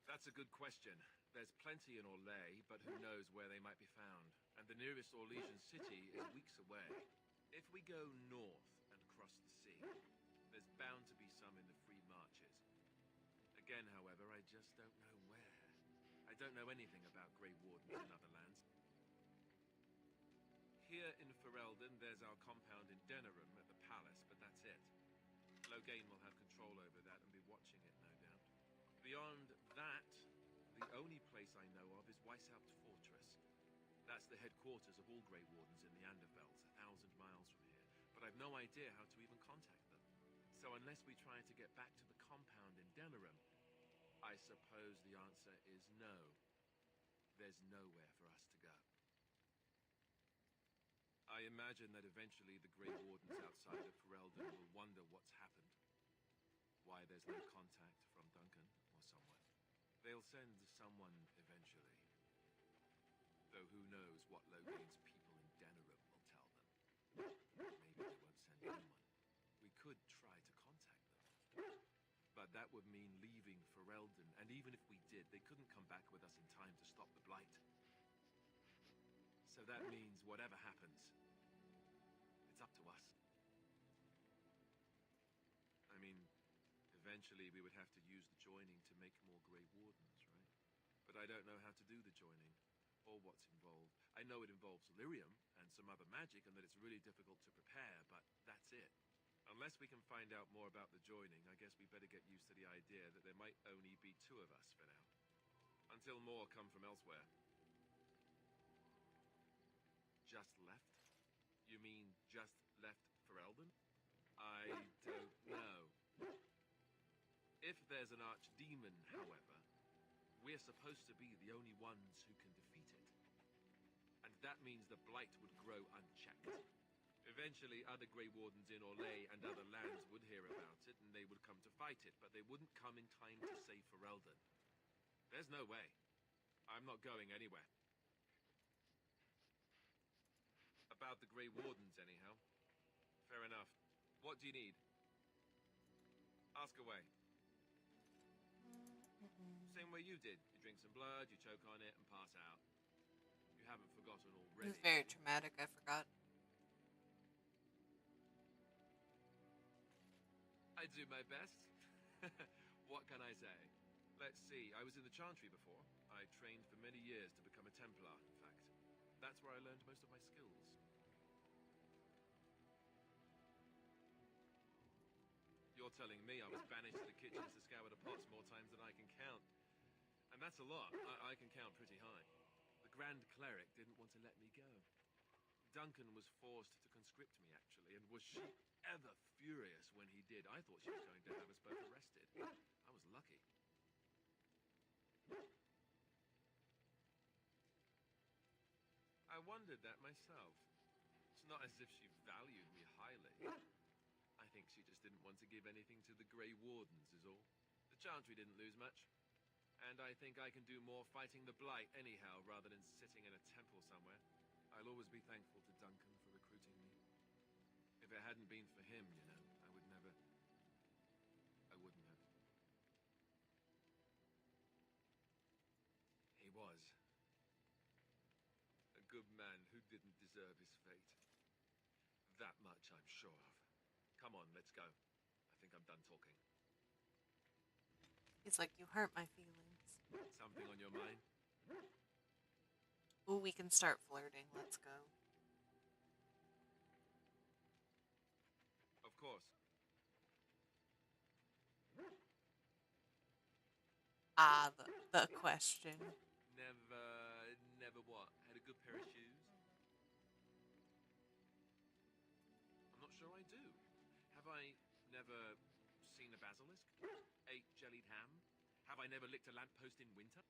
That's a good question. There's plenty in Orlais, but who knows where they might be found. And the nearest Orlesian city is weeks away. If we go north and cross the sea, there's bound to be some in the free marches. Again, however, I just don't know where. I don't know anything about Grey Wardens in other lands. Here in Ferelden, there's our compound in Denerim at the palace, but that's it. Loghain will have control over that and be watching it, no doubt. Beyond that, the only place I know of is Weishaupt Fortress. That's the headquarters of all Grey Wardens in the Andervelds, 1,000 miles from here. But I've no idea how to even contact them. So unless we try to get back to the compound in Denerim, I suppose the answer is no. There's nowhere for us to go. I imagine that eventually the Grey Wardens outside of Ferelden will wonder what's happened. Why there's no contact from Duncan or someone. They'll send someone eventually. Though who knows what Loghain's people in Denerim will tell them. Maybe they won't send anyone. We could try to contact them. But that would mean leaving Ferelden, and even if we did, they couldn't come back with us in time to stop the Blight. So that means whatever happens, it's up to us. I mean, eventually we would have to use the joining to make more Grey Wardens, right? But I don't know how to do the joining, or what's involved. I know it involves lyrium and some other magic, and that it's really difficult to prepare, but that's it. Unless we can find out more about the joining, I guess we better get used to the idea that there might only be 2 of us for now. Until more come from elsewhere. Just left? You mean just left Ferelden? I don't know. If there's an archdemon, however, we're supposed to be the only ones who can defeat it. And that means the Blight would grow unchecked. Eventually, other Grey Wardens in Orlais and other lands would hear about it, and they would come to fight it, but they wouldn't come in time to save Ferelden. There's no way. I'm not going anywhere. About the Grey Wardens, anyhow. Fair enough. What do you need? Ask away. Same way you did. You drink some blood, you choke on it, and pass out. You haven't forgotten already. It was very traumatic, I forgot. I do my best. What can I say? Let's see, I was in the Chantry before. I trained for many years to become a Templar, in fact. That's where I learned most of my skills. You're telling me I was banished to the kitchens to scour the pots more times than I can count. And that's a lot. I can count pretty high. The Grand Cleric didn't want to let me go. Duncan was forced to conscript me, actually, and was she ever furious when he did. I thought she was going to have us both arrested. I was lucky. I wondered that myself. It's not as if she valued me highly. I think she just didn't want to give anything to the Grey Wardens, is all. The Chantry didn't lose much. And I think I can do more fighting the Blight anyhow, rather than sitting in a temple somewhere. I'll always be thankful to Duncan for recruiting me. If it hadn't been for him, you know, I wouldn't have. He was a good man who didn't deserve his fate. That much I'm sure of. Come on, let's go. I think I'm done talking. He's like, you hurt my feelings. Something on your mind? Ooh, we can start flirting. Let's go. Of course. Ah, the question. Never what? Had a good pair of shoes? I'm not sure I do. Have I never seen a basilisk? Ate jellied ham? Have I never licked a lamppost in winter?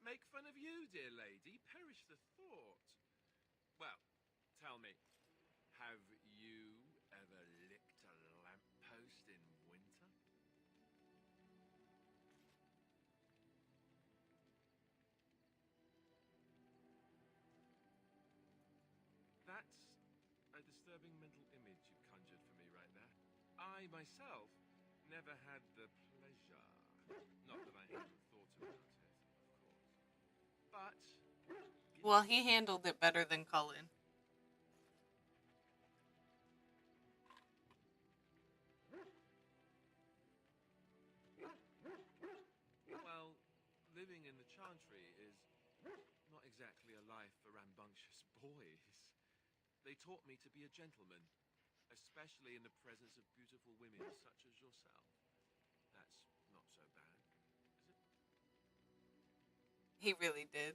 Make fun of you, dear lady. Perish the thought. Well, tell me, have you ever licked a lamppost in winter? That's a disturbing mental image you conjured for me right there. I, myself, never had the pleasure. Not that I hadn't thought about it, of course. But... Well, he handled it better than Cullen. Well, living in the Chantry is not exactly a life for rambunctious boys. They taught me to be a gentleman, especially in the presence of beautiful women such as yourself. That's not so bad, is it? He really did.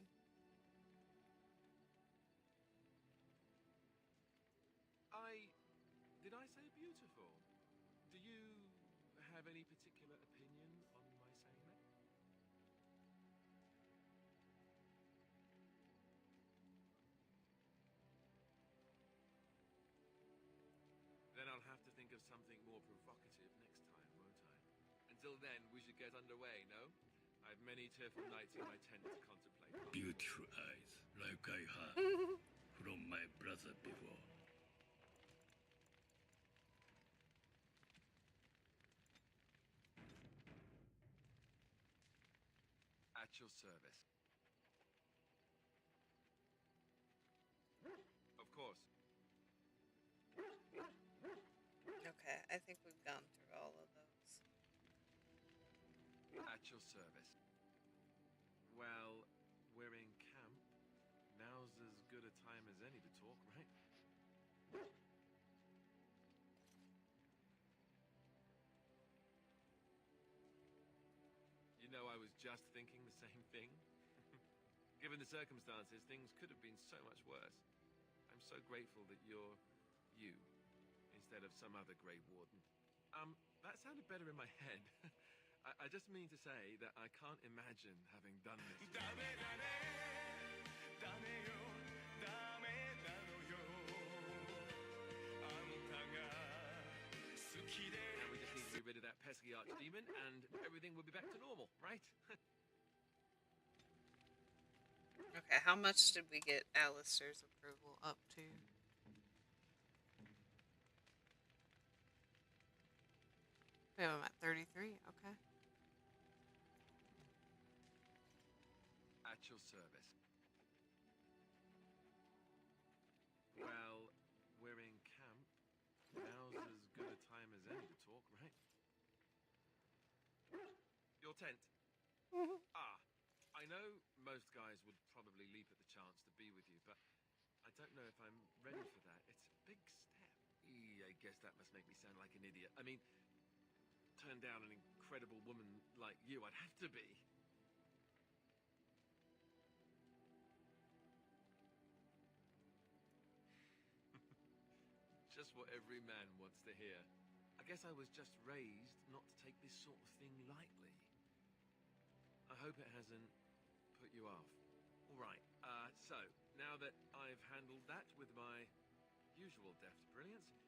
Did I say beautiful? Do you have any particular opinion on my saying that? Then I'll have to think of something more provocative next time, won't I? Until then, we should get underway, no? I've many tearful nights in my tent to contemplate. Beautiful eyes, like I had from my brother before. At your service. Of course. Okay, I think we've gone through all of those. At your service. Well, we're in camp. Now's as good a time as any to talk, right? You know, I was just thinking the same thing. Given the circumstances, things could have been so much worse. I'm so grateful that you're you, instead of some other Grey Warden. That sounded better in my head. I just mean to say that I can't imagine having done this. Now we just need to be rid of that pesky archdemon, and everything will be back to normal, right? Okay, how much did we get Alistair's approval up to? We have him at 33, okay. At your service. Well, we're in camp. Now's as good a time as any to talk, right? Your tent. I know most guys would probably leap at the chance to be with you, but I don't know if I'm ready for that. It's a big step. I guess that must make me sound like an idiot. I mean, turn down an incredible woman like you, I'd have to be. Just what every man wants to hear. I guess I was just raised not to take this sort of thing lightly. I hope it hasn't put you off. All right, so now that I've handled that with my usual deft brilliance,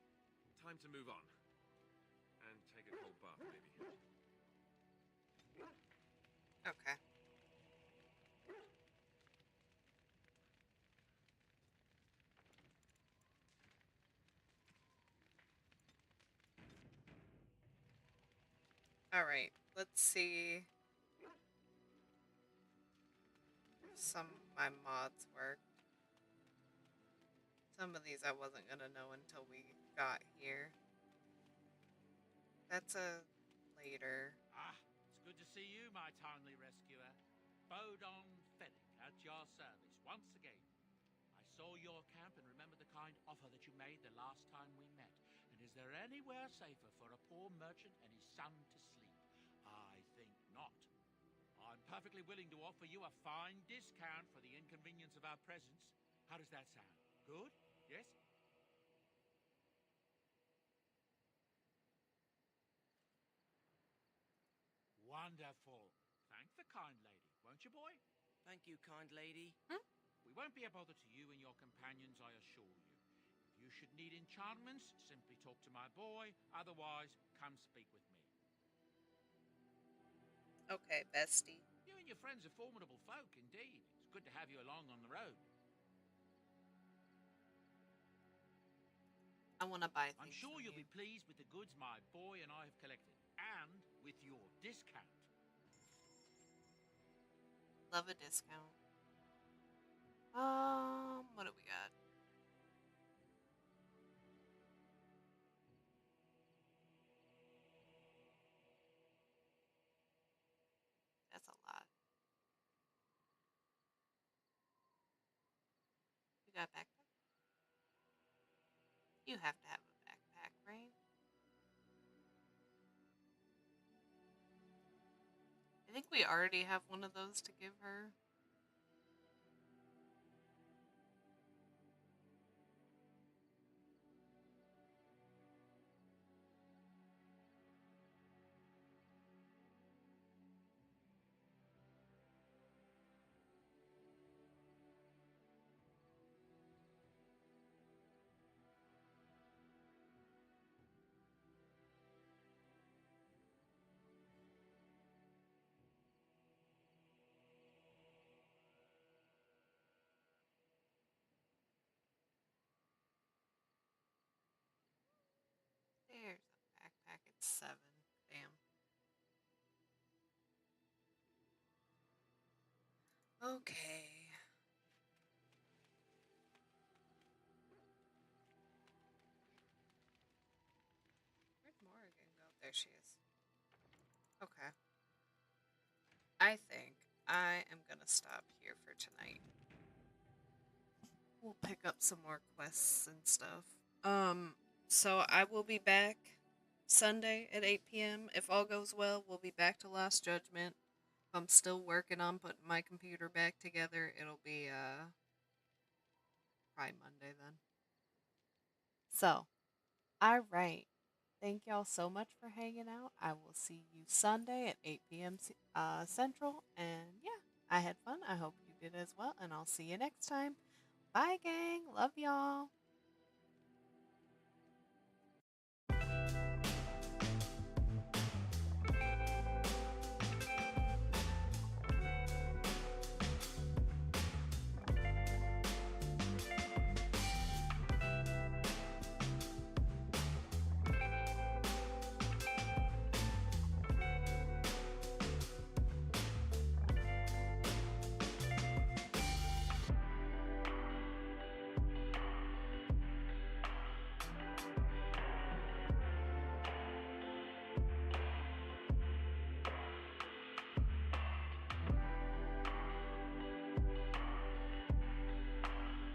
time to move on. And take a cold bath, Okay. All right. Let's see if some of my mods work. Some of these I wasn't going to know until we got here. That's a later. Ah, it's good to see you, my timely rescuer. Bodon Fennec at your service once again. I saw your camp and remember the kind offer that you made the last time we met. And is there anywhere safer for a poor merchant and his son to sleep? I think not. I'm perfectly willing to offer you a fine discount for the inconvenience of our presence. How does that sound? Good? Yes? Wonderful. Thank the kind lady, won't you, boy? Thank you, kind lady. We won't be a bother to you and your companions, I assure you. If you should need enchantments, simply talk to my boy. Otherwise, come speak with me. Okay, bestie. You and your friends are formidable folk, indeed. It's good to have you along on the road. I want to buy things. I'm sure you'll be pleased with the goods my boy and I have collected, and with your discount. Love a discount. What do we got? That's a lot. You got a backpack? You have to have a backpack, right? I think we already have one of those to give her. There's a backpack. It's 7. Bam. Okay. Where'd Morrigan go? There she is. Okay. I think I am going to stop here for tonight. We'll pick up some more quests and stuff. So I will be back Sunday at 8 p.m. If all goes well, we'll be back to Lost Judgment. If I'm still working on putting my computer back together, it'll be probably Monday then. So, all right. Thank y'all so much for hanging out. I will see you Sunday at 8 p.m. Central. And yeah, I had fun. I hope you did as well. And I'll see you next time. Bye, gang. Love y'all.